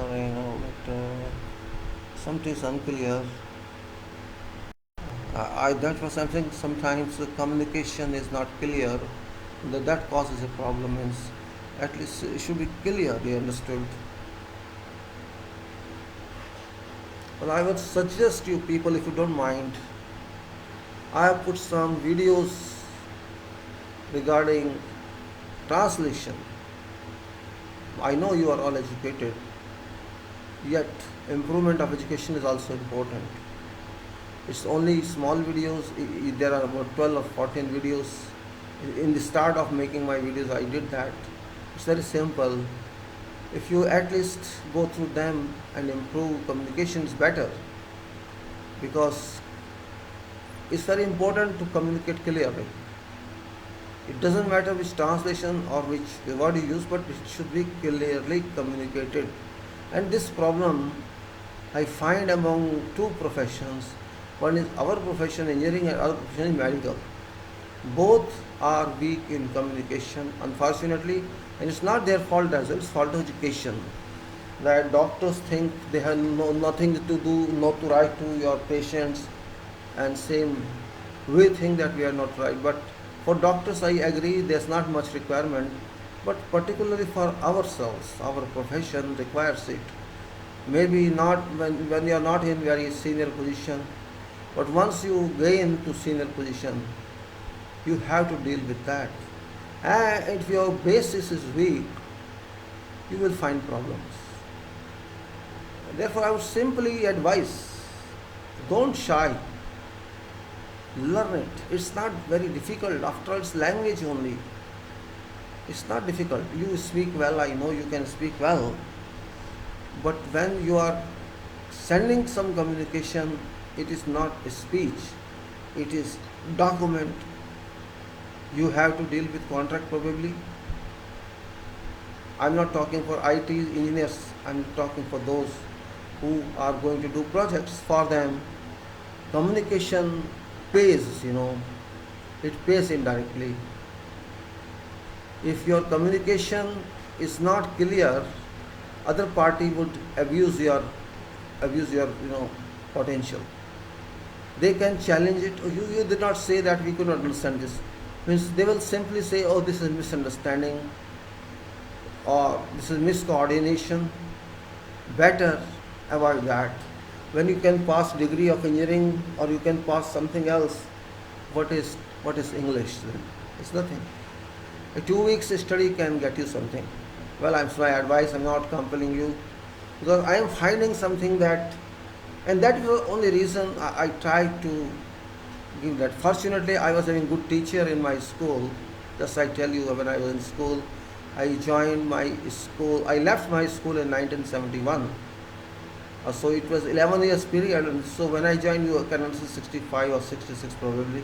something is unclear. That was something. Sometimes the communication is not clear. That causes a problem. Means at least it should be clearly understood. Well, I would suggest you people, if you don't mind, I have put some videos regarding translation. I know you are all educated, yet improvement of education is also important. It's only small videos. There are about 12 or 14 videos. In the start of making my videos, I did that. It's very simple. If you at least go through them and improve, communication is better, because it's very important to communicate clearly. It doesn't matter which translation or which word you use, but it should be clearly communicated. And this problem I find among two professions. One is our profession, engineering, and our profession is medical. Both are weak in communication, unfortunately, and it's not their fault as well, it's fault of education. That doctors think they have nothing to do, not to write to your patients, and same, we think that we are not right. But for doctors, I agree, there's not much requirement, but particularly for ourselves, our profession requires it. Maybe not when you are not in very senior position, but once you gain to senior position, you have to deal with that. And if your basis is weak, you will find problems. Therefore, I would simply advise, don't shy. Learn it. It's not very difficult. After all, it's language only. It's not difficult. You speak well, I know you can speak well. But when you are sending some communication, it is not a speech, it is document. You have to deal with contract probably. I'm not talking for IT engineers, I'm talking for those who are going to do projects. For them, communication pays, it pays indirectly. If your communication is not clear, other party would abuse your potential. They can challenge it. You did not say that, we could not understand this. Means they will simply say, oh, this is misunderstanding, or this is miscoordination. Better avoid that. When you can pass degree of engineering, or you can pass something else, what is English then? It's nothing. A 2 weeks study can get you something. Well, I'm my advice, I'm not compelling you, because I am finding something that, and that is the only reason I tried to give that. Fortunately, I was having good teacher in my school. Just I tell you, when I was in school, I joined my school. I left my school in 1971. So it was 11 years period. And so when I joined, you can answer 65 or 66 probably.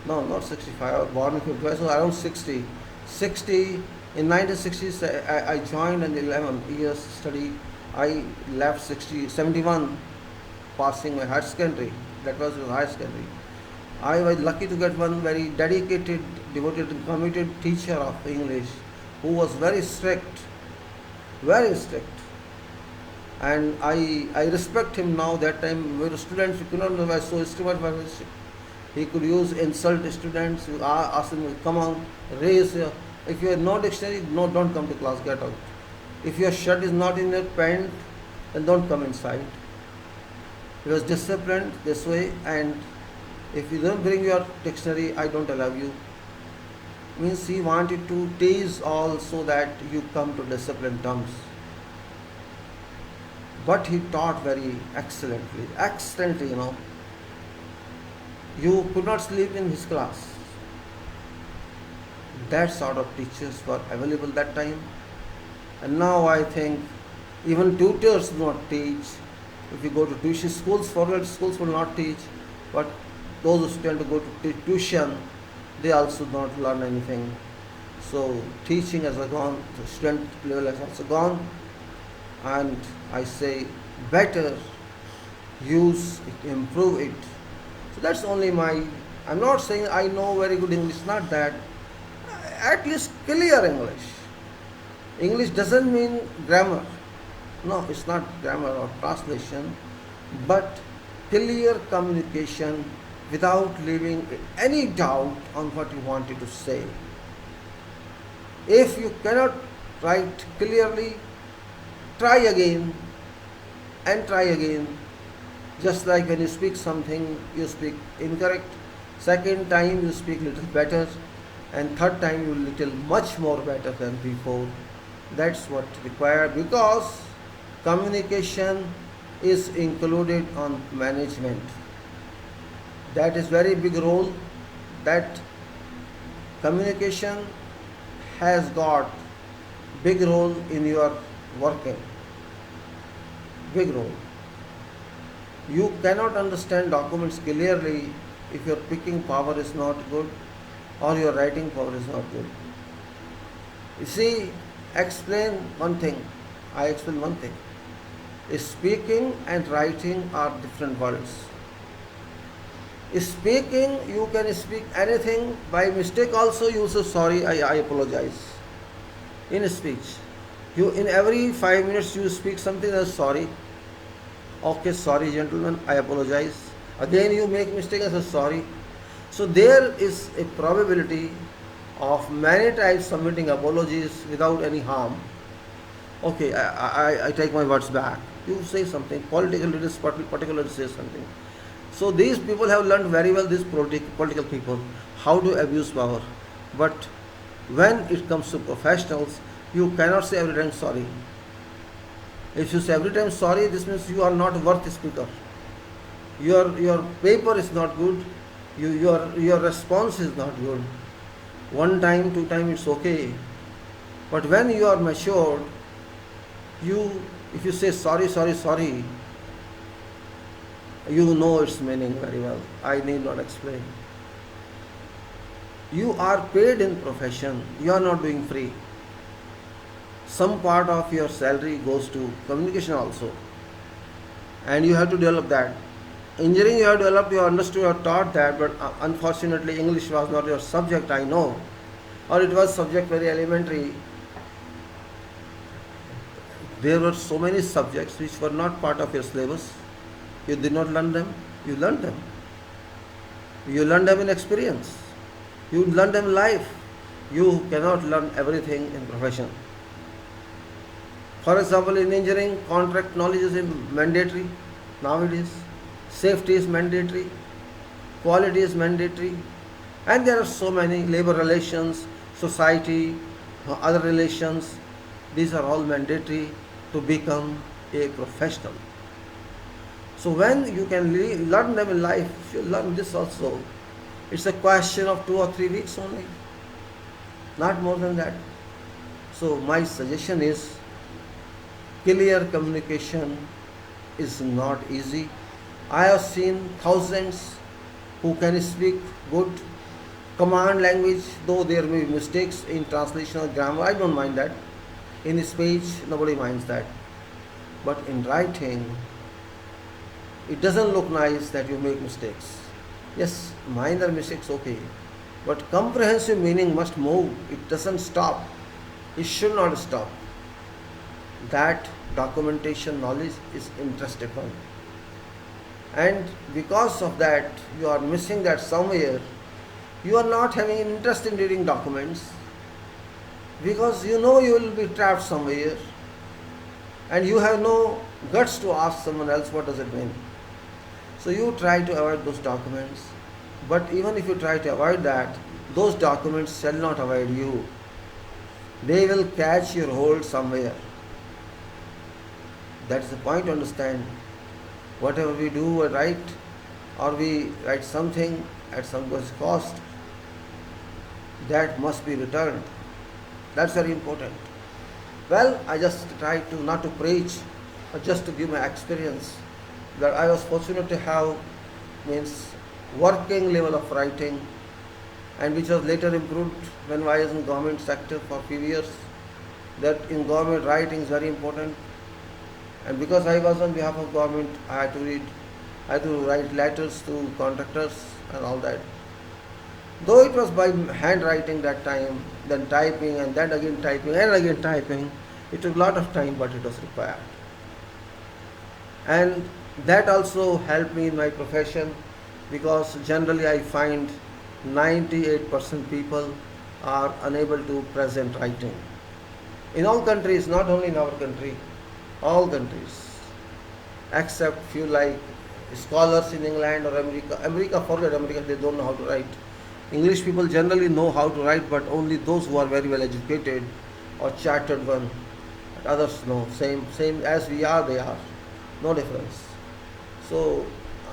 No, not 65. I was born in 55, so around 60. 60. In 1960s, I joined, and 11 years study. I left 71, passing my higher secondary. That was higher secondary. I was lucky to get one very dedicated, devoted, and committed teacher of English, who was very strict, very strict. And I respect him now. That time, we were students, we could not know why so strict. He could use insult students, ask them, come on, raise your. If you have no dictionary, no, don't come to class, get out. If your shirt is not in your pant, then don't come inside. He was disciplined this way, and if you don't bring your dictionary, I don't allow you. Means he wanted to tease all so that you come to disciplined terms. But he taught very excellently, You could not sleep in his class. That sort of teachers were available that time. And now I think even tutors do not teach. If you go to tuition schools, formal schools will not teach. But those who tend to go to tuition, they also don't learn anything. So teaching has gone, the student level has also gone. And I say better use it, improve it. So that's only I'm not saying I know very good English, not that. At least clear English. English doesn't mean grammar. No, it's not grammar or translation. but clear communication without leaving any doubt on what you wanted to say. If you cannot write clearly, try again and try again. Just like when you speak something, you speak incorrect. Second time you speak little better, and third time you little much more better than before. That's what required, because communication is included on management. That is very big role. That communication has got big role in your working. Big role. You cannot understand documents clearly if your picking power is not good or your writing power is not good. You see, explain one thing. I explain one thing. Speaking and writing are different words. Speaking, you can speak anything. By mistake also you say sorry, I apologize. In speech, you in every 5 minutes you speak something as sorry. Okay, sorry gentlemen, I apologize. Again you make mistake and say sorry. So there is a probability of many times submitting apologies without any harm. Okay, I take my words back. You say something, political leaders particularly say something. So these people have learned very well, these political people, how to abuse power. But when it comes to professionals, you cannot say every time sorry. If you say every time sorry, this means you are not worth a speaker. Your paper is not good. Your response is not good. One time, two time, it's okay. But when you are matured, if you say sorry, sorry, sorry, you know its meaning very well. I need not explain. You are paid in profession. You are not doing free. Some part of your salary goes to communication also. And you have to develop that. Engineering you have developed, you understood, you are taught that, but unfortunately English was not your subject, I know. Or it was subject very elementary. There were so many subjects which were not part of your syllabus. You did not learn them, you learned them. You learned them in experience. You learned them in life. You cannot learn everything in profession. For example, in engineering, contract knowledge is mandatory nowadays. Safety is mandatory. Quality is mandatory. And there are so many labor relations, society, other relations. These are all mandatory to become a professional. So when you can learn them in life, you learn this also. It's a question of 2 or 3 weeks only, not more than that. So my suggestion is, clear communication is not easy. I have seen thousands who can speak good command language, though there may be mistakes in translation or grammar. I don't mind that. In speech, nobody minds that. But in writing, it doesn't look nice that you make mistakes. Yes, minor mistakes, okay. But comprehensive meaning must move. It doesn't stop. It should not stop. That documentation knowledge is interested one. And because of that, you are missing that somewhere. You are not having an interest in reading documents because you know you will be trapped somewhere and you have no guts to ask someone else what does it mean. So you try to avoid those documents. But even if you try to avoid that, those documents shall not avoid you. They will catch your hold somewhere. That is the point to understand. Whatever we do or write, or we write something at some cost, that must be returned. That's very important. Well, I just try to not to preach, but just to give my experience that I was fortunate to have working level of writing, and which was later improved when I was in government sector for a few years. That in government writing is very important. And because I was on behalf of government, I had to write letters to contractors and all that. Though it was by handwriting that time, then typing and then again typing and again typing, it took a lot of time, but it was required. And That also helped me in my profession, because generally I find 98% people are unable to present writing. In all countries, not only in our country, all countries, except few like scholars in England or America. America, forget America, they don't know how to write. English people generally know how to write, but only those who are very well educated or chartered one. Others know. Same as we are, they are. No difference. So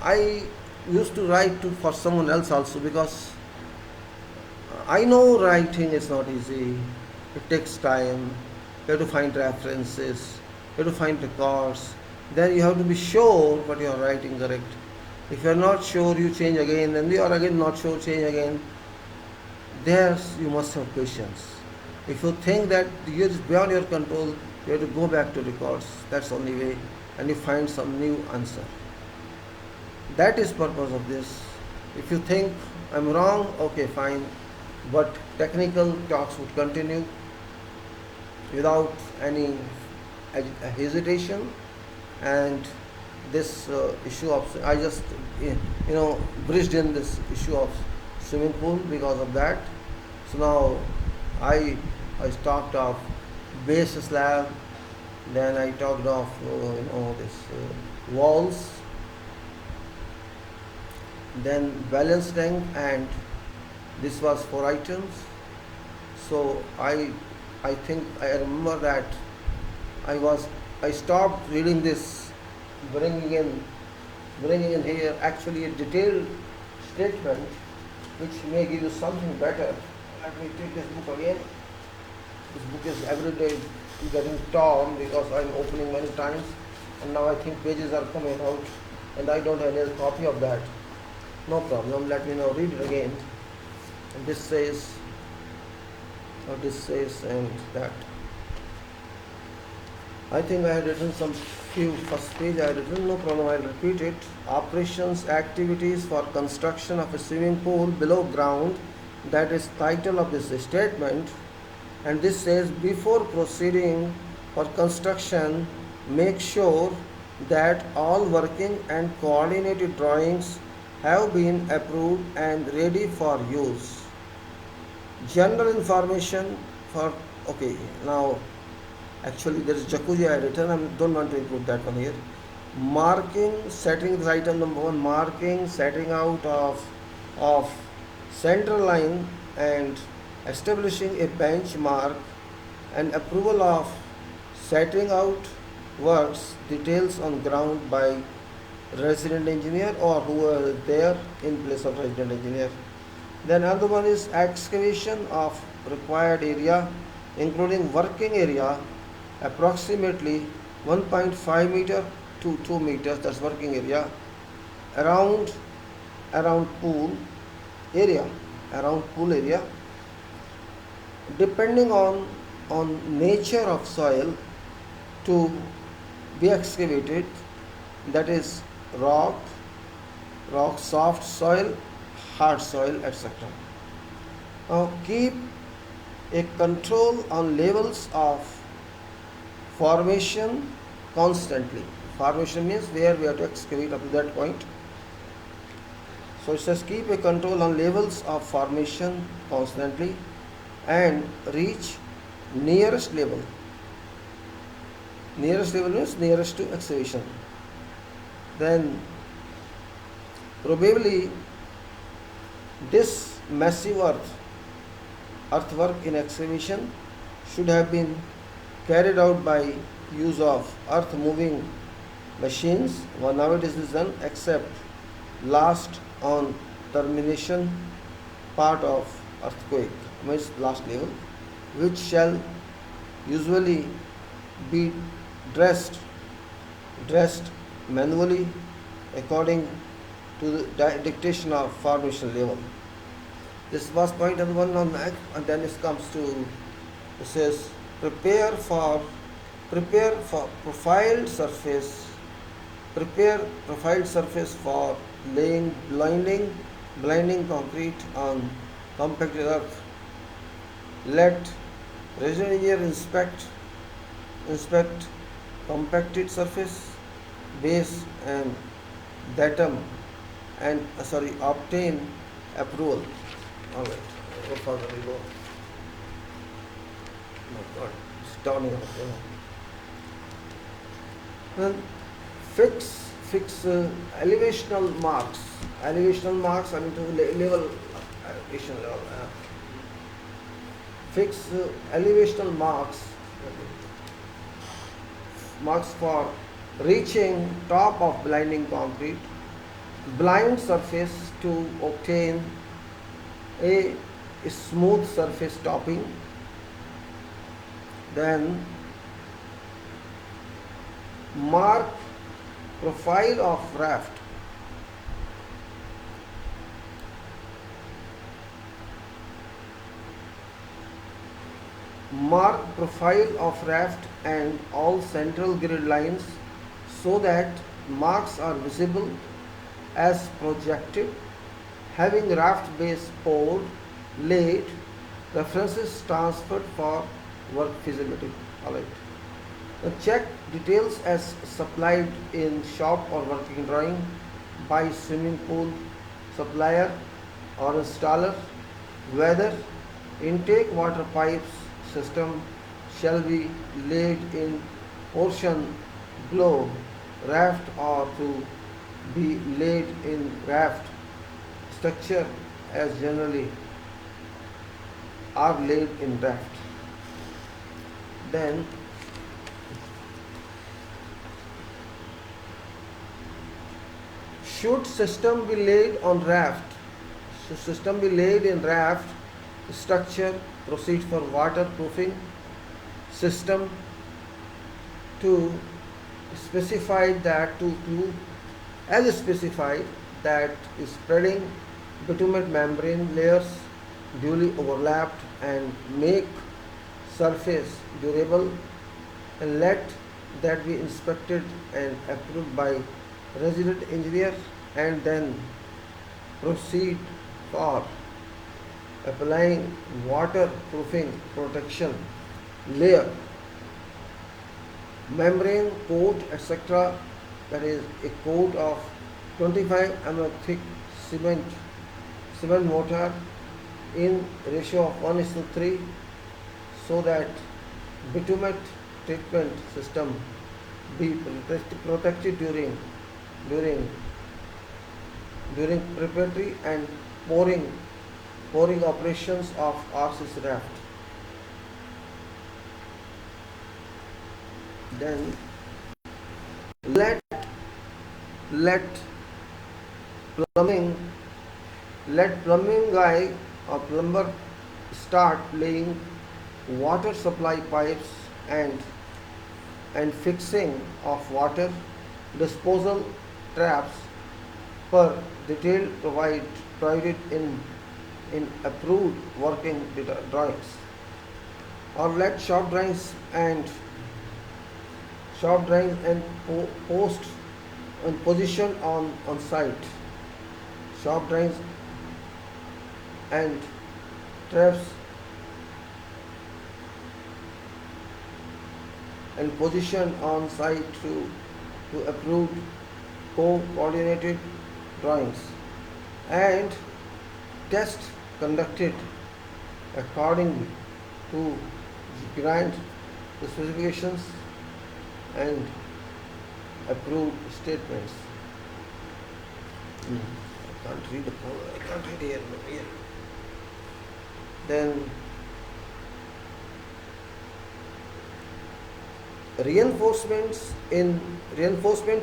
I used to write for someone else also, because I know writing is not easy. It takes time. You have to find references. You have to find records. Then you have to be sure what you are writing correct. If you are not sure, you change again. Then you are again not sure, change again. There you must have patience. If you think that it is beyond your control, you have to go back to records. That's the only way, and you find some new answer. That is purpose of this. If you think I'm wrong, okay, fine. But technical talks would continue without any hesitation. And this issue of, I just bridged in this issue of swimming pool because of that. So now I I talked of base slab, then I talked of this walls, then balance tank, and this was 4 items. So I think I remember that I stopped reading this, bringing in here actually a detailed statement which may give you something better. Let me take this book again. This book is every day getting torn because I'm opening many times, and now I think pages are coming out and I don't have any copy of that. No problem, let me now read it again. And this says, and that. I think I had written some few first page I had written, no problem, I'll repeat it. Operations, activities for construction of a swimming pool below ground, that is title of this statement. And this says, before proceeding for construction, make sure that all working and coordinated drawings have been approved and ready for use. General information for, okay, now actually there is jacuzzi I had written, I don't want to include that one here. Marking, setting, this item number 1, marking, setting out of center line and establishing a benchmark, and approval of setting out works details on ground by resident engineer or whoever is there in place of resident engineer. Then another one is excavation of required area, including working area approximately 1.5 meter to 2 meters, that's working area, around pool area, depending on nature of soil to be excavated, that is rock, soft soil, hard soil, etc. Now keep a control on levels of formation constantly. Formation means where we have to excavate up to that point. So it says keep a control on levels of formation constantly and reach nearest level. Nearest level means nearest to excavation. Then probably this massive earthwork in excavation should have been carried out by use of earth moving machines. One nowadays is done, except last on termination part of earthquake, means last level, which shall usually be dressed manually according to the dictation of formation level. This was point number 1 on that, and then it comes to, it says prepare for profiled surface. Prepare profiled surface for laying blinding concrete on compacted earth. Let resident engineer inspect compacted surface base and datum and obtain approval. All right, go further. We go. My God, it's turning off. Well, fix elevational marks. Elevational marks. I mean to level elevation level. Fix elevational marks for reaching top of blinding concrete, blind surface to obtain a smooth surface topping, then mark profile of raft. Mark profile of raft and all central grid lines so that marks are visible as projected, having raft base poured, laid, references transferred for work feasibility. Alright. The check details as supplied in shop or working drawing by swimming pool supplier or installer, whether intake water pipes system shall be laid in portion below raft or to be laid in raft structure as generally are laid in raft. Then should system be laid on raft? Should system be laid in raft structure, proceed for waterproofing system to specify that as specified that is spreading bitumen membrane layers duly overlapped and make surface durable, and let that be inspected and approved by resident engineer, and then proceed for applying waterproofing protection layer, membrane coat, etc. That is a coat of 25 mm thick cement mortar in ratio of 1:3, so that bitumen treatment system be protected during preparatory and pouring operations of RCC raft. Then let plumbing guy or plumber start laying water supply pipes and fixing of water disposal traps per detail provided in approved working drawings, or let shop drawings and post and position on site. Shop drawings and traps and position on site to approved coordinated drawings, and test conducted accordingly to grant the specifications and approved statements. I can't read here. Then reinforcement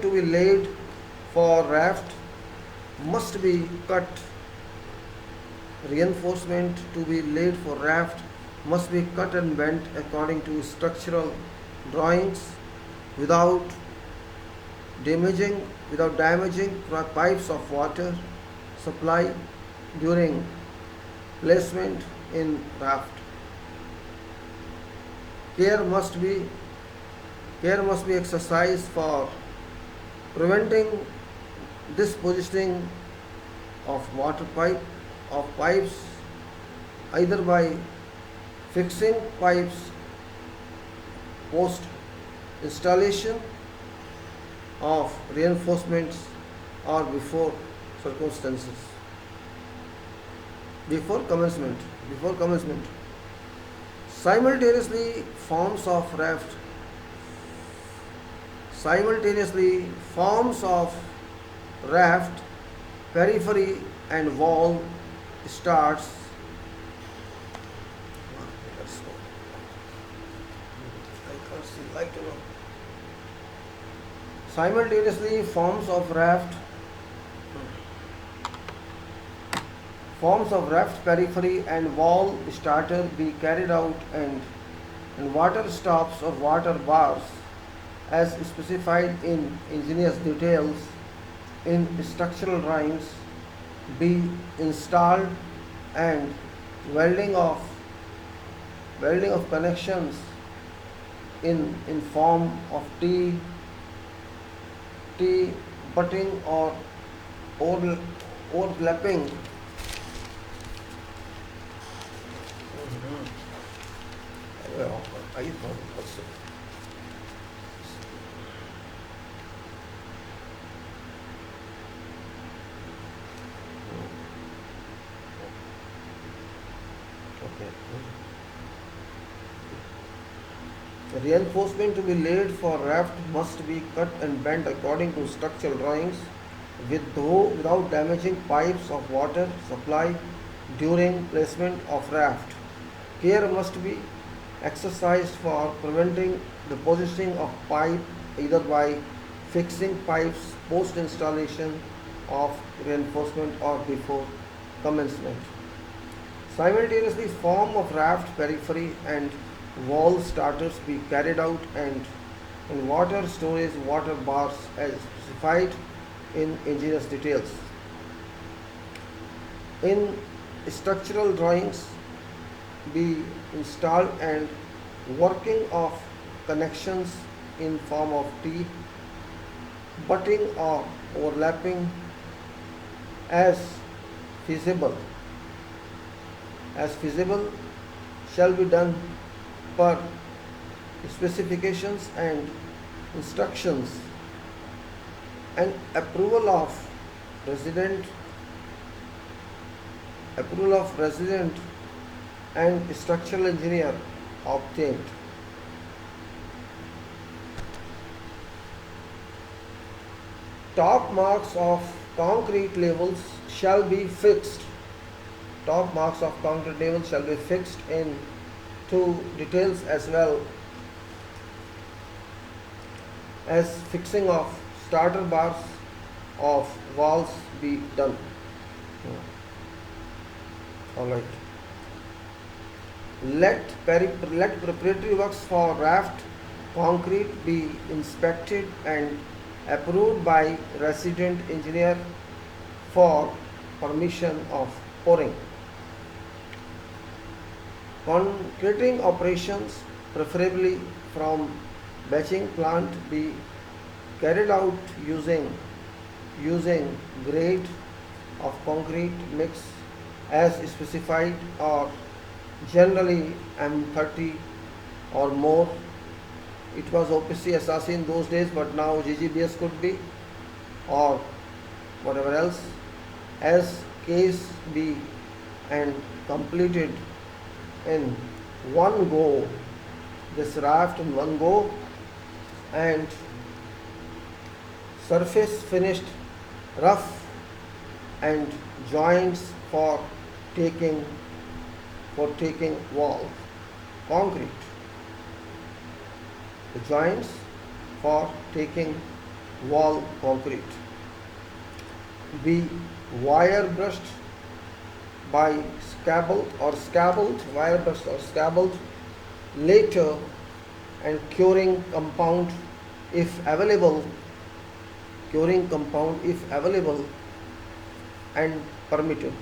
to be laid for raft must be cut. Reinforcement to be laid for raft must be cut and bent according to structural drawings without damaging pipes of water supply during placement in raft. Care must be exercised for preventing dispositioning of pipes either by fixing pipes post installation of reinforcements or circumstances before commencement. Simultaneously forms of raft simultaneously forms of raft, periphery and wall starts. Let's go. I can't see light enough. Simultaneously forms of raft, periphery and wall starter be carried out, and water stops or water bars as specified in ingenious details in structural drawings be installed, and welding of connections in form of T butting or overlapping. I thought also. Okay. The reinforcement to be laid for raft must be cut and bent according to structural drawings without damaging pipes of water supply during placement of raft. Care must be exercised for preventing the positioning of pipe either by fixing pipes post installation of reinforcement or before commencement. Simultaneously form of raft, periphery and wall starters be carried out, and in water storage water bars as specified in ingenious details. In structural drawings be installed, and working of connections in form of T butting or overlapping as feasible shall be done per specifications and instructions, and approval of resident and structural engineer obtained. Top marks of concrete levels shall be fixed. Top marks of concrete levels shall be fixed in two details, as well as fixing of starter bars of walls be done. All right. Let preparatory works for raft concrete be inspected and approved by resident engineer for permission of pouring. Concreting operations, preferably from batching plant, be carried out using grade of concrete mix as specified, or generally M30 or more. It was OPC SRC in those days, but now GGBS could be, or whatever else, as case be, and completed in one go, this raft in one go, and surface finished rough and joints for taking wall concrete. The joints for taking wall concrete be wire brushed by scabbled later, and curing compound if available and permitted.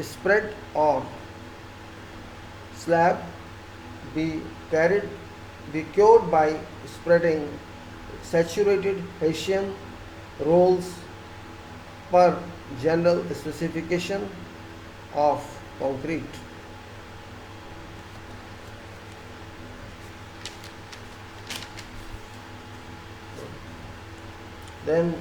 Spread or slab be cured by spreading saturated Hessian rolls per general specification of concrete. Then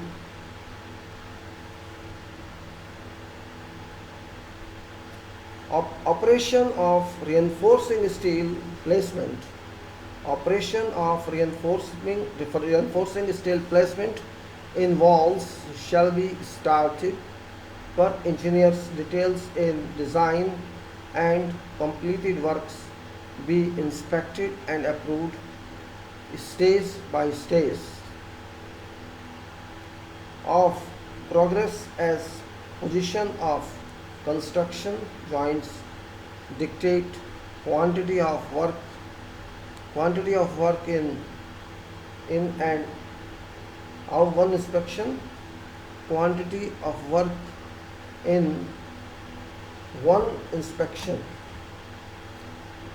operation of reinforcing steel placement. Operation of reinforcing steel placement in walls shall be started per engineer's details in design and completed works be inspected and approved stage by stage of progress as position of construction joints dictate quantity of work in and out one inspection, quantity of work in one inspection.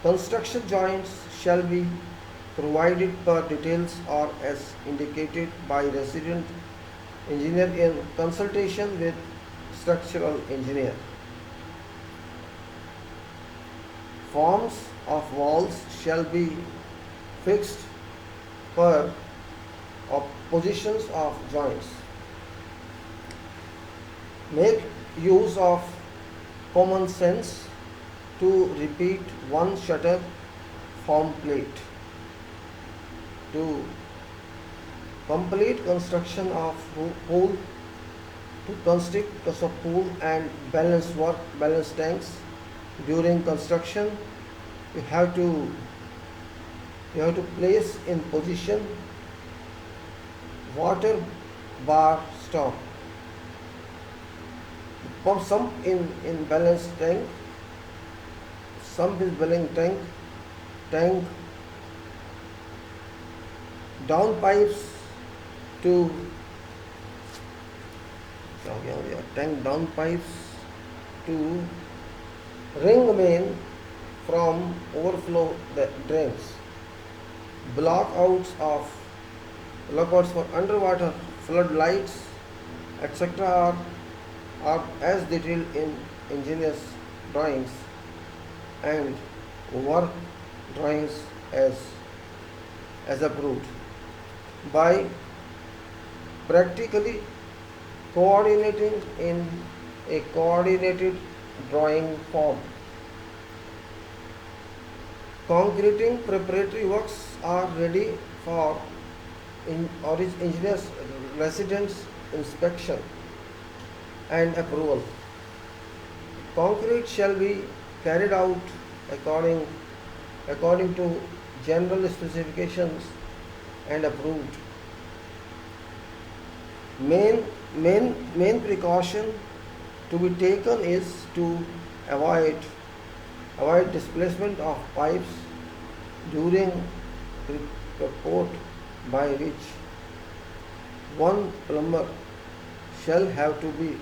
Construction joints shall be provided per details or as indicated by resident engineer in consultation with structural engineer. Forms of walls shall be fixed per positions of joints. Make use of common sense to repeat one shutter form plate. To complete construction of pool, to construct a pool and balance tanks. During construction, you have to place in position water bar stop. Pump sump in balance tank. Sump is balance tank down pipes to tank down pipes to ring main from overflow drains. Blockouts for underwater floodlights, etc. are as detailed in engineer's drawings and work drawings as approved. By practically coordinating in a coordinated drawing form. Concreting preparatory works are ready for engineer's residence inspection and approval. Concrete shall be carried out according to general specifications and approved. Main precaution to be taken is to avoid displacement of pipes during report, by which one plumber shall have to be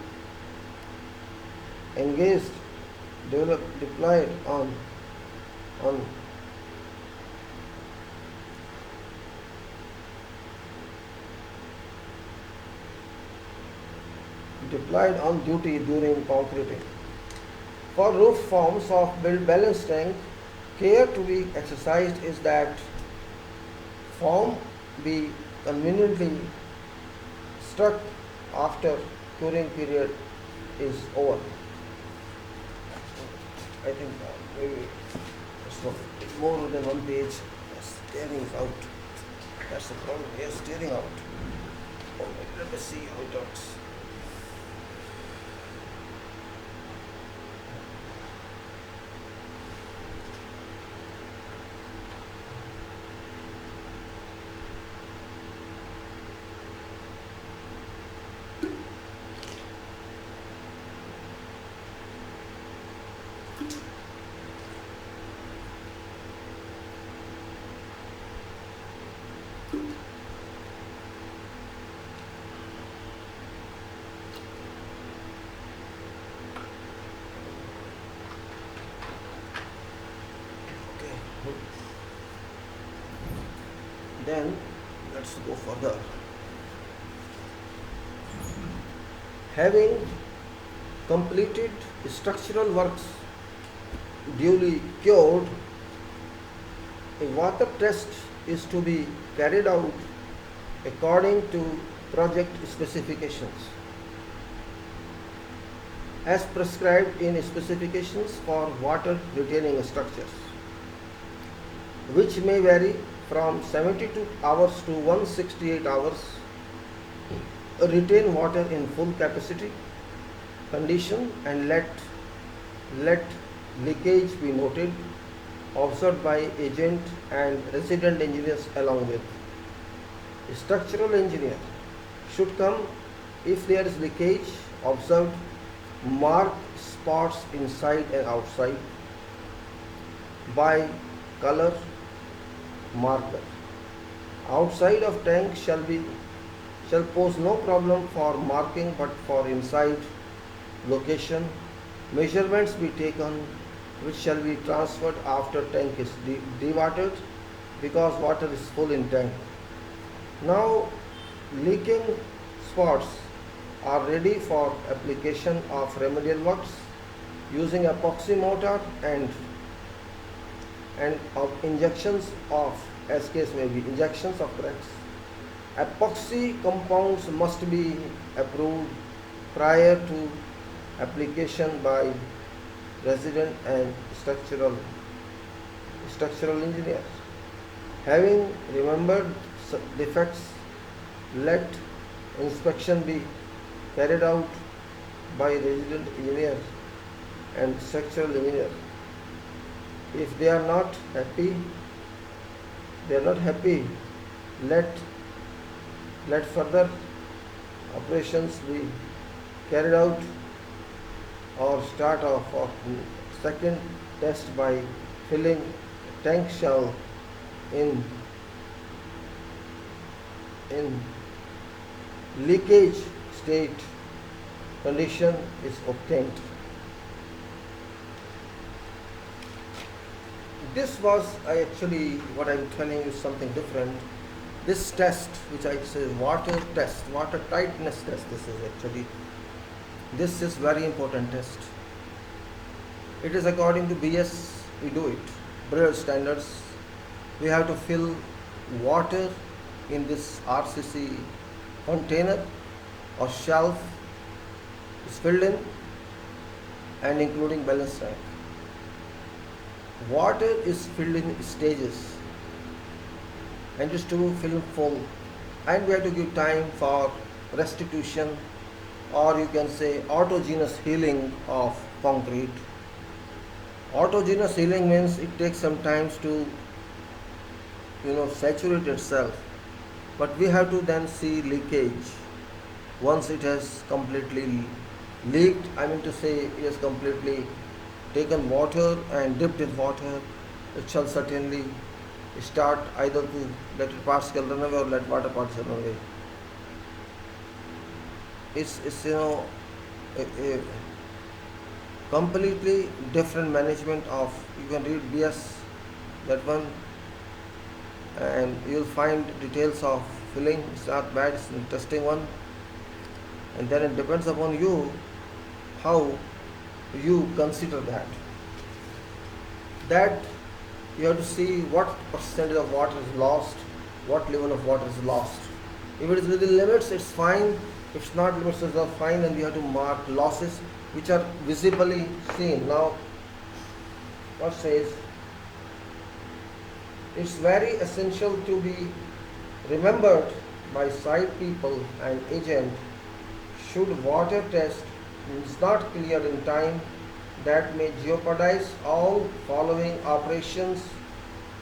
engaged, deployed on duty during concreting. For roof forms of balance tank, care to be exercised is that form be conveniently struck after curing period is over. I think maybe it's not more than one page. Staring out. That's the problem. Yes, staring out. Oh, let me see how it looks. Then let's go further. Having completed structural works duly cured, a water test is to be carried out according to project specifications as prescribed in specifications for water retaining structures, which may vary from 72 hours to 168 hours, retain water in full capacity condition, and let leakage be noted, observed by agent and resident engineers along with structural engineer should come if there is leakage observed, mark spots inside and outside by color marker. Outside of tank shall pose no problem for marking, but for inside location measurements be taken, which shall be transferred after tank is dewatered, because water is full in tank. Now leaking spots are ready for application of remedial works using epoxy mortar and of injections of, as case may be, injections of cracks. Epoxy compounds must be approved prior to application by resident and structural engineers. Having remembered defects, let inspection be carried out by resident engineer and structural engineer. If they are not happy, let further operations be carried out, or start off of second test by filling tank shell in leakage state condition is obtained. This was actually what I'm telling you, something different. This test, which I say water test, water tightness test, this is very important test. It is according to BS, we do it, Brill standards. We have to fill water in this RCC container or shelf is filled in, and including balance tank. Water is filled in stages and is to fill full, and we have to give time for restitution, or you can say autogenous healing of concrete. Autogenous healing means it takes some time to saturate itself, but we have to then see leakage. Once it has completely leaked, I mean to say it has completely taken water and dipped in water, it shall certainly start either to let it particle run away or let water particle run away. It's a completely different management of, you can read BS, that one, and you'll find details of filling. It's not bad, it's an interesting one. And then it depends upon you how you consider that you have to see what percentage of water is lost, what level of water is lost. If it is within limits, it's fine. If it's not limits, it's not fine, and we have to mark losses which are visibly seen. Now, what says? It's very essential to be remembered by site people and agent. Should water test is not cleared in time, that may jeopardize all following operations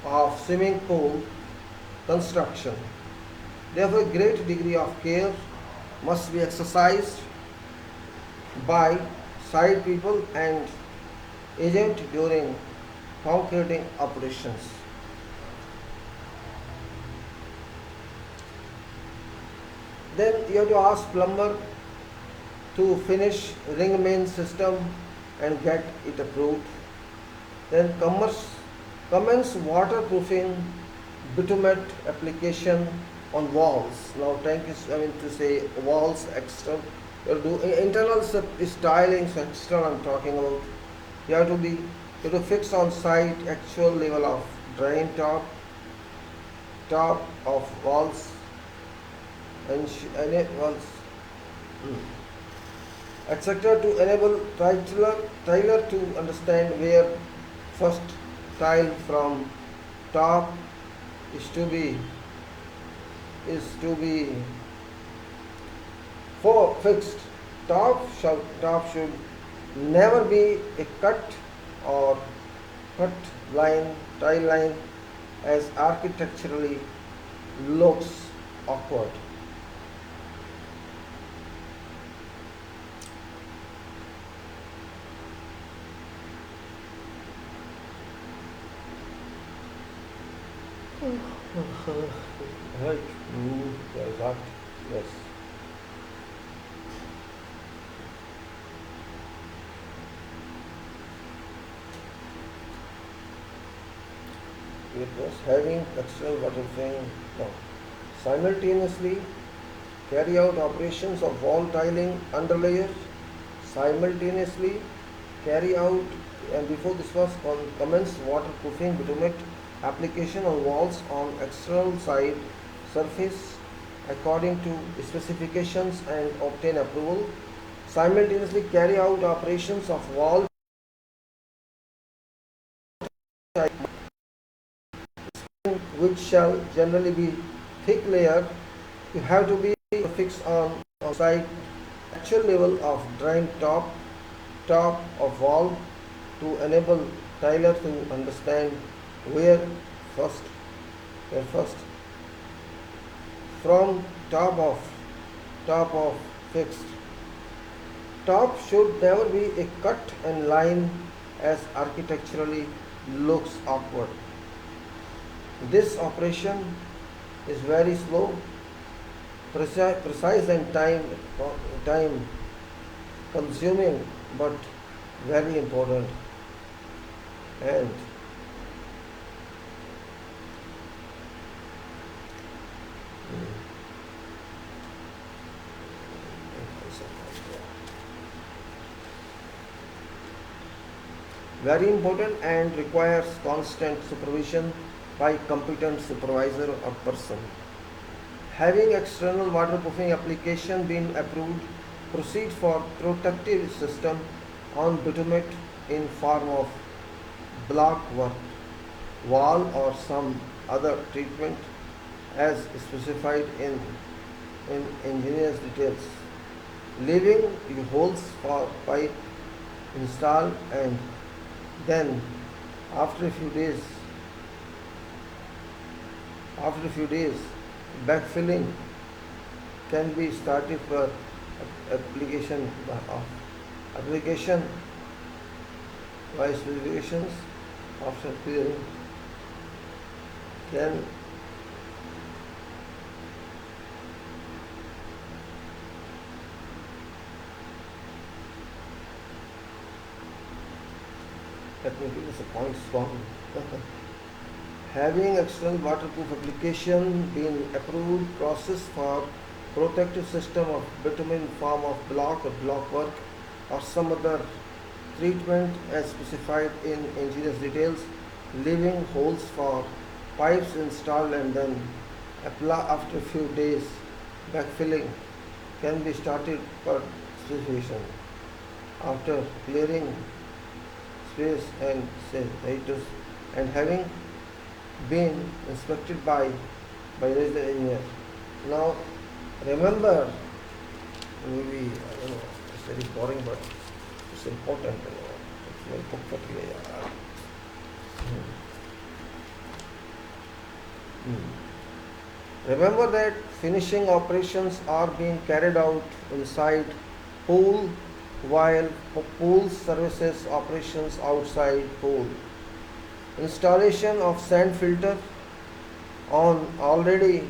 of swimming pool construction. Therefore, a great degree of care must be exercised by site people and agent during concreting operations. Then you have to ask plumber to finish ring main system and get it approved. Then commence waterproofing bitumen application on walls. Now tank is, walls external. You have to do internal is tiling, so external I'm talking about. You have to fix on site actual level of drain top of walls, enables etc. to enable trailer to understand where first tile from top is to be for fixed. Top should never be a cut or cut line, tile line, as architecturally looks awkward. Right. Exact. Yes. It was having external water frame. No. Simultaneously carry out operations of wall tiling underlayers. Simultaneously carry out, and before this was commence waterproofing bitumen application on walls on external side surface according to specifications and obtain approval. Simultaneously carry out operations of wall which shall generally be thick layer. You have to be fixed on site actual level of drain top of wall to enable tiler to understand where first from top of fixed. Top should never be a cut and line as architecturally looks awkward. This operation is very slow, precise and time consuming, but very important. And very important and requires constant supervision by competent supervisor or person. Having external waterproofing application been approved, proceed for protective system on bitumen in form of block work, wall or some other treatment as specified in engineer's details, leaving the holes for pipe installed, and then after a few days backfilling can be started for application by specifications. After clearing can let me give this a point form. Having external waterproof application been approved, process for protective system of bitumen form of block or block work or some other treatment as specified in engineer's details, leaving holes for pipes installed, and then apply after a few days backfilling can be started per specification. After clearing space and hiatus and having been inspected by the engineer. Now remember, maybe I don't know, it's very boring but it's important, it's very perfectly. Remember that finishing operations are being carried out inside pool, while pool services operations outside pool. Installation of sand filter on already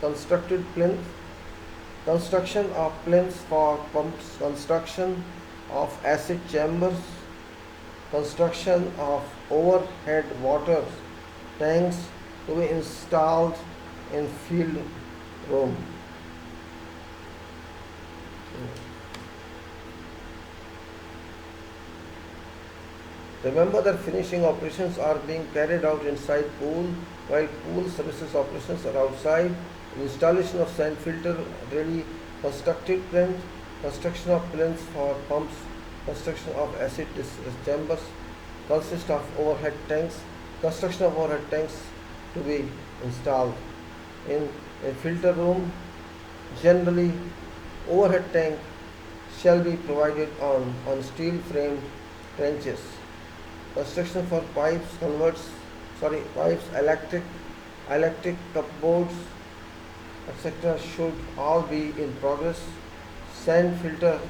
constructed plinth, construction of plinths for pumps, construction of acid chambers, construction of overhead water tanks to be installed in field room. Remember that finishing operations are being carried out inside pool, while pool services operations are outside. installation of sand filter ready, constructed plinth, construction of plinths for pumps, construction of acid chambers, consist of overhead tanks, construction of overhead tanks to be installed. In a filter room, generally overhead tank shall be provided on steel framed trenches. Construction for pipes, electric cupboards, etc. should all be in progress. Sand filter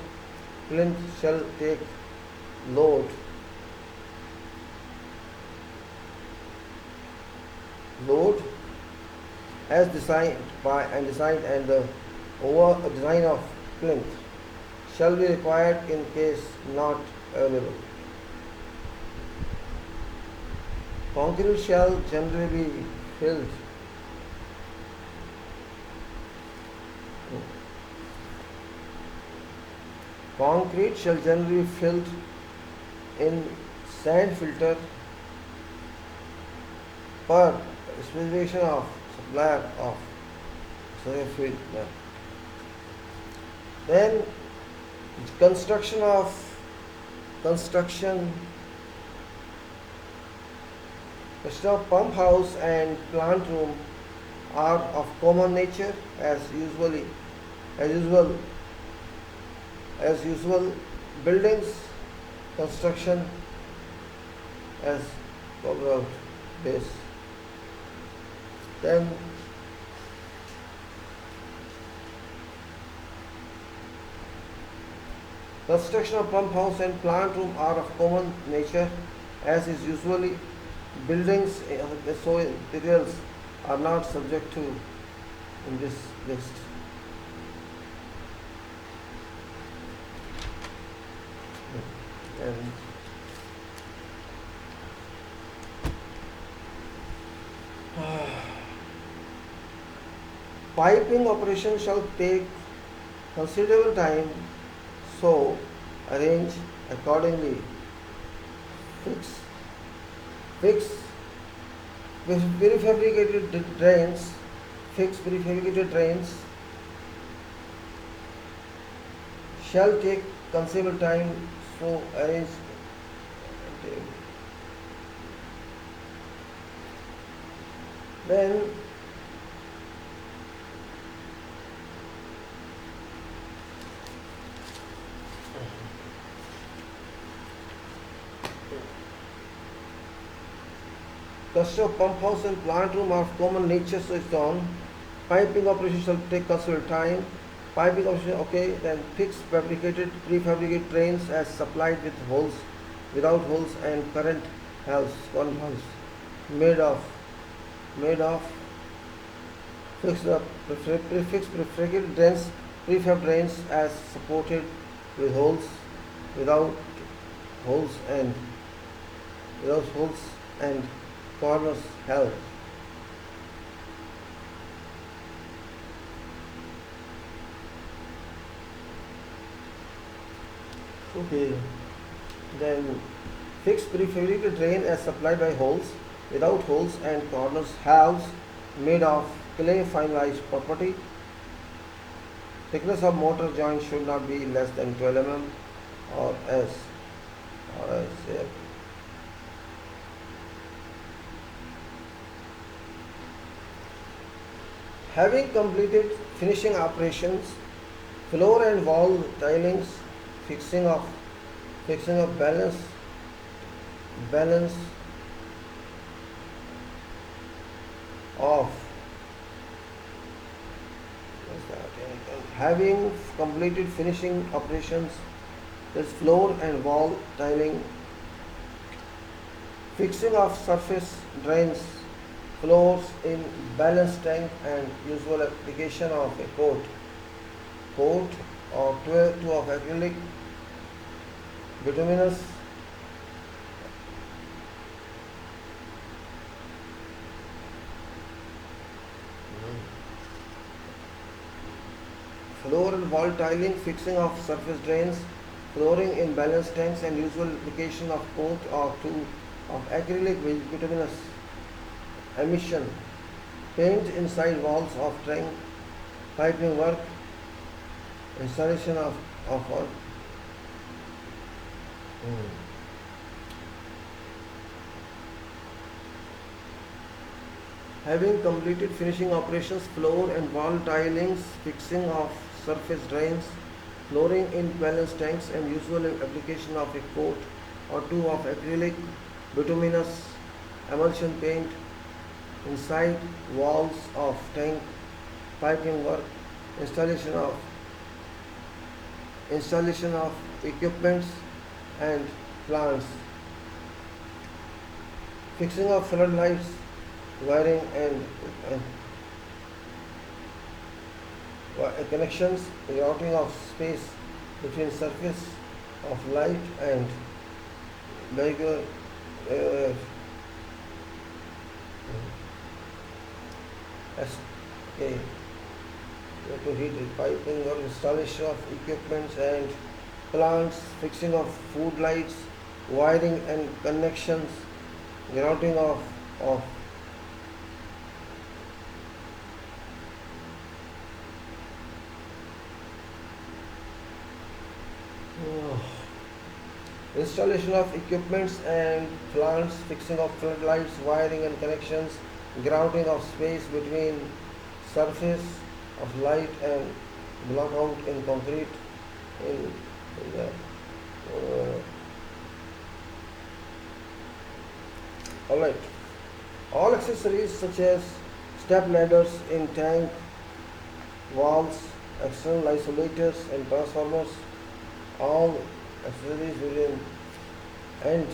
plinth shall take load as designed and the over design of plinth shall be required in case not available. Concrete shall generally be filled Concrete shall generally be filled in sand filter per specification of supplier of field. Then construction of pump house and plant room are of common nature as usual buildings construction as covered out this. Then construction of pump house and plant room are of common nature as is usually buildings, so materials are not subject to in this list. And piping operation shall take considerable time, so arrange accordingly. Fix prefabricated drains shall take considerable time, so arrange. Then construction of pump house and plant room are of common nature, so it's done. Piping operation shall take considerable time. Piping operation, okay. Then fixed prefabricated drains as supplied with holes, without holes, and current house made of fixed prefabricated drains, prefab drains as supported with holes, without holes, and corners held. Okay. Then fixed prefabricated drain as supplied by holes, without holes, and corners halves made of clay finalized property. Thickness of mortar joint should not be less than 12 mm or as having completed finishing operations, floor and wall tilings, fixing of balance of having completed finishing operations, this floor and wall tiling, fixing of surface drains, floors in balance tank, and usual application of a coat or two of acrylic bituminous floor and wall tiling, fixing of surface drains, flooring in balance tanks, and usual application of coat or two of acrylic bituminous emission paint inside walls of tank, piping work, installation of what? Having completed finishing operations, floor and wall tilings, fixing of surface drains, flooring in balance tanks, and usual application of a coat or two of acrylic, bituminous emulsion paint inside walls of tank, piping work, installation of equipments and plants, fixing of floodlights, wiring and connections, routing of space between surface of light and vehicle. Okay, we have to read it. Piping or installation of equipments and plants, fixing of food lights, wiring and connections, routing of installation of equipments and plants, fixing of floodlights, wiring and connections, grounding of space between surface of light and block out in concrete in the alright. All accessories such as step ladders in tank, walls, external isolators and transformers, all accessories within and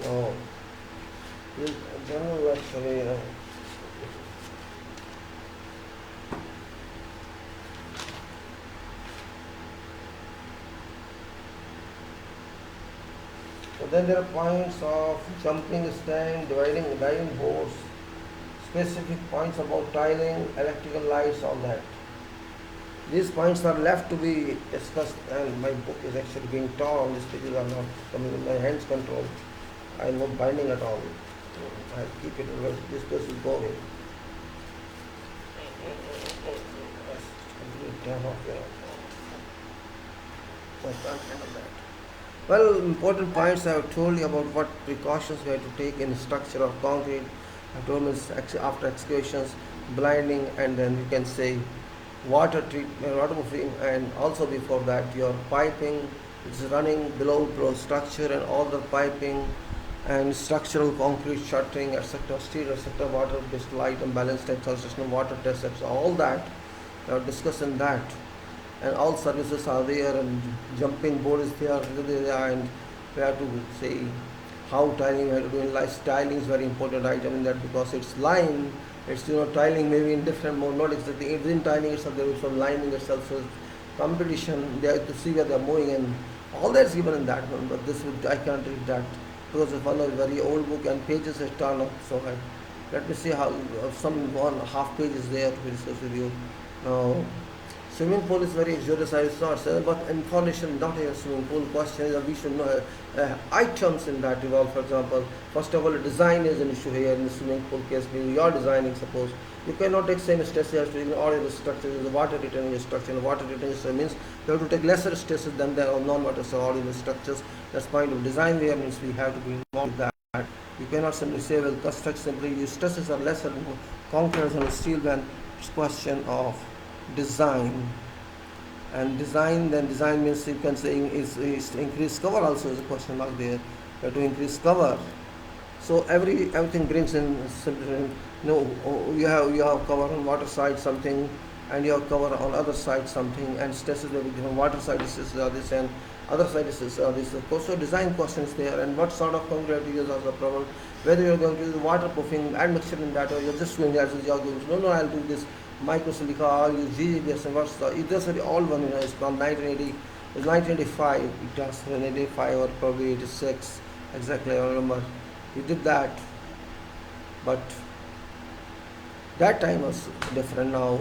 no general actually so then there are points of jumping stand, dividing boards, specific points about tiling, electrical lights, all that. These points are left to be discussed, and my book is actually being torn. These pages are not coming in my hands control. I am not binding at all. I'll keep it where this page is going. I can't handle that. Well, important points I have told you about what precautions we have to take in structure of concrete. I told you after excavations, blinding, and then you can say water treatment, waterproofing, and also before that your piping is running below structure and all the piping and structural concrete shuttering, etc., steel, etc., water based light and balance type construction, water test, etc., all that we are discussing that, and all services are there and jumping board is there, and we have to say how tiling we have to do in light. Tiling is very important item in that because it's line. It's tiling maybe in different mode, not exactly within tiling itself. There is some lining itself. So competition, they have to see where they are moving, and all that's given in that one. But this I can't read that because it's one of very old book and pages is torn up. So let me see how some 1.5 page is there to discuss with you. Now, swimming pool is very exoticized source, but information not in a swimming pool. Question is we should know items in that involved. For example, first of all, design is an issue here in the swimming pool case. Maybe you are designing, suppose you cannot take same stress as to all the structure. The water retaining structure. And water retaining structure means you have to take lesser stresses than the non-water ordinary structures. That's point of design. Where means we have to be involved with that. You cannot simply say, well, construct simply. Your stresses are lesser in concrete and steel than it's question of design. And design means you can say is increase cover also is a question mark there. You have to increase cover. So everything brings in you have cover on water side something, and you have cover on other side something, and stresses will be given. Water side stresses are this and other side stresses are this. So design questions there, and what sort of concrete to use as a problem. Whether you are going to use waterproofing admixture in that, or you're just doing that. No, I'll do this microsilica, I'll use GGBS and what's the that's the old one, it's called 1980, it's 1985, it was 1985 or probably 86, exactly I don't remember. We did that, but that time was different. Now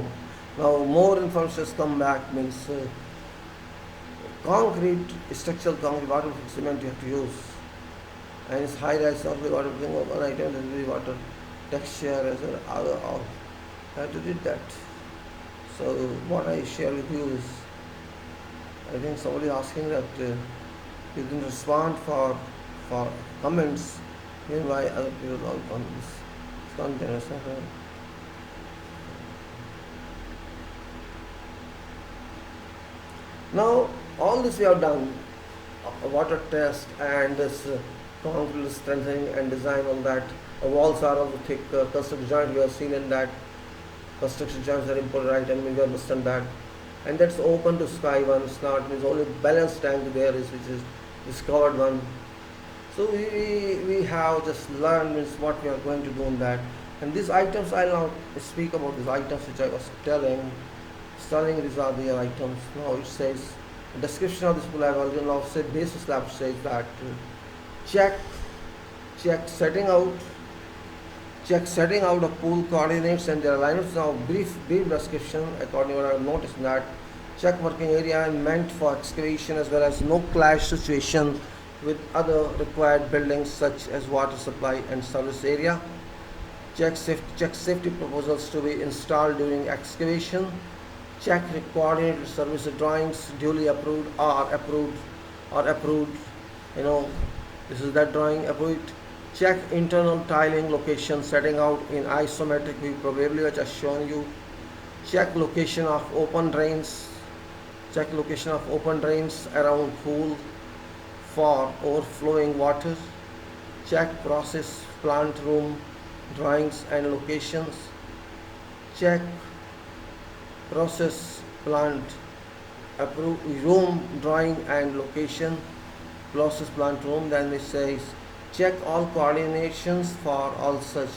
more information has come back, means concrete, structural concrete, waterproof cement you have to use, and it's high rise of the water thing of one item has the water texture as well other of. I have to read that. So what I share with you is, I think somebody is asking that you can respond for comments, meanwhile other people on this content. Now all this we have done, a water test and this concrete strengthening and design on that. The walls are of the thick construction joint. We have seen in that construction joints are important item. We understand that, and that's open to sky one. It's not means only balanced tank there is, which is discovered one. So we have just learned means what we are going to do on that. And these items I'll now speak about these items which I was telling. These are the items. Now it says description of this pool. I have already now said basis lab says that check setting out of pool coordinates and their alignments. Now brief description according to what I have noticed that check working area meant for excavation as well as no clash situation with other required buildings such as water supply and service area. Check safety proposals to be installed during excavation. Check coordinated service drawings duly approved or approved. This is that drawing approved. Check internal tiling location setting out in isometric view probably which I shown you. Check location of open drains. Check location of open drains around pool for overflowing water. Check process plant room drawings and locations. Check process plant room drawing and location. Process plant room. Then it says check all coordinations for all such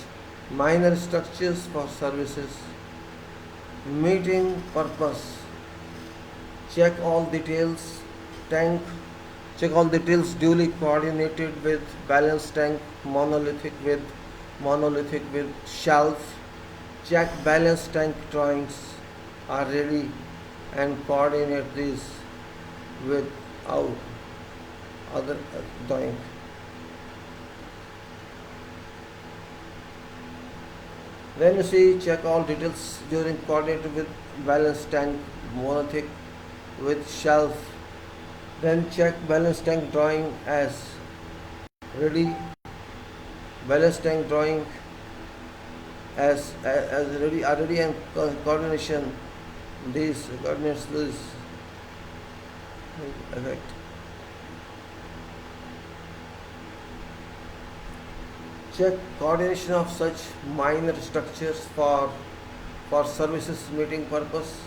minor structures for services meeting purpose. Check all details tank. Check all details duly coordinated with balanced tank monolithic with shelf. Check balanced tank drawings are ready and coordinate these with our other drawing. Then you see check all details during coordinated with balanced tank monolithic with shelf. Then check balanced tank drawing as ready. Balanced tank drawing as ready and coordination. These coordinates this effect. Check coordination of such minor structures for services meeting purpose,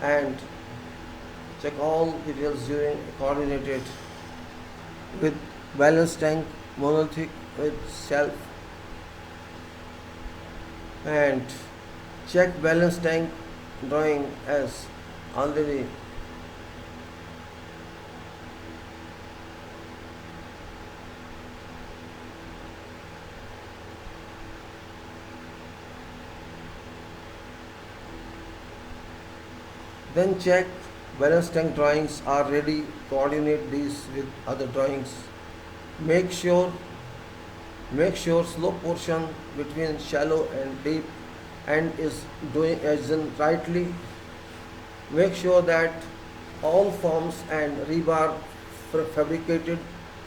and check all details during coordinated with balanced tank monolithic with shelf, and check balanced tank drawing as already then check balanced tank drawings are ready, coordinate these with other drawings. Make sure slope portion between shallow and deep and is doing as in rightly. Make sure that all forms and rebar fabricated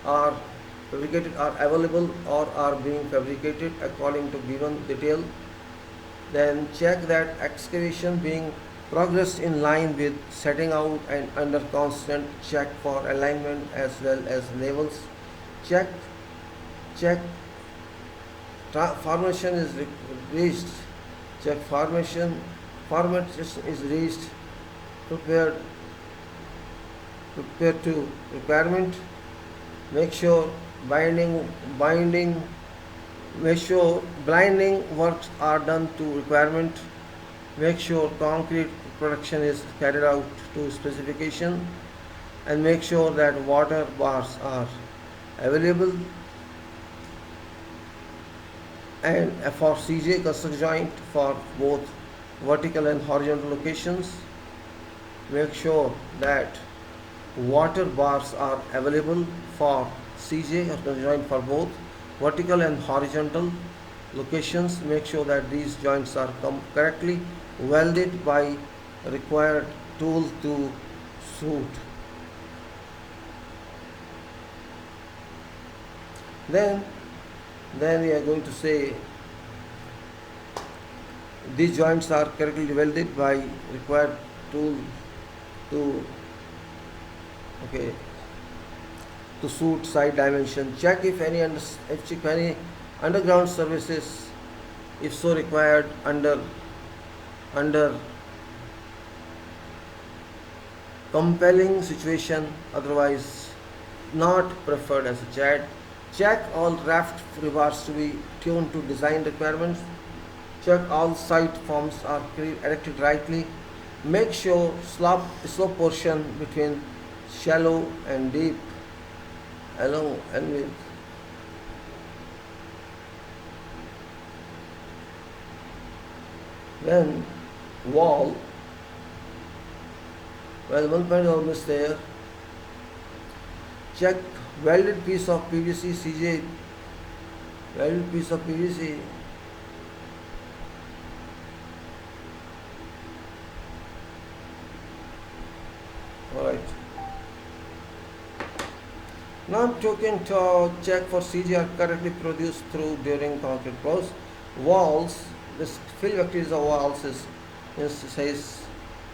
are available or are being fabricated according to given detail. Then check that excavation being progressed in line with setting out and under constant check for alignment as well as levels. Check formation is reached. Check formation is reached. Prepared to requirement. Make sure blinding works are done to requirement. Make sure concrete production is carried out to specification, and make sure that water bars are available. And for CJ construction joint for both vertical and horizontal locations, make sure that water bars are available for CJ or joint for both vertical and horizontal locations. Make sure that these joints are correctly welded by required tool to suit. Then we are going to say these joints are correctly welded by required tool to okay to suit side dimension. Check if any underground services, if so required, under compelling situation, otherwise not preferred as a chat. Check all raft rebars to be tuned to design requirements. Check all side forms are erected rightly. Make sure slope portion between shallow and deep along and with then wall. Well, one point almost there. Check welded piece of PVC CJ, welded piece of PVC. Alright. Now I'm talking to check for CJ are correctly produced through during concrete pros. Walls, this fill activities of walls is says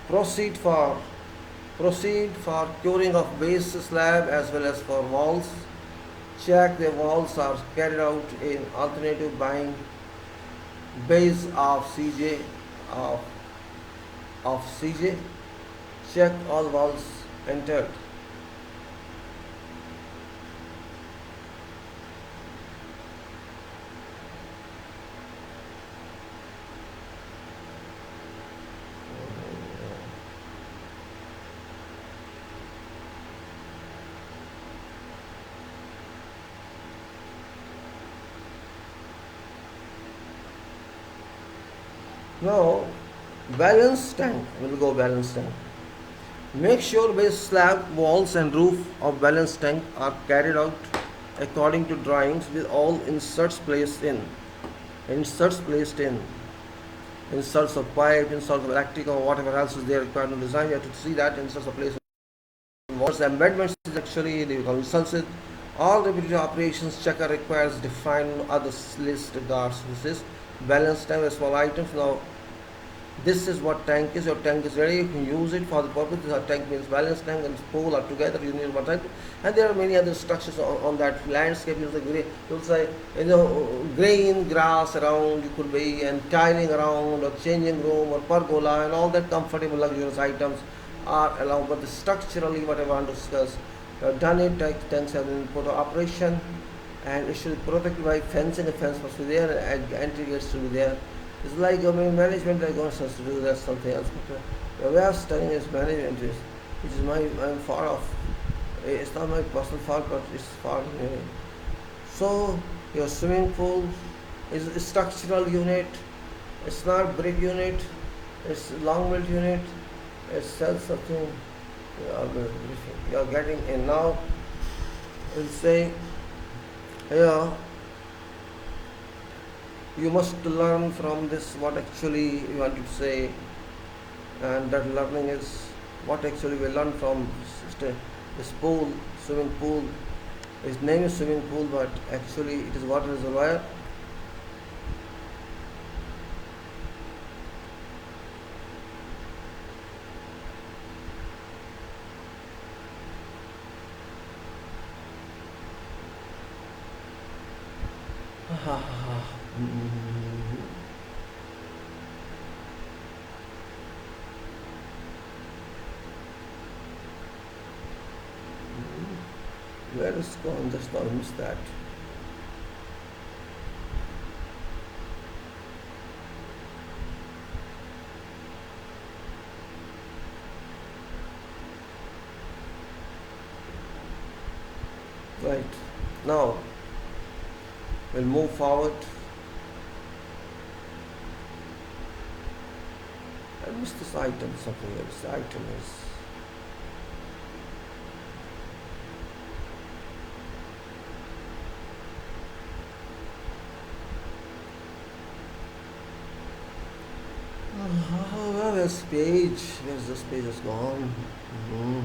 proceed for curing of base slab as well as for walls. Check the walls are carried out in alternative buying base of CJ of CJ. Check all walls entered. Now, balance tank, we'll go balance tank. Make sure base slab, walls and roof of balance tank are carried out according to drawings with all inserts placed in. Inserts of pipe, inserts of electric or whatever else is there required to design. You have to see that inserts are placed in walls. Embedments is actually they call inserts. All repetitive operations checker requires define other list regards. This is balance tank as small items. Now this is what tank is. Your tank is ready. You can use it for the purpose. This tank means balance tank and spool are together. You need one tank, and there are many other structures on that landscape. You'll say green grass around. You could be and tiling around or changing room or pergola and all that comfortable luxurious items are allowed. But structurally, whatever I want to discuss, done it. Tanks have been put to operation, and it should be protected by fencing. A fence must be there, and entry gates should be there. It's like management like wants us to do that something else. But the way of studying is management is, which is I'm far off. It's not my personal fault, but it's far away. So your swimming pool is a structural unit. It's not brick unit. It's long built unit. It sells something. You are getting in now. We'll say here. You must learn from this what actually you want to say, and that learning is what actually we learn from this pool, swimming pool. Its name is swimming pool, but actually it is water reservoir. Where is gone? Just now missed that. Right. Now we'll move forward. I missed this item, something else. The item is Where's page? Where's this page is gone? Mhm.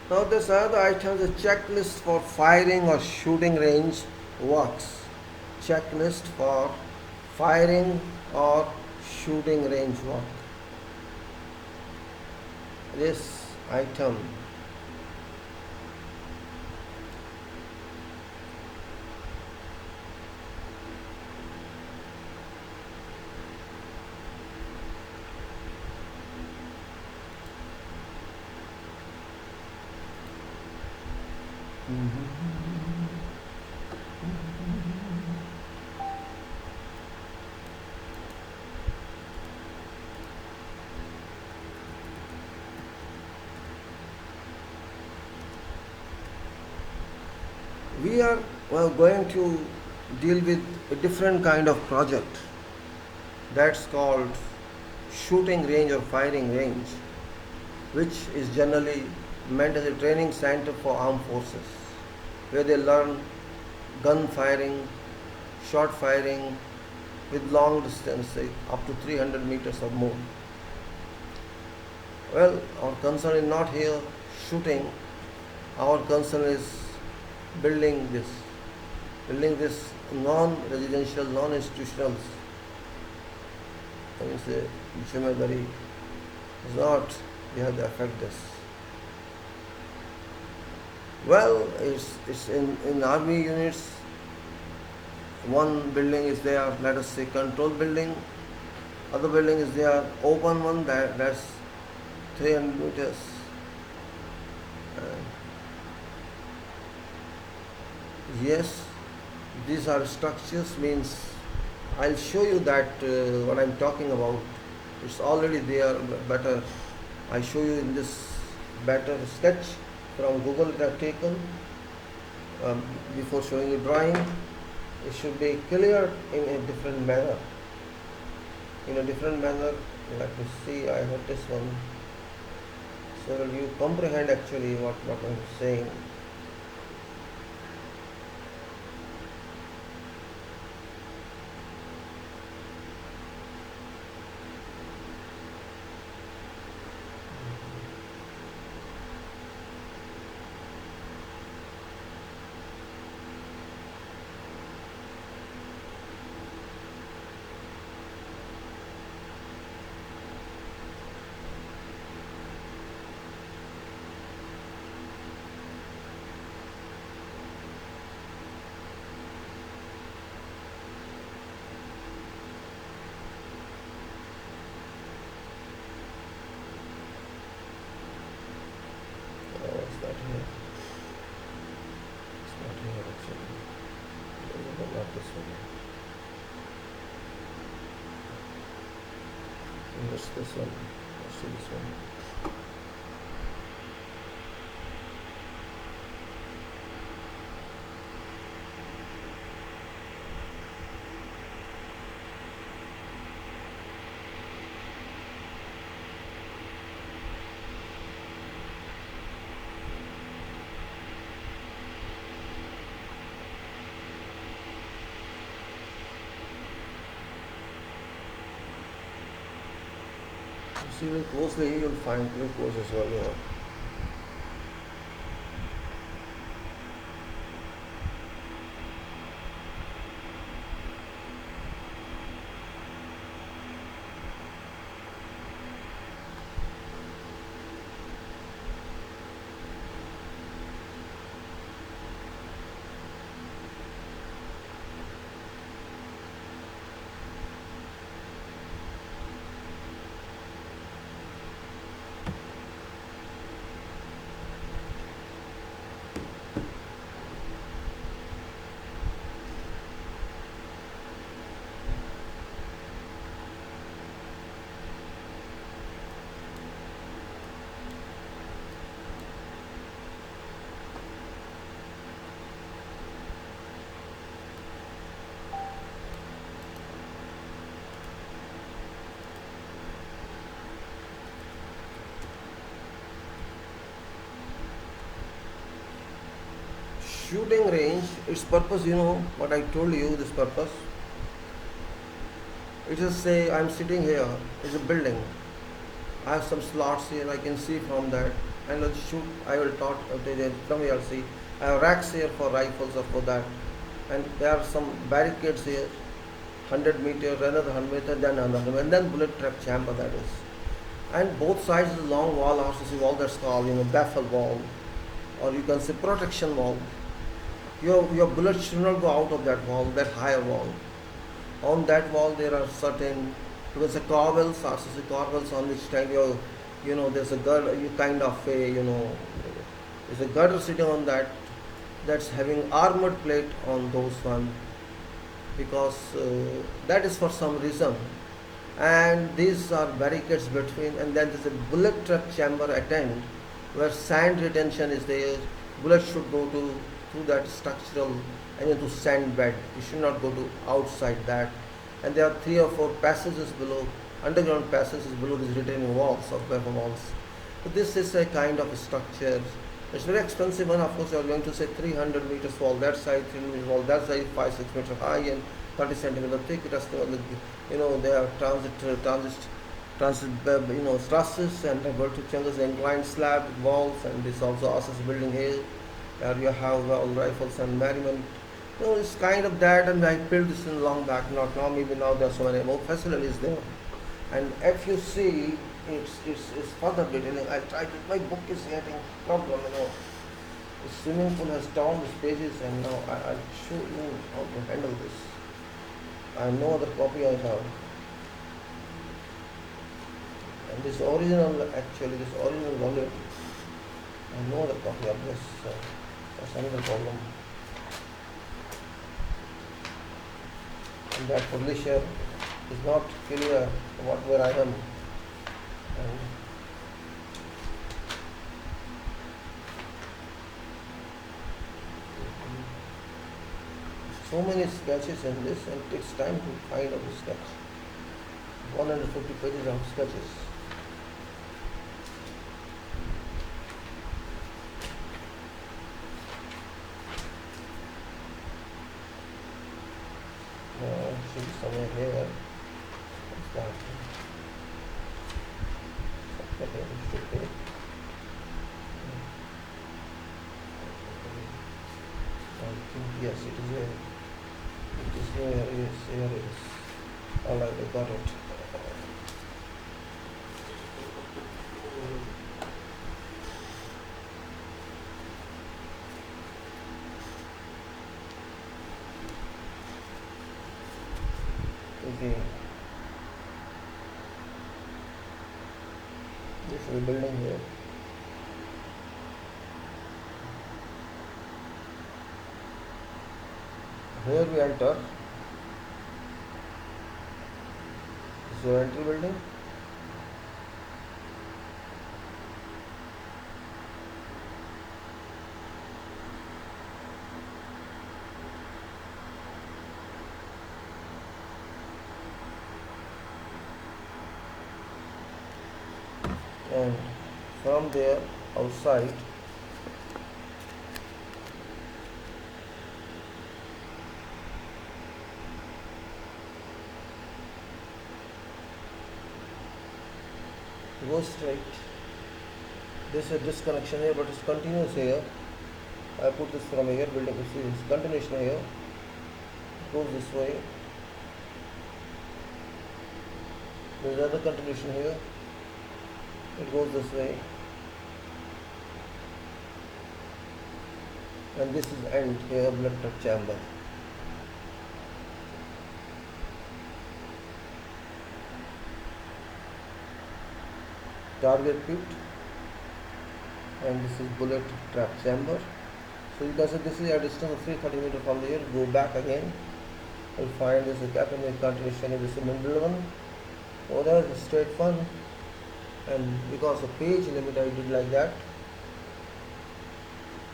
Now this other item, the checklist for firing or shooting range works. Checklist for firing or shooting range work. This item. We are going to deal with a different kind of project that's called shooting range or firing range, which is generally meant as a training center for armed forces, where they learn gun firing, shot firing with long distance, say up to 300 meters or more. Well, our concern is not here shooting, our concern is building this non-residential, non-institutional, I mean say, Jimmedaari is not, we have to affect this. Well, it's in army units, one building is there, let us say control building, other building is there, open one, that's 300 meters. Yes, these are structures, means I'll show you that what I'm talking about. It's already there, better. I show you in this better sketch from Google that I've taken. Before showing you drawing, it should be clear in a different manner. Let me see, I have this one. So you comprehend actually what I'm saying. It's not here. It's not here actually. No, not this one. What's this one? Let's see this one. See very closely, you'll find glucose as well here. shooting range, its purpose, you know what I told you, this purpose. It is, say I'm sitting here, it's a building. I have some slots here, I can see from that, and I'll shoot. I will talk from here. See, I have racks here for rifles or for that, and there are some barricades here, 100 meter, another 100 meter, then another, and then bullet trap chamber that is. And both sides is a long wall, RCC wall, that's called, baffle wall, or you can say protection wall. Your bullet should not go out of that wall, that higher wall. On that wall there are certain, you can say corbels, RCC corbels, on which time there's a girder, you kind of a, there's a girder sitting on that, that's having armored plate on those one, because that is for some reason. And these are barricades between, and then there's a bullet trap chamber at end where sand retention is there. Bullet should go through that structural and into sand bed. You should not go to outside that. And there are 3 or 4 passages below, underground passages below these retaining walls or buffer walls. So this is a kind of a structure. It's very expensive one. Of course, you are going to say 300 meters wall that side, 300 meters wall that side, 5-6 meter high and 30 centimeter thick. They have transit trusses and vertical chambers, inclined slab walls, and this also RCC building here. There you have all rifles and merriment. It's kind of that, and I built this in long back. Not now, maybe now there are so many more facilities there. And if you see, it's further detailing. I tried it. My book is getting problem. The swimming pool has torn these pages, and now I'll show you how to handle this. I know the copy I have. And this original volume, I know the copy of this. That's another problem. And that publisher is not clear where I am. And so many sketches in this, and it takes time to find out the sketch. 150 pages of sketches. Should be somewhere here. What's that? Yes, it is here. It is here. Yes, here it is. Alright, I got it. Okay. This is the building here. Here we enter. This is your entry building. And from there outside go straight. This is a disconnection here, but it's continuous here. I put this from here, building, you see it's continuation here. It goes this way. There's another continuation here. It goes this way, and this is end here, blood trap chamber. Target pit, and this is bullet trap chamber. So you can say this is a distance of 330 meters from here. Go back again, you'll find this is captain with continuation. This is the middle one. Over there is a straight one. And because of page limit I did like that,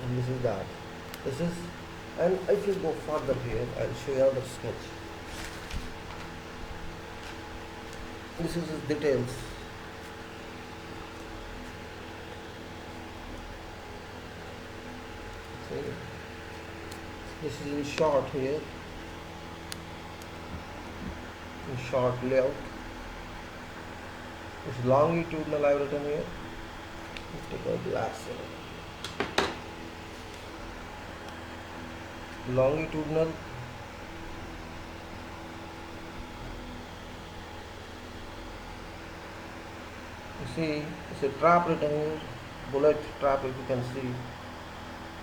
and this is that. This is, and if you go further here, I'll show you another sketch. This is the details. See? This is in short here, in short layout. It's longitudinal I've written here. Let's take a glass here. Longitudinal, you see it's a trap written here, bullet trap. If you can see,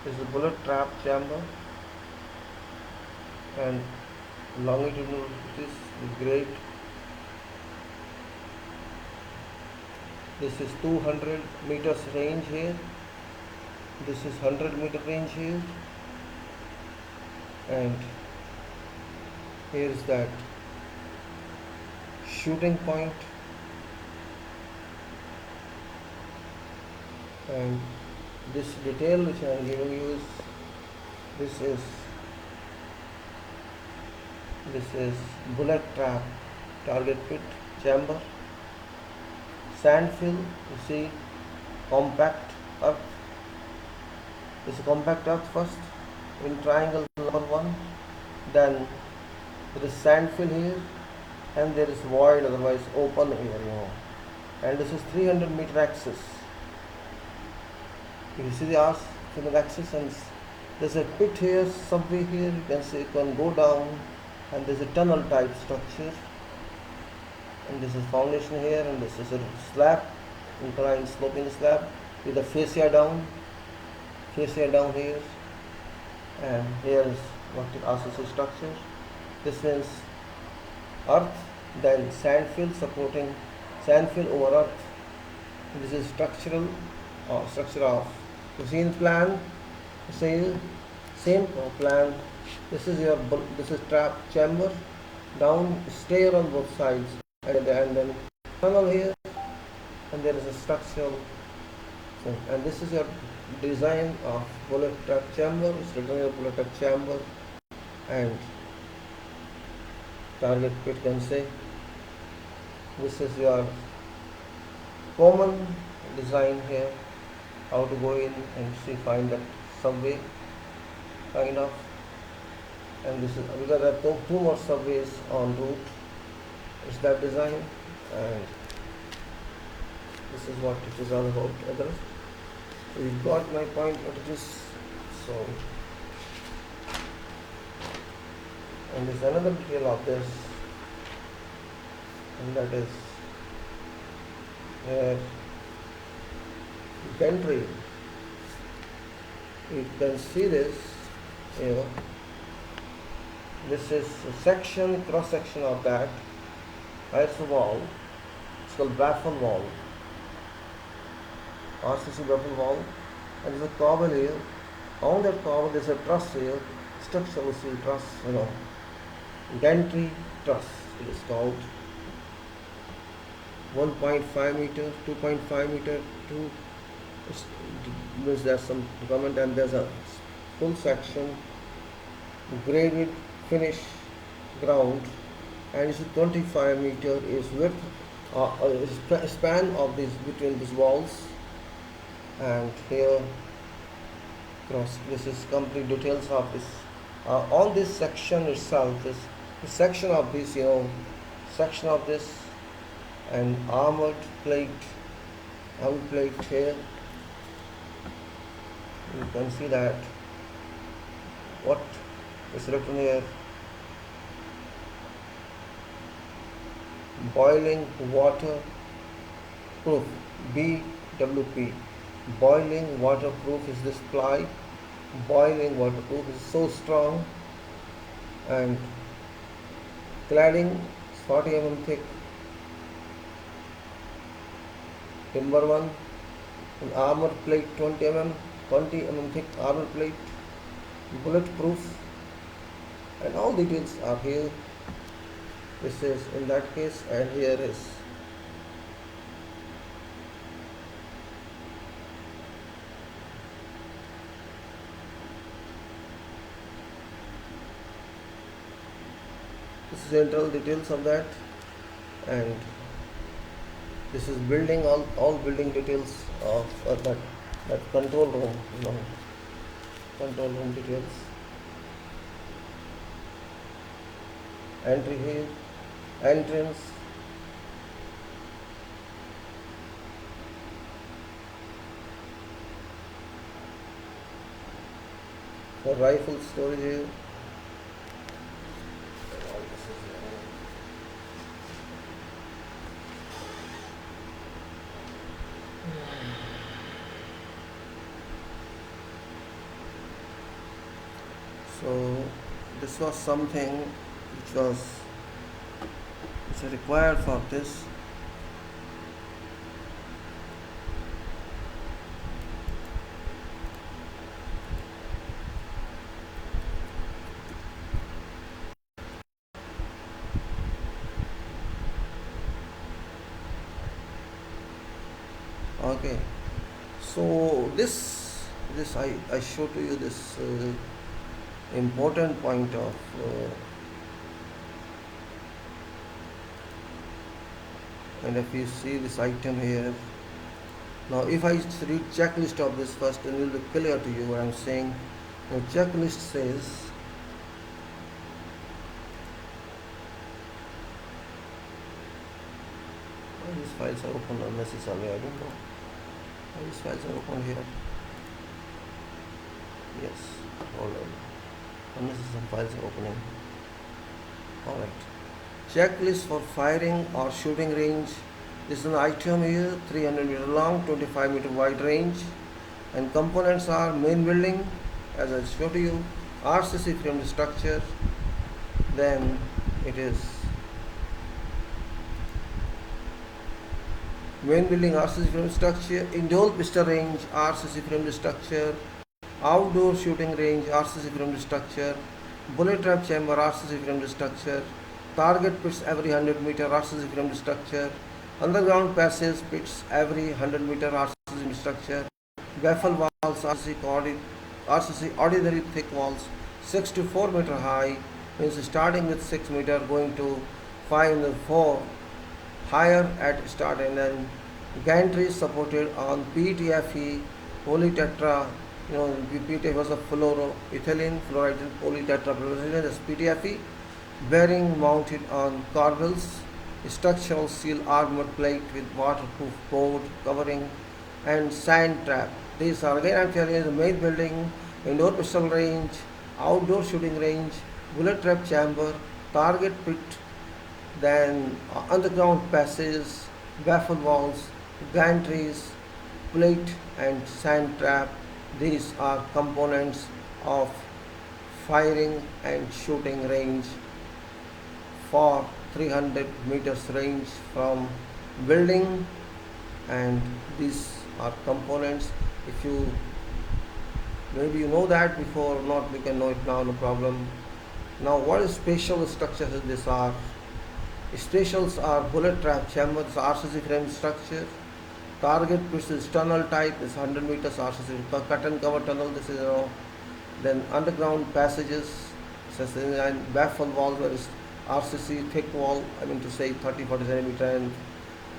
this is a bullet trap chamber, and longitudinal this is great. This is 200 meters range here, this is 100-meter range here, and here is that shooting point, and this detail which I am giving you is this is bullet trap target pit chamber. Sand fill, you see, compact earth. This is compact earth first in triangle number 1, then there is sand fill here, and there is void, otherwise open here, and this is 300-meter axis. You see the arc in the axis, and there's a pit here, subway here, you can see, you can go down, and there's a tunnel type structure, and this is foundation here, and this is a slab, inclined sloping slab with a fascia down here, and here is what the RCC structure. This means earth, then sand fill supporting sand fill over earth. This is structure of, you see in plan, same plan. This is trap chamber, down stair on both sides, and then tunnel here, and there is a structural thing. And this is your design of bullet trap chamber. It's written here bullet trap chamber and target pit, can say. This is your common design here, how to go in and find that subway kind of. And this is because there are two more subways en route. It's that design, and this is what it is all about. You got my point, what it is. So, and there's another detail of this, and that is gantry. You can see this, this is a section, cross section of that. There's a wall, it's called baffle wall, RCC baffle wall, and there's a cobble here. On that cobble there's a truss here, structural steel truss, gantry truss it is called. 1.5 meter, 2.5 meter, means there's some comment, and there's a full section, graded finish ground, and it's 25 meter is width, span of this between these walls, and here cross. This is complete details of this. On this section itself, this section of this, section of this, and armored plate here. You can see that what is written here: boiling water proof, BWP. Boiling waterproof is this ply. Boiling waterproof is so strong, and cladding 40 mm thick. Timber one, and armor plate 20 mm thick armor plate, bulletproof, and all details are here. This is in that case, and here is this is internal details of that, and this is building, all building details of that control room, control room details. entry here, entrance, for rifle storage here. So this was something which was required for this. Okay, so this I show to you this important point of and if you see this item here, now if I read checklist of this first, then it will be clear to you what I'm saying. The checklist says why these files are open unnecessarily, I don't know why these files are open here. Yes, hold on, unnecessary files are opening. Alright, checklist for firing or shooting range. This is an item here, 300 meter long, 25 meter wide range, and components are main building, as I showed you, RCC frame structure, then it is main building RCC frame structure, indoor pistol range RCC frame structure, outdoor shooting range RCC frame structure, bullet trap chamber RCC frame structure, target pits every 100 meter RCC frame structure, underground passage pits every 100 meter RCC structure, baffle walls RCC ordinary thick walls 6 to 4 meter high, means starting with 6 meter going to 5 and 4 higher at start, and then gantry supported on PTFE polytetra, PTFE was a fluoroethylene fluoride polytetra as PTFE, bearing mounted on corbels, structural steel armor plate with waterproof board covering and sand trap. These are again I'm telling you the main building, indoor pistol range, outdoor shooting range, bullet trap chamber, target pit, then underground passages, baffle walls, gantries, plate and sand trap. These are components of firing and shooting range for 300 meters range from building, and these are components. If you maybe you know that before or not, we can know it now, no problem. Now what is spatial structures these are? Spatials are bullet trap chambers, RCC frame structure, target pits is tunnel type, is 100 meters RCC cut and cover tunnel, this is then underground passages, and baffle walls where is RCC thick wall, I mean to say 30-40 centimeter and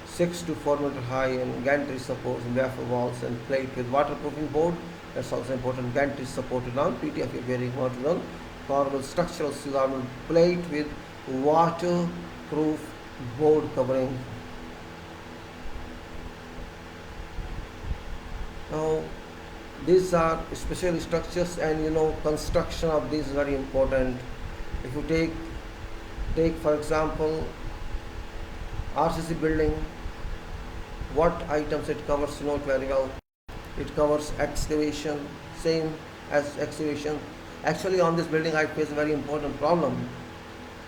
6 to 4 meter high, and gantry supports and baffle walls and plate with waterproofing board. That's also important. Gantry supported on PTFE bearing mounted on corbel structural steel armor plate with waterproof board covering. Now these are special structures, and construction of these is very important. If you take for example RCC building, what items it covers, you know it very well. It covers excavation, same as excavation. Actually on this building I face a very important problem.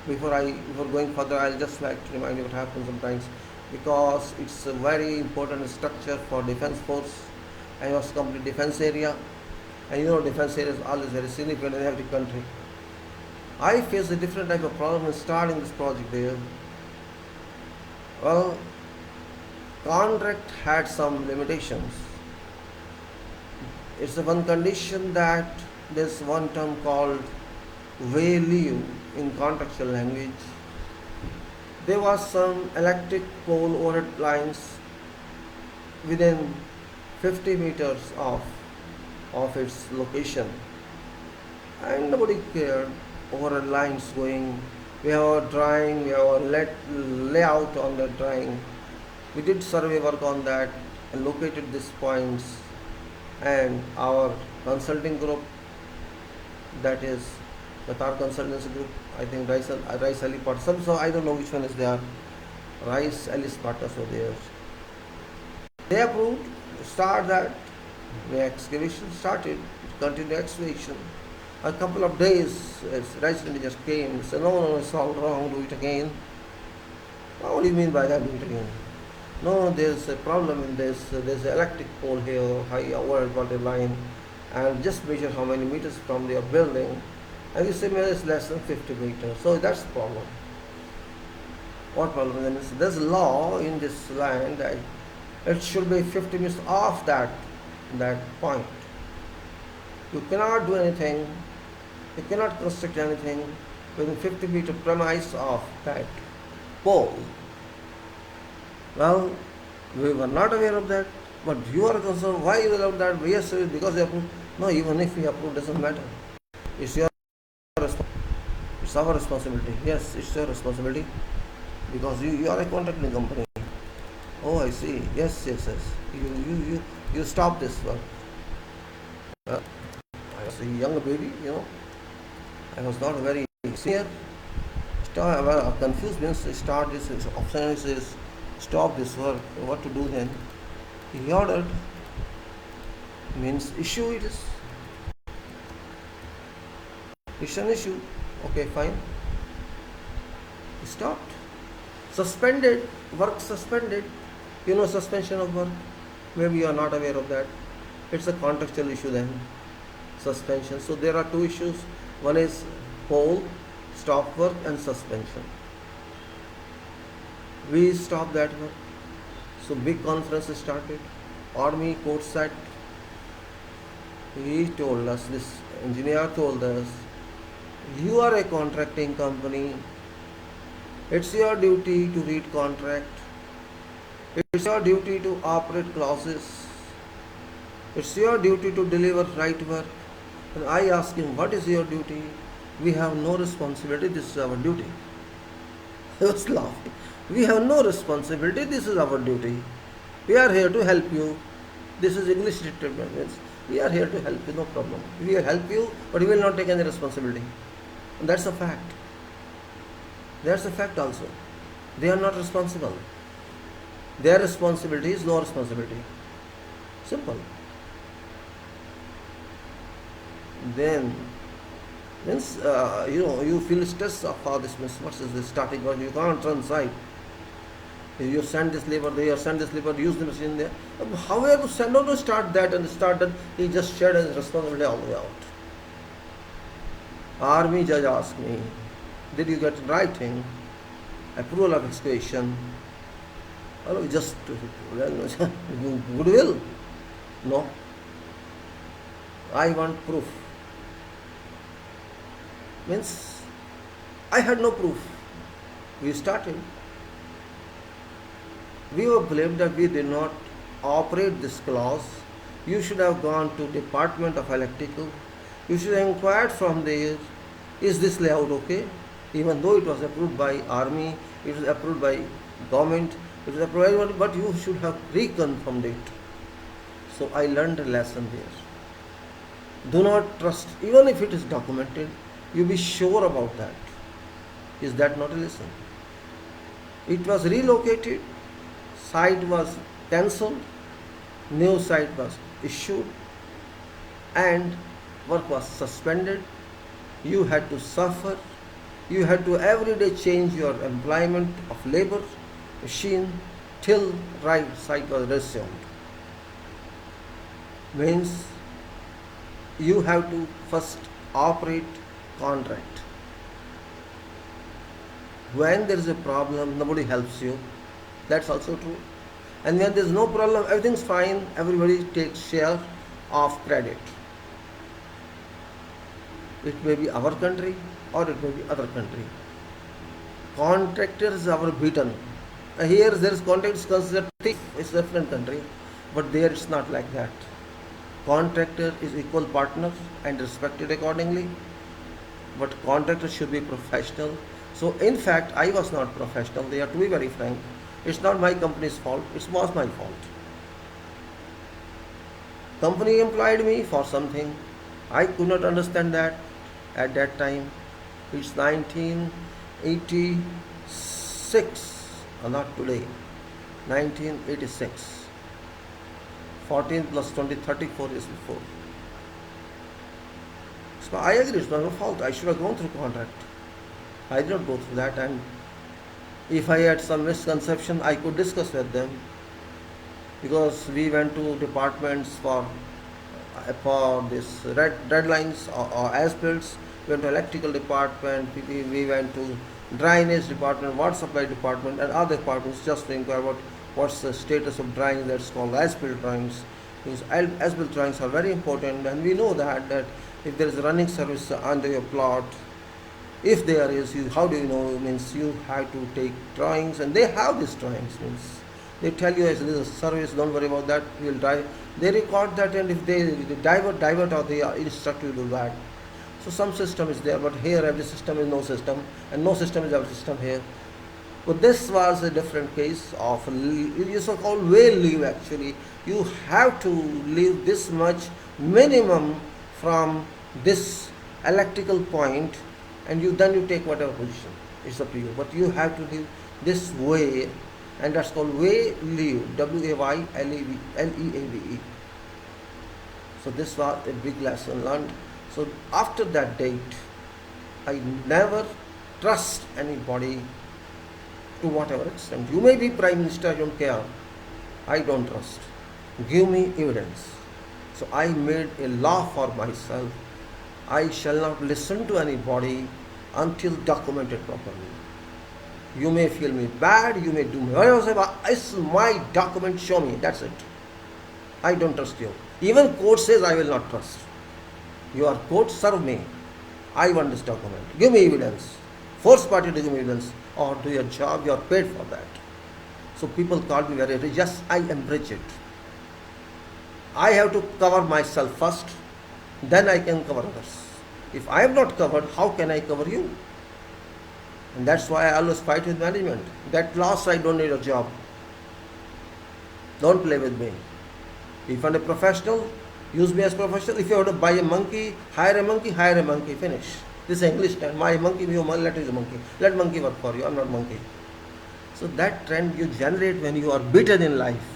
Before going further, I'll just like to remind you what happens sometimes, because it's a very important structure for defense force and also complete defense area, and defense area is always very significant in every country. I face a different type of problem in starting this project here. Well, contract had some limitations. It's the one condition that there's one term called value in contractual language. There was some electric pole overhead lines within 50 meters of its location, and nobody cared overhead lines going We have our drawing, we have our layout on the drawing. We did survey work on that and located these points, and our consulting group, that is the car consultancy group, I think Rice Ali Partners, so I don't know which one is there. Rice Alice Partners were there. They approved, start that. The excavation started, continued excavation. A couple of days, Rice just came and said, no, it's all wrong, do it again. What do you mean by that, do it again? No, there's a problem in this, there's an electric pole here, high over voltage line, and just measure how many meters from your building, and you say it's less than 50 meters, so that's the problem. What problem then is, there's a law in this land that it should be 50 meters off that point. You cannot do anything, you cannot construct anything within 50 meter premise of that pole. Well, we were not aware of that, but you are concerned, why you allowed that? Yes, because you approved. No, even if we approve, doesn't matter. It's your responsibility. It's our responsibility. Yes, it's your responsibility, because you are a contracting company. Oh, I see. Yes. You stop this work. I was a young baby, I was not very senior. Confused means start this option is stop this work. What to do then? He ordered, means issue it is. It's an issue. Okay, fine. He stopped. Suspended, work suspended. Suspension of work. Maybe you are not aware of that. It's a contractual issue then. Suspension. So there are two issues. One is pole, stop work, and suspension. We stopped that work. So big conference started. Army court sat. He told us, this engineer told us, you are a contracting company. It's your duty to read contract. It's your duty to operate clauses. It's your duty to deliver right work. And I asked him, what is your duty? We have no responsibility, this is our duty. He was laughing. We have no responsibility, this is our duty. We are here to help you. This is English treatment. We are here to help you, no problem. We will help you, but we will not take any responsibility. And that's a fact. That's a fact also. They are not responsible. Their responsibility is no responsibility. Simple. Then, means you feel stress of how this means. What is this starting work? You can't turn side. You send this labor there, send this labor, use the machine there. However, to send out to start that and start that, he just shared his responsibility all the way out. Army judge asked me, did you get writing approval of excavation? Well, just goodwill? No. I want proof. Means I had no proof. We started. We were blamed that we did not operate this clause. You should have gone to Department of Electrical. You should have inquired from there, is this layout okay? Even though it was approved by Army, it was approved by government, it was approved by everybody, but you should have reconfirmed it. So I learned a lesson there. Do not trust, even if it is documented, you be sure about that. Is that not a lesson? It was relocated, site was cancelled, new site was issued, and work was suspended. You had to suffer. You had to every day change your employment of labor, machine, till right site was resumed. Means you have to first operate contract. When there is a problem, nobody helps you. That's also true. And when there is no problem, everything's fine, everybody takes share of credit. It may be our country or it may be other country. Contractors are beaten. Here there is contractors considered thief, it's a different country, but there it's not like that. Contractor is equal partner and respected accordingly, but contractor should be professional, So in fact, I was not professional there, to be very frank. It's not my company's fault, it was my fault. Company employed me for something. I could not understand that at that time. It's 1986, or not today, 1986. 14 plus 20, 34 years before. So I agree, it's not my fault. I should have gone through contract. I did not go through that, and if I had some misconception, I could discuss with them, because we went to departments for this red lines or as-builts. We went to electrical department, we went to drainage department, water supply department, and other departments just to inquire about what's the status of drawings. That's called as-built drawings. Because as-built drawings are very important, and we know that if there is a running service under your plot, if there is, how do you know? Means you have to take drawings, and they have these drawings. Means they tell you, as there is a service, don't worry about that, we will drive. They record that, and if they divert or they instruct you to do that. So some system is there, but here every system is no system, and no system is every system here. But this was a different case of, it is called whale leave actually. You have to leave this much minimum from this electrical point, and then you take whatever position. It's up to you. But you have to leave this way, and that's called way leave. WAYLEAVE. So this was a big lesson learned. So after that date, I never trust anybody to whatever extent. You may be Prime Minister, I don't care. I don't trust. Give me evidence. So I made a law for myself. I shall not listen to anybody until documented properly. You may feel me bad, you may do me whatever. It's my document, show me, that's it. I don't trust you. Even court says I will not trust. Your court, serve me. I want this document. Give me evidence. Force party to give me evidence, or do your job, you are paid for that. So people call me very rich. Yes, I am rigid. I have to cover myself first, then I can cover others. If I am not covered, how can I cover you? And that's why I always fight with management. Get lost, I don't need a job. Don't play with me. If I'm a professional, use me as professional. If you want to buy a monkey, hire a monkey, finish. This is English trend. My monkey, your money, let is a monkey. Let monkey work for you, I'm not monkey. So that trend you generate when you are beaten in life.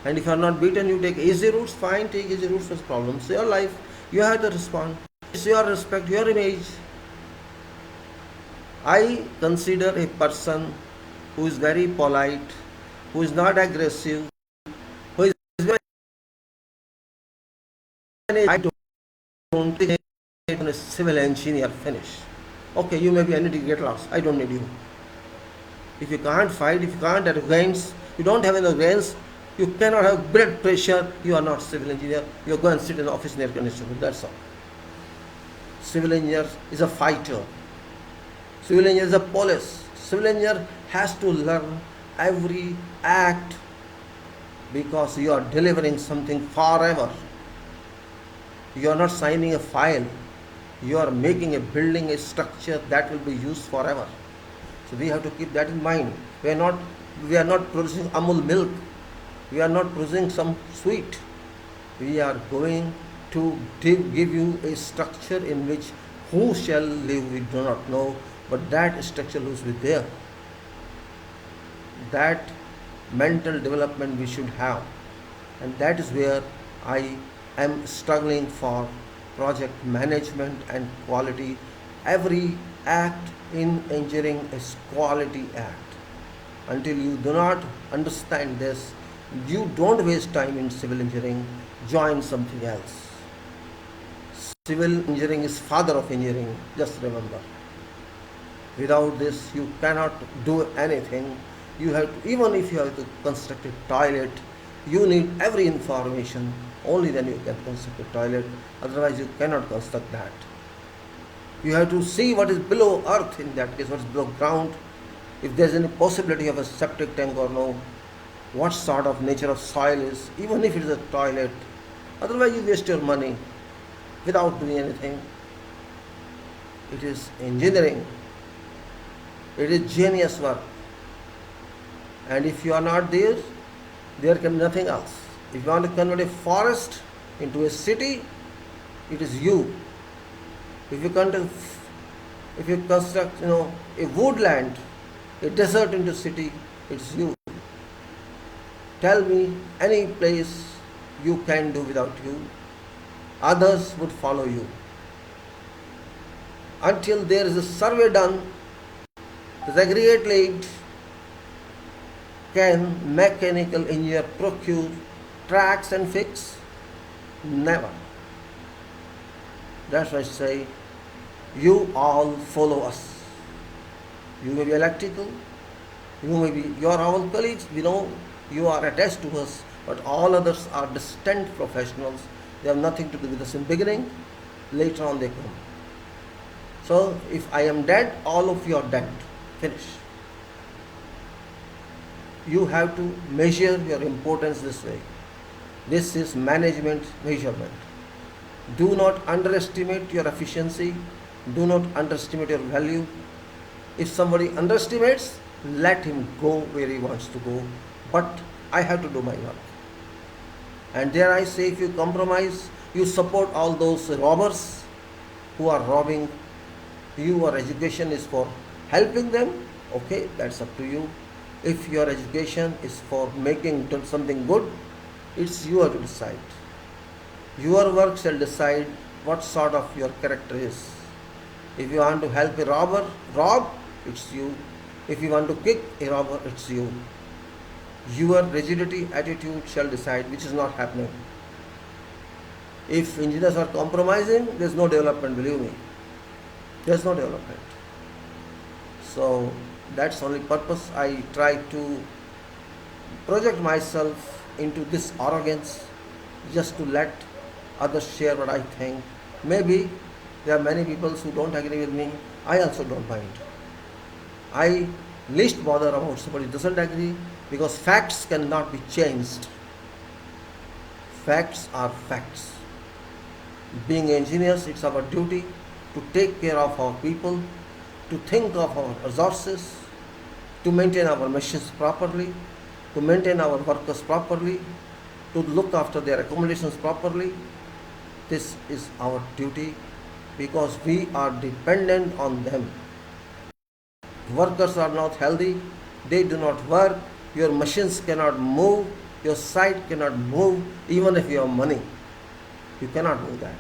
And if you are not beaten, you take easy routes, fine, take easy routes as problems. Your life, you have to respond. It's your respect, your image. I consider a person who is very polite, who is not aggressive, who is very, I don't think a civil engineer, finish. Okay, you may be any get lost, I don't need you. If you can't fight, if you can't have veins, you don't have enough veins, you cannot have blood pressure, you are not civil engineer, you go and sit in the office in air conditioning, that's all. Civil engineer is a fighter. Civil engineer is a police. Civil engineer has to learn every act, because you are delivering something forever. You are not signing a file. You are making a building, a structure that will be used forever. So we have to keep that in mind. We are not producing Amul milk. We are not producing some sweet. We are going to give you a structure in which who shall live, we do not know, but that structure will be there. That mental development we should have, and that is where I am struggling for project management and quality. Every act in engineering is quality act. Until you do not understand this, you don't waste time in civil engineering, join something else. Civil engineering is father of engineering, just remember. Without this, you cannot do anything. You have to, even if you have to construct a toilet, you need every information. Only then you can construct a toilet. Otherwise, you cannot construct that. You have to see what is below earth, in that case, what is below ground. If there is any possibility of a septic tank or no, what sort of nature of soil is, even if it is a toilet. Otherwise, you waste your money without doing anything. It is engineering It is genius work. And if you are not there, there can be nothing else. If you want to convert a forest into a city, it is you. If you construct, a woodland, a desert into city, it's you. Tell me any place you can do without you. Others would follow you. Until there is a survey done, the aggregate lead can mechanical engineer procure tracks and fix? Never. That's why I say, you all follow us. You may be electrical, you are our colleagues, we know you are attached to us, but all others are distant professionals. They have nothing to do with us in beginning, later on they come. So if I am dead, all of you are dead. Finish. You have to measure your importance this way. This is management measurement. Do not underestimate your efficiency. Do not underestimate your value. If somebody underestimates, let him go where he wants to go. But I have to do my work. And there I say, if you compromise, you support all those robbers who are robbing. Your education is for helping them, okay, that's up to you. If your education is for making something good, it's you have to decide. Your work shall decide what sort of your character is. If you want to help a robber rob, it's you. If you want to kick a robber, it's you. Your rigidity attitude shall decide, which is not happening. If engineers are compromising, there's no development, believe me. There's no development. So that's only purpose. I try to project myself into this arrogance just to let others share what I think. Maybe there are many people who don't agree with me. I also don't mind. I least bother about somebody who doesn't agree, because facts cannot be changed. Facts are facts. Being engineers, it's our duty to take care of our people, to think of our resources, to maintain our machines properly, to maintain our workers properly, to look after their accommodations properly. This is our duty, because we are dependent on them. Workers are not healthy, they do not work, your machines cannot move, your site cannot move, even if you have money. You cannot move that.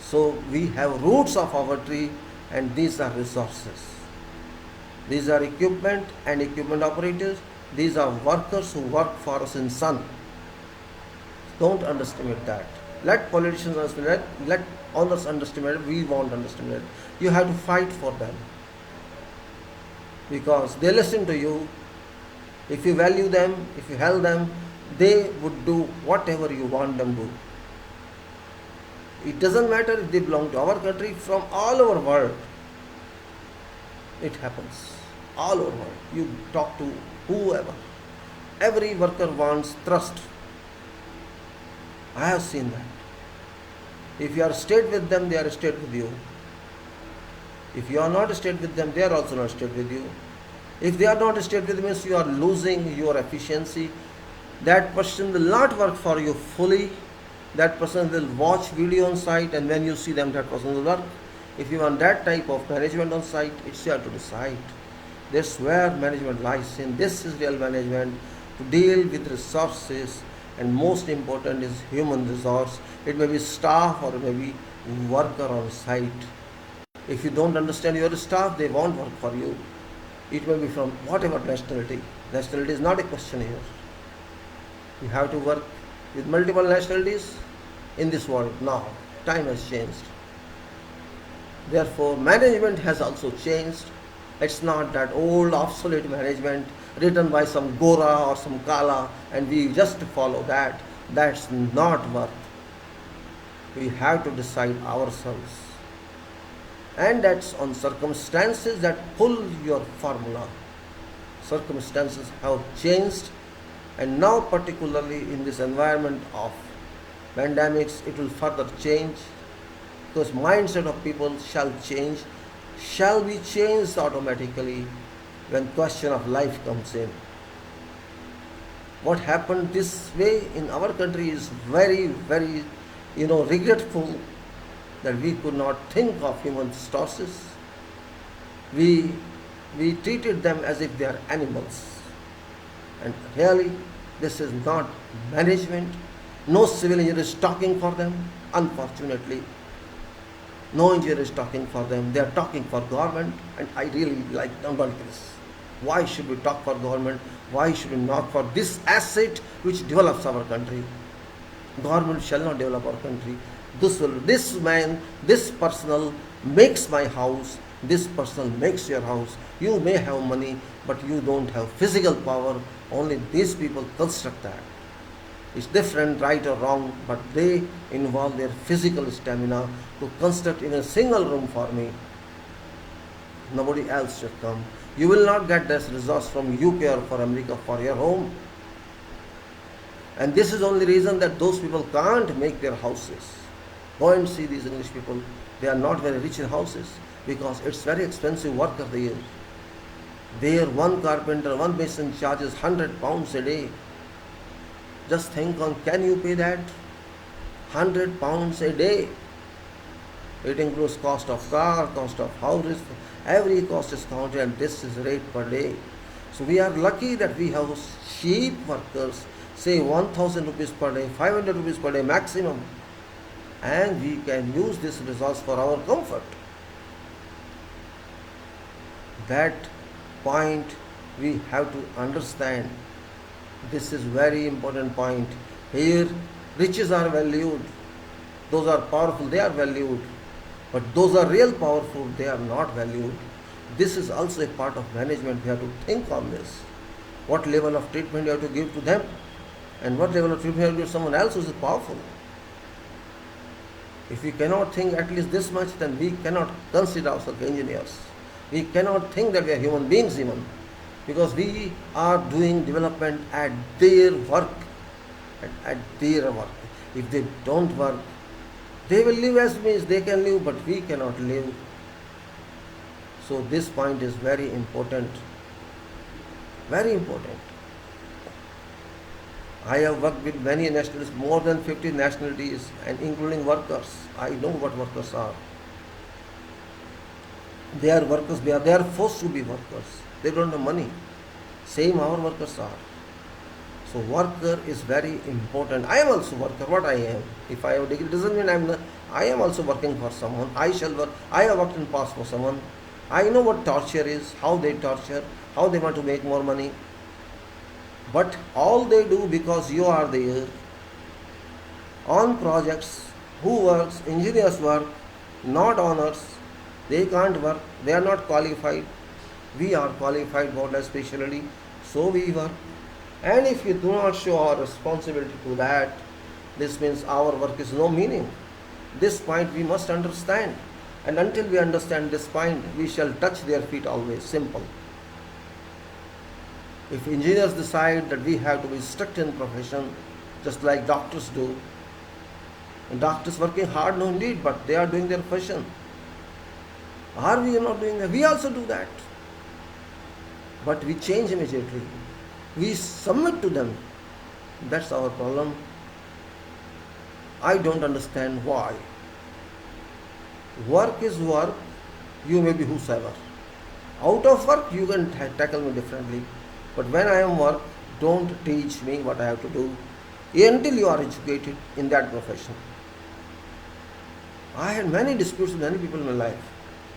So we have roots of our tree, and these are resources. These are equipment and equipment operators. These are workers who work for us in sun. Don't underestimate that. Let politicians underestimate it. Let others underestimate it. We won't underestimate it. You have to fight for them, because they listen to you. If you value them, if you help them, they would do whatever you want them to. It doesn't matter if they belong to our country, from all over the world. It happens. All over the world. You talk to whoever. Every worker wants trust. I have seen that. If you are stayed with them, they are stayed with you. If you are not stayed with them, they are also not stayed with you. If they are not stayed with you, means you are losing your efficiency. That person will not work for you fully. That person will watch video on site, and when you see them, that person will work. If you want that type of management on site, it's you have to decide. That's where management lies in. This is real management, to deal with resources, and most important is human resource. It may be staff or it may be worker on site. If you don't understand your staff, they won't work for you. It may be from whatever nationality. Nationality is not a question here. You have to work with multiple nationalities in this world now. Time has changed. Therefore, management has also changed. It's not that old obsolete management written by some Gora or some Kala and we just follow that. That's not work. We have to decide ourselves. And that's on circumstances that pull your formula. Circumstances have changed, and now particularly in this environment of pandemics, it will further change, because mindset of people shall change, shall be changed automatically when question of life comes in. What happened this way in our country is very, very, regretful that we could not think of human resources. We, we treated them as if they are animals. And really, this is not management. No civil engineer is talking for them, unfortunately. No engineer is talking for them. They are talking for government, and I really don't like this. Why should we talk for government? Why should we not for this asset which develops our country? Government shall not develop our country. This personal makes my house, this personal makes your house. You may have money, but you don't have physical power. Only these people construct that. It's different, right or wrong, but they involve their physical stamina to construct in a single room for me. Nobody else should come. You will not get this resource from UK or for America for your home. And this is the only reason that those people can't make their houses. Go and see these English people. They are not very rich in houses because it's very expensive work of the year. There, one carpenter, one mason charges £100 a day. Just think on, can you pay that? £100 a day. It includes cost of car, cost of houses, every cost is counted, and this is rate per day. So we are lucky that we have cheap workers, say 1000 rupees per day, 500 rupees per day maximum, and we can use this resource for our comfort. That point we have to understand. This is very important point. Here, riches are valued. Those are powerful, they are valued. But those are real powerful, they are not valued. This is also a part of management. We have to think on this. What level of treatment you have to give to them, and what level of treatment you have to give to someone else who is powerful. If we cannot think at least this much, then we cannot consider ourselves engineers. We cannot think that we are human beings even, because we are doing development at their work. At their work. If they don't work, they will live as means they can live, but we cannot live. So this point is very important. Very important. I have worked with many nationalities, more than 50 nationalities, and including workers. I know what workers are. They are workers, they are forced to be workers. They don't have money. Same our workers are. So worker is very important. I am also worker. What I am? If I have a degree, doesn't mean I am also working for someone. I shall work. I have worked in past for someone. I know what torture is, how they torture, how they want to make more money. But all they do, because you are there on projects, who works, engineers work, not owners. They can't work. They are not qualified. We are qualified, more or less specially. So we work. And if we do not show our responsibility to that, this means our work is no meaning. This point we must understand. And until we understand this point, we shall touch their feet always. Simple. If engineers decide that we have to be strict in profession, just like doctors do, and doctors working hard, no indeed, but they are doing their profession. Are we not doing that? We also do that. But we change immediately. We submit to them. That's our problem. I don't understand why. Work is work. You may be whosoever. Out of work, you can tackle me differently. But when I am work, don't teach me what I have to do until you are educated in that profession. I had many disputes with many people in my life.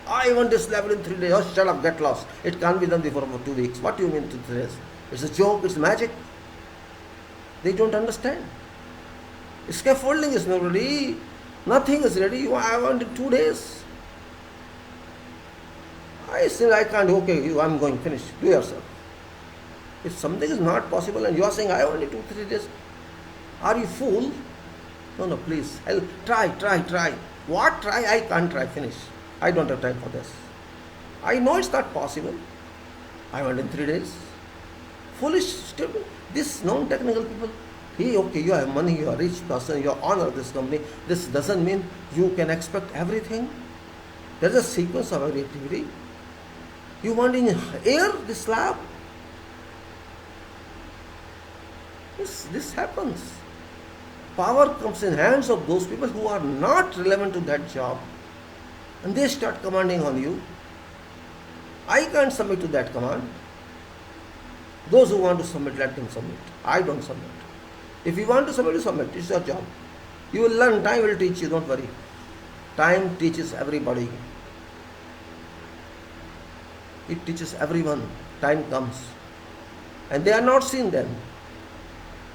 I want this level in 3 days. Oh, shut up, get lost. It can't be done before 2 weeks. What do you mean 3 days? It's a joke, it's magic. They don't understand. Scaffolding is not ready. Nothing is ready. I want in 2 days. I say I can't. Okay, I'm going, finish. Do yourself. If something is not possible and you are saying I want in 2-3 days, are you fool? No, please. Help. Try. What try? I can't try. Finish. I don't have time for this. I know it's not possible. I want in 3 days. Foolish, stupid. This non-technical people. Okay, you have money, you are a rich person, you honor this company. This doesn't mean you can expect everything. There's a sequence of every activity. You want in air this lab? This happens. Power comes in hands of those people who are not relevant to that job, and they start commanding on you. I can't submit to that command. Those who want to submit, let them submit. I don't submit. If you want to submit, you submit. It's your job. You will learn. Time will teach you. Don't worry. Time teaches everybody. It teaches everyone. Time comes. And they are not seen then.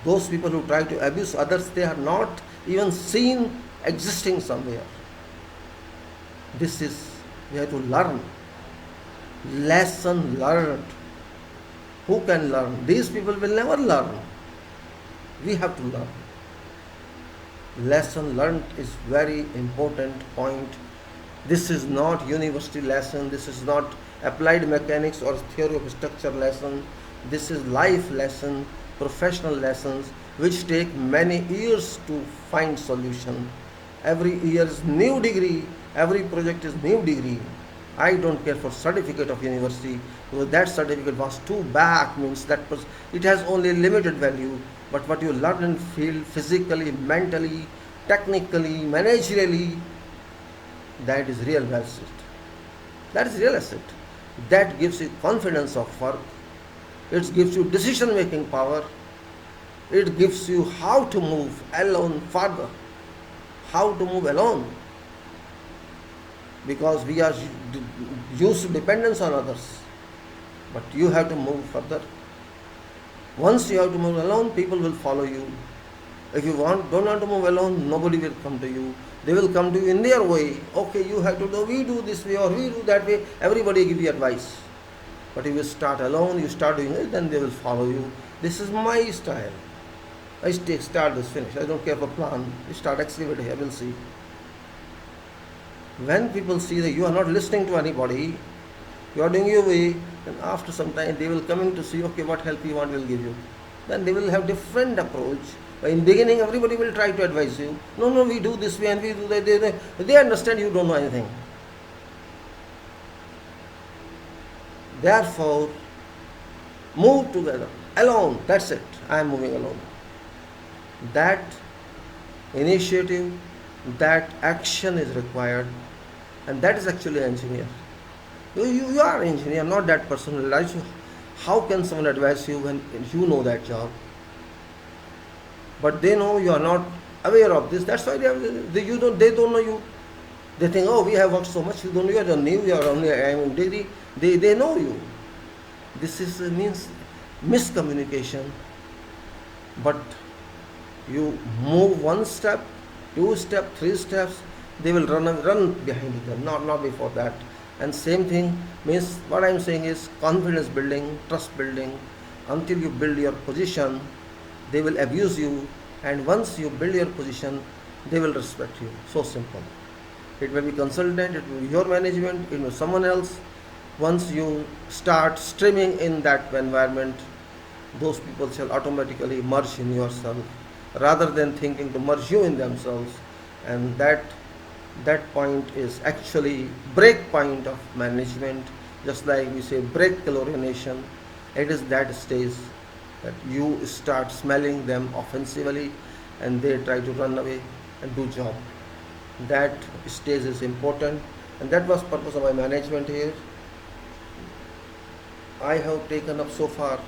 Those people who try to abuse others, they are not even seen existing somewhere. This is, we have to learn. Lesson learned. Who can learn? These people will never learn. We have to learn. Lesson learned is very important point. This is not university lesson. This is not applied mechanics or theory of structure lesson. This is life lesson, professional lessons, which take many years to find solution. Every year is new degree. Every project is new degree. I don't care for certificate of university, because that certificate was too back, means that it has only limited value. But what you learn in field, physically, mentally, technically, managerially, that is real asset. That is real asset. That gives you confidence of work. It gives you decision making power. It gives you how to move alone further. How to move alone. Because we are used to dependence on others. But you have to move further. Once you have to move alone, people will follow you. If you don't want to move alone, nobody will come to you. They will come to you in their way. Okay, you have to do, we do this way or we do that way. Everybody give you advice. But if you start alone, you start doing it, then they will follow you. This is my style. I start this, finish. I don't care for plan. You start excavating, I will see. When people see that you are not listening to anybody, you are doing your way, then after some time they will come in to see, okay, what help you want, we'll give you. Then they will have different approach. In beginning, everybody will try to advise you. No, we do this way and we do that. They understand you don't know anything. Therefore, move together, alone. That's it. I am moving alone. That initiative, that action is required, and that is actually an engineer. You are an engineer, not that person who advises you. How can someone advise you when you know that job? But they know you are not aware of this. That's why they don't know you. They think, oh, we have worked so much. You don't know. You are new. You are only in degree. They know you. This means miscommunication. But you move one step, 2 steps, 3 steps. They will run behind them. Not before that. And same thing means, what I am saying is confidence building, trust building. Until you build your position, they will abuse you, and once you build your position, they will respect you. So simple. It may be consultant, it may be your management, it may be someone else. Once you start streaming in that environment, those people shall automatically merge in yourself, rather than thinking to merge you in themselves. And that point is actually break point of management. Just like we say break chlorination, it is that stage that you start smelling them offensively and they try to run away and do job. That stage is important, and that was purpose of my management here. I have taken up so far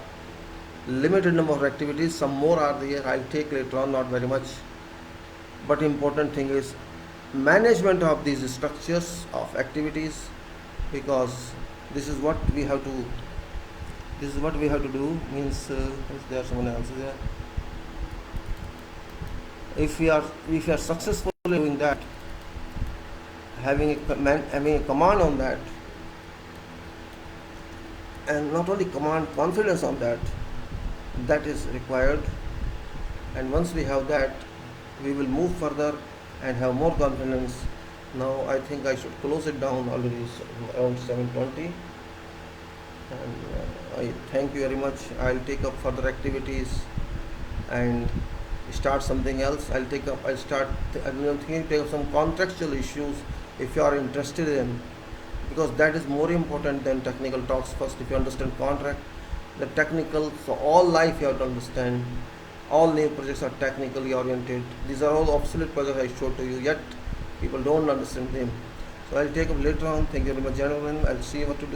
limited number of activities. Some more are there. I'll take later on, not very much. But important thing is management of these structures of activities, because this is what we have to. This is what we have to do. Means is there someone else there? If we are successful in doing that, having a command on that, and not only command, confidence on that, that is required. And once we have that, we will move further and have more confidence. Now I think I should close it down. Already around 7:20. And I thank you very much. I'll take up further activities and start something else. I'm thinking take up some contractual issues if you are interested in, because that is more important than technical talks. First, if you understand contract, the technical for all life you have to understand. All new projects are technically oriented. These are all obsolete projects I showed to you, yet people don't understand them. So I'll take up later on. Thank you very much, gentlemen. I'll see what to do.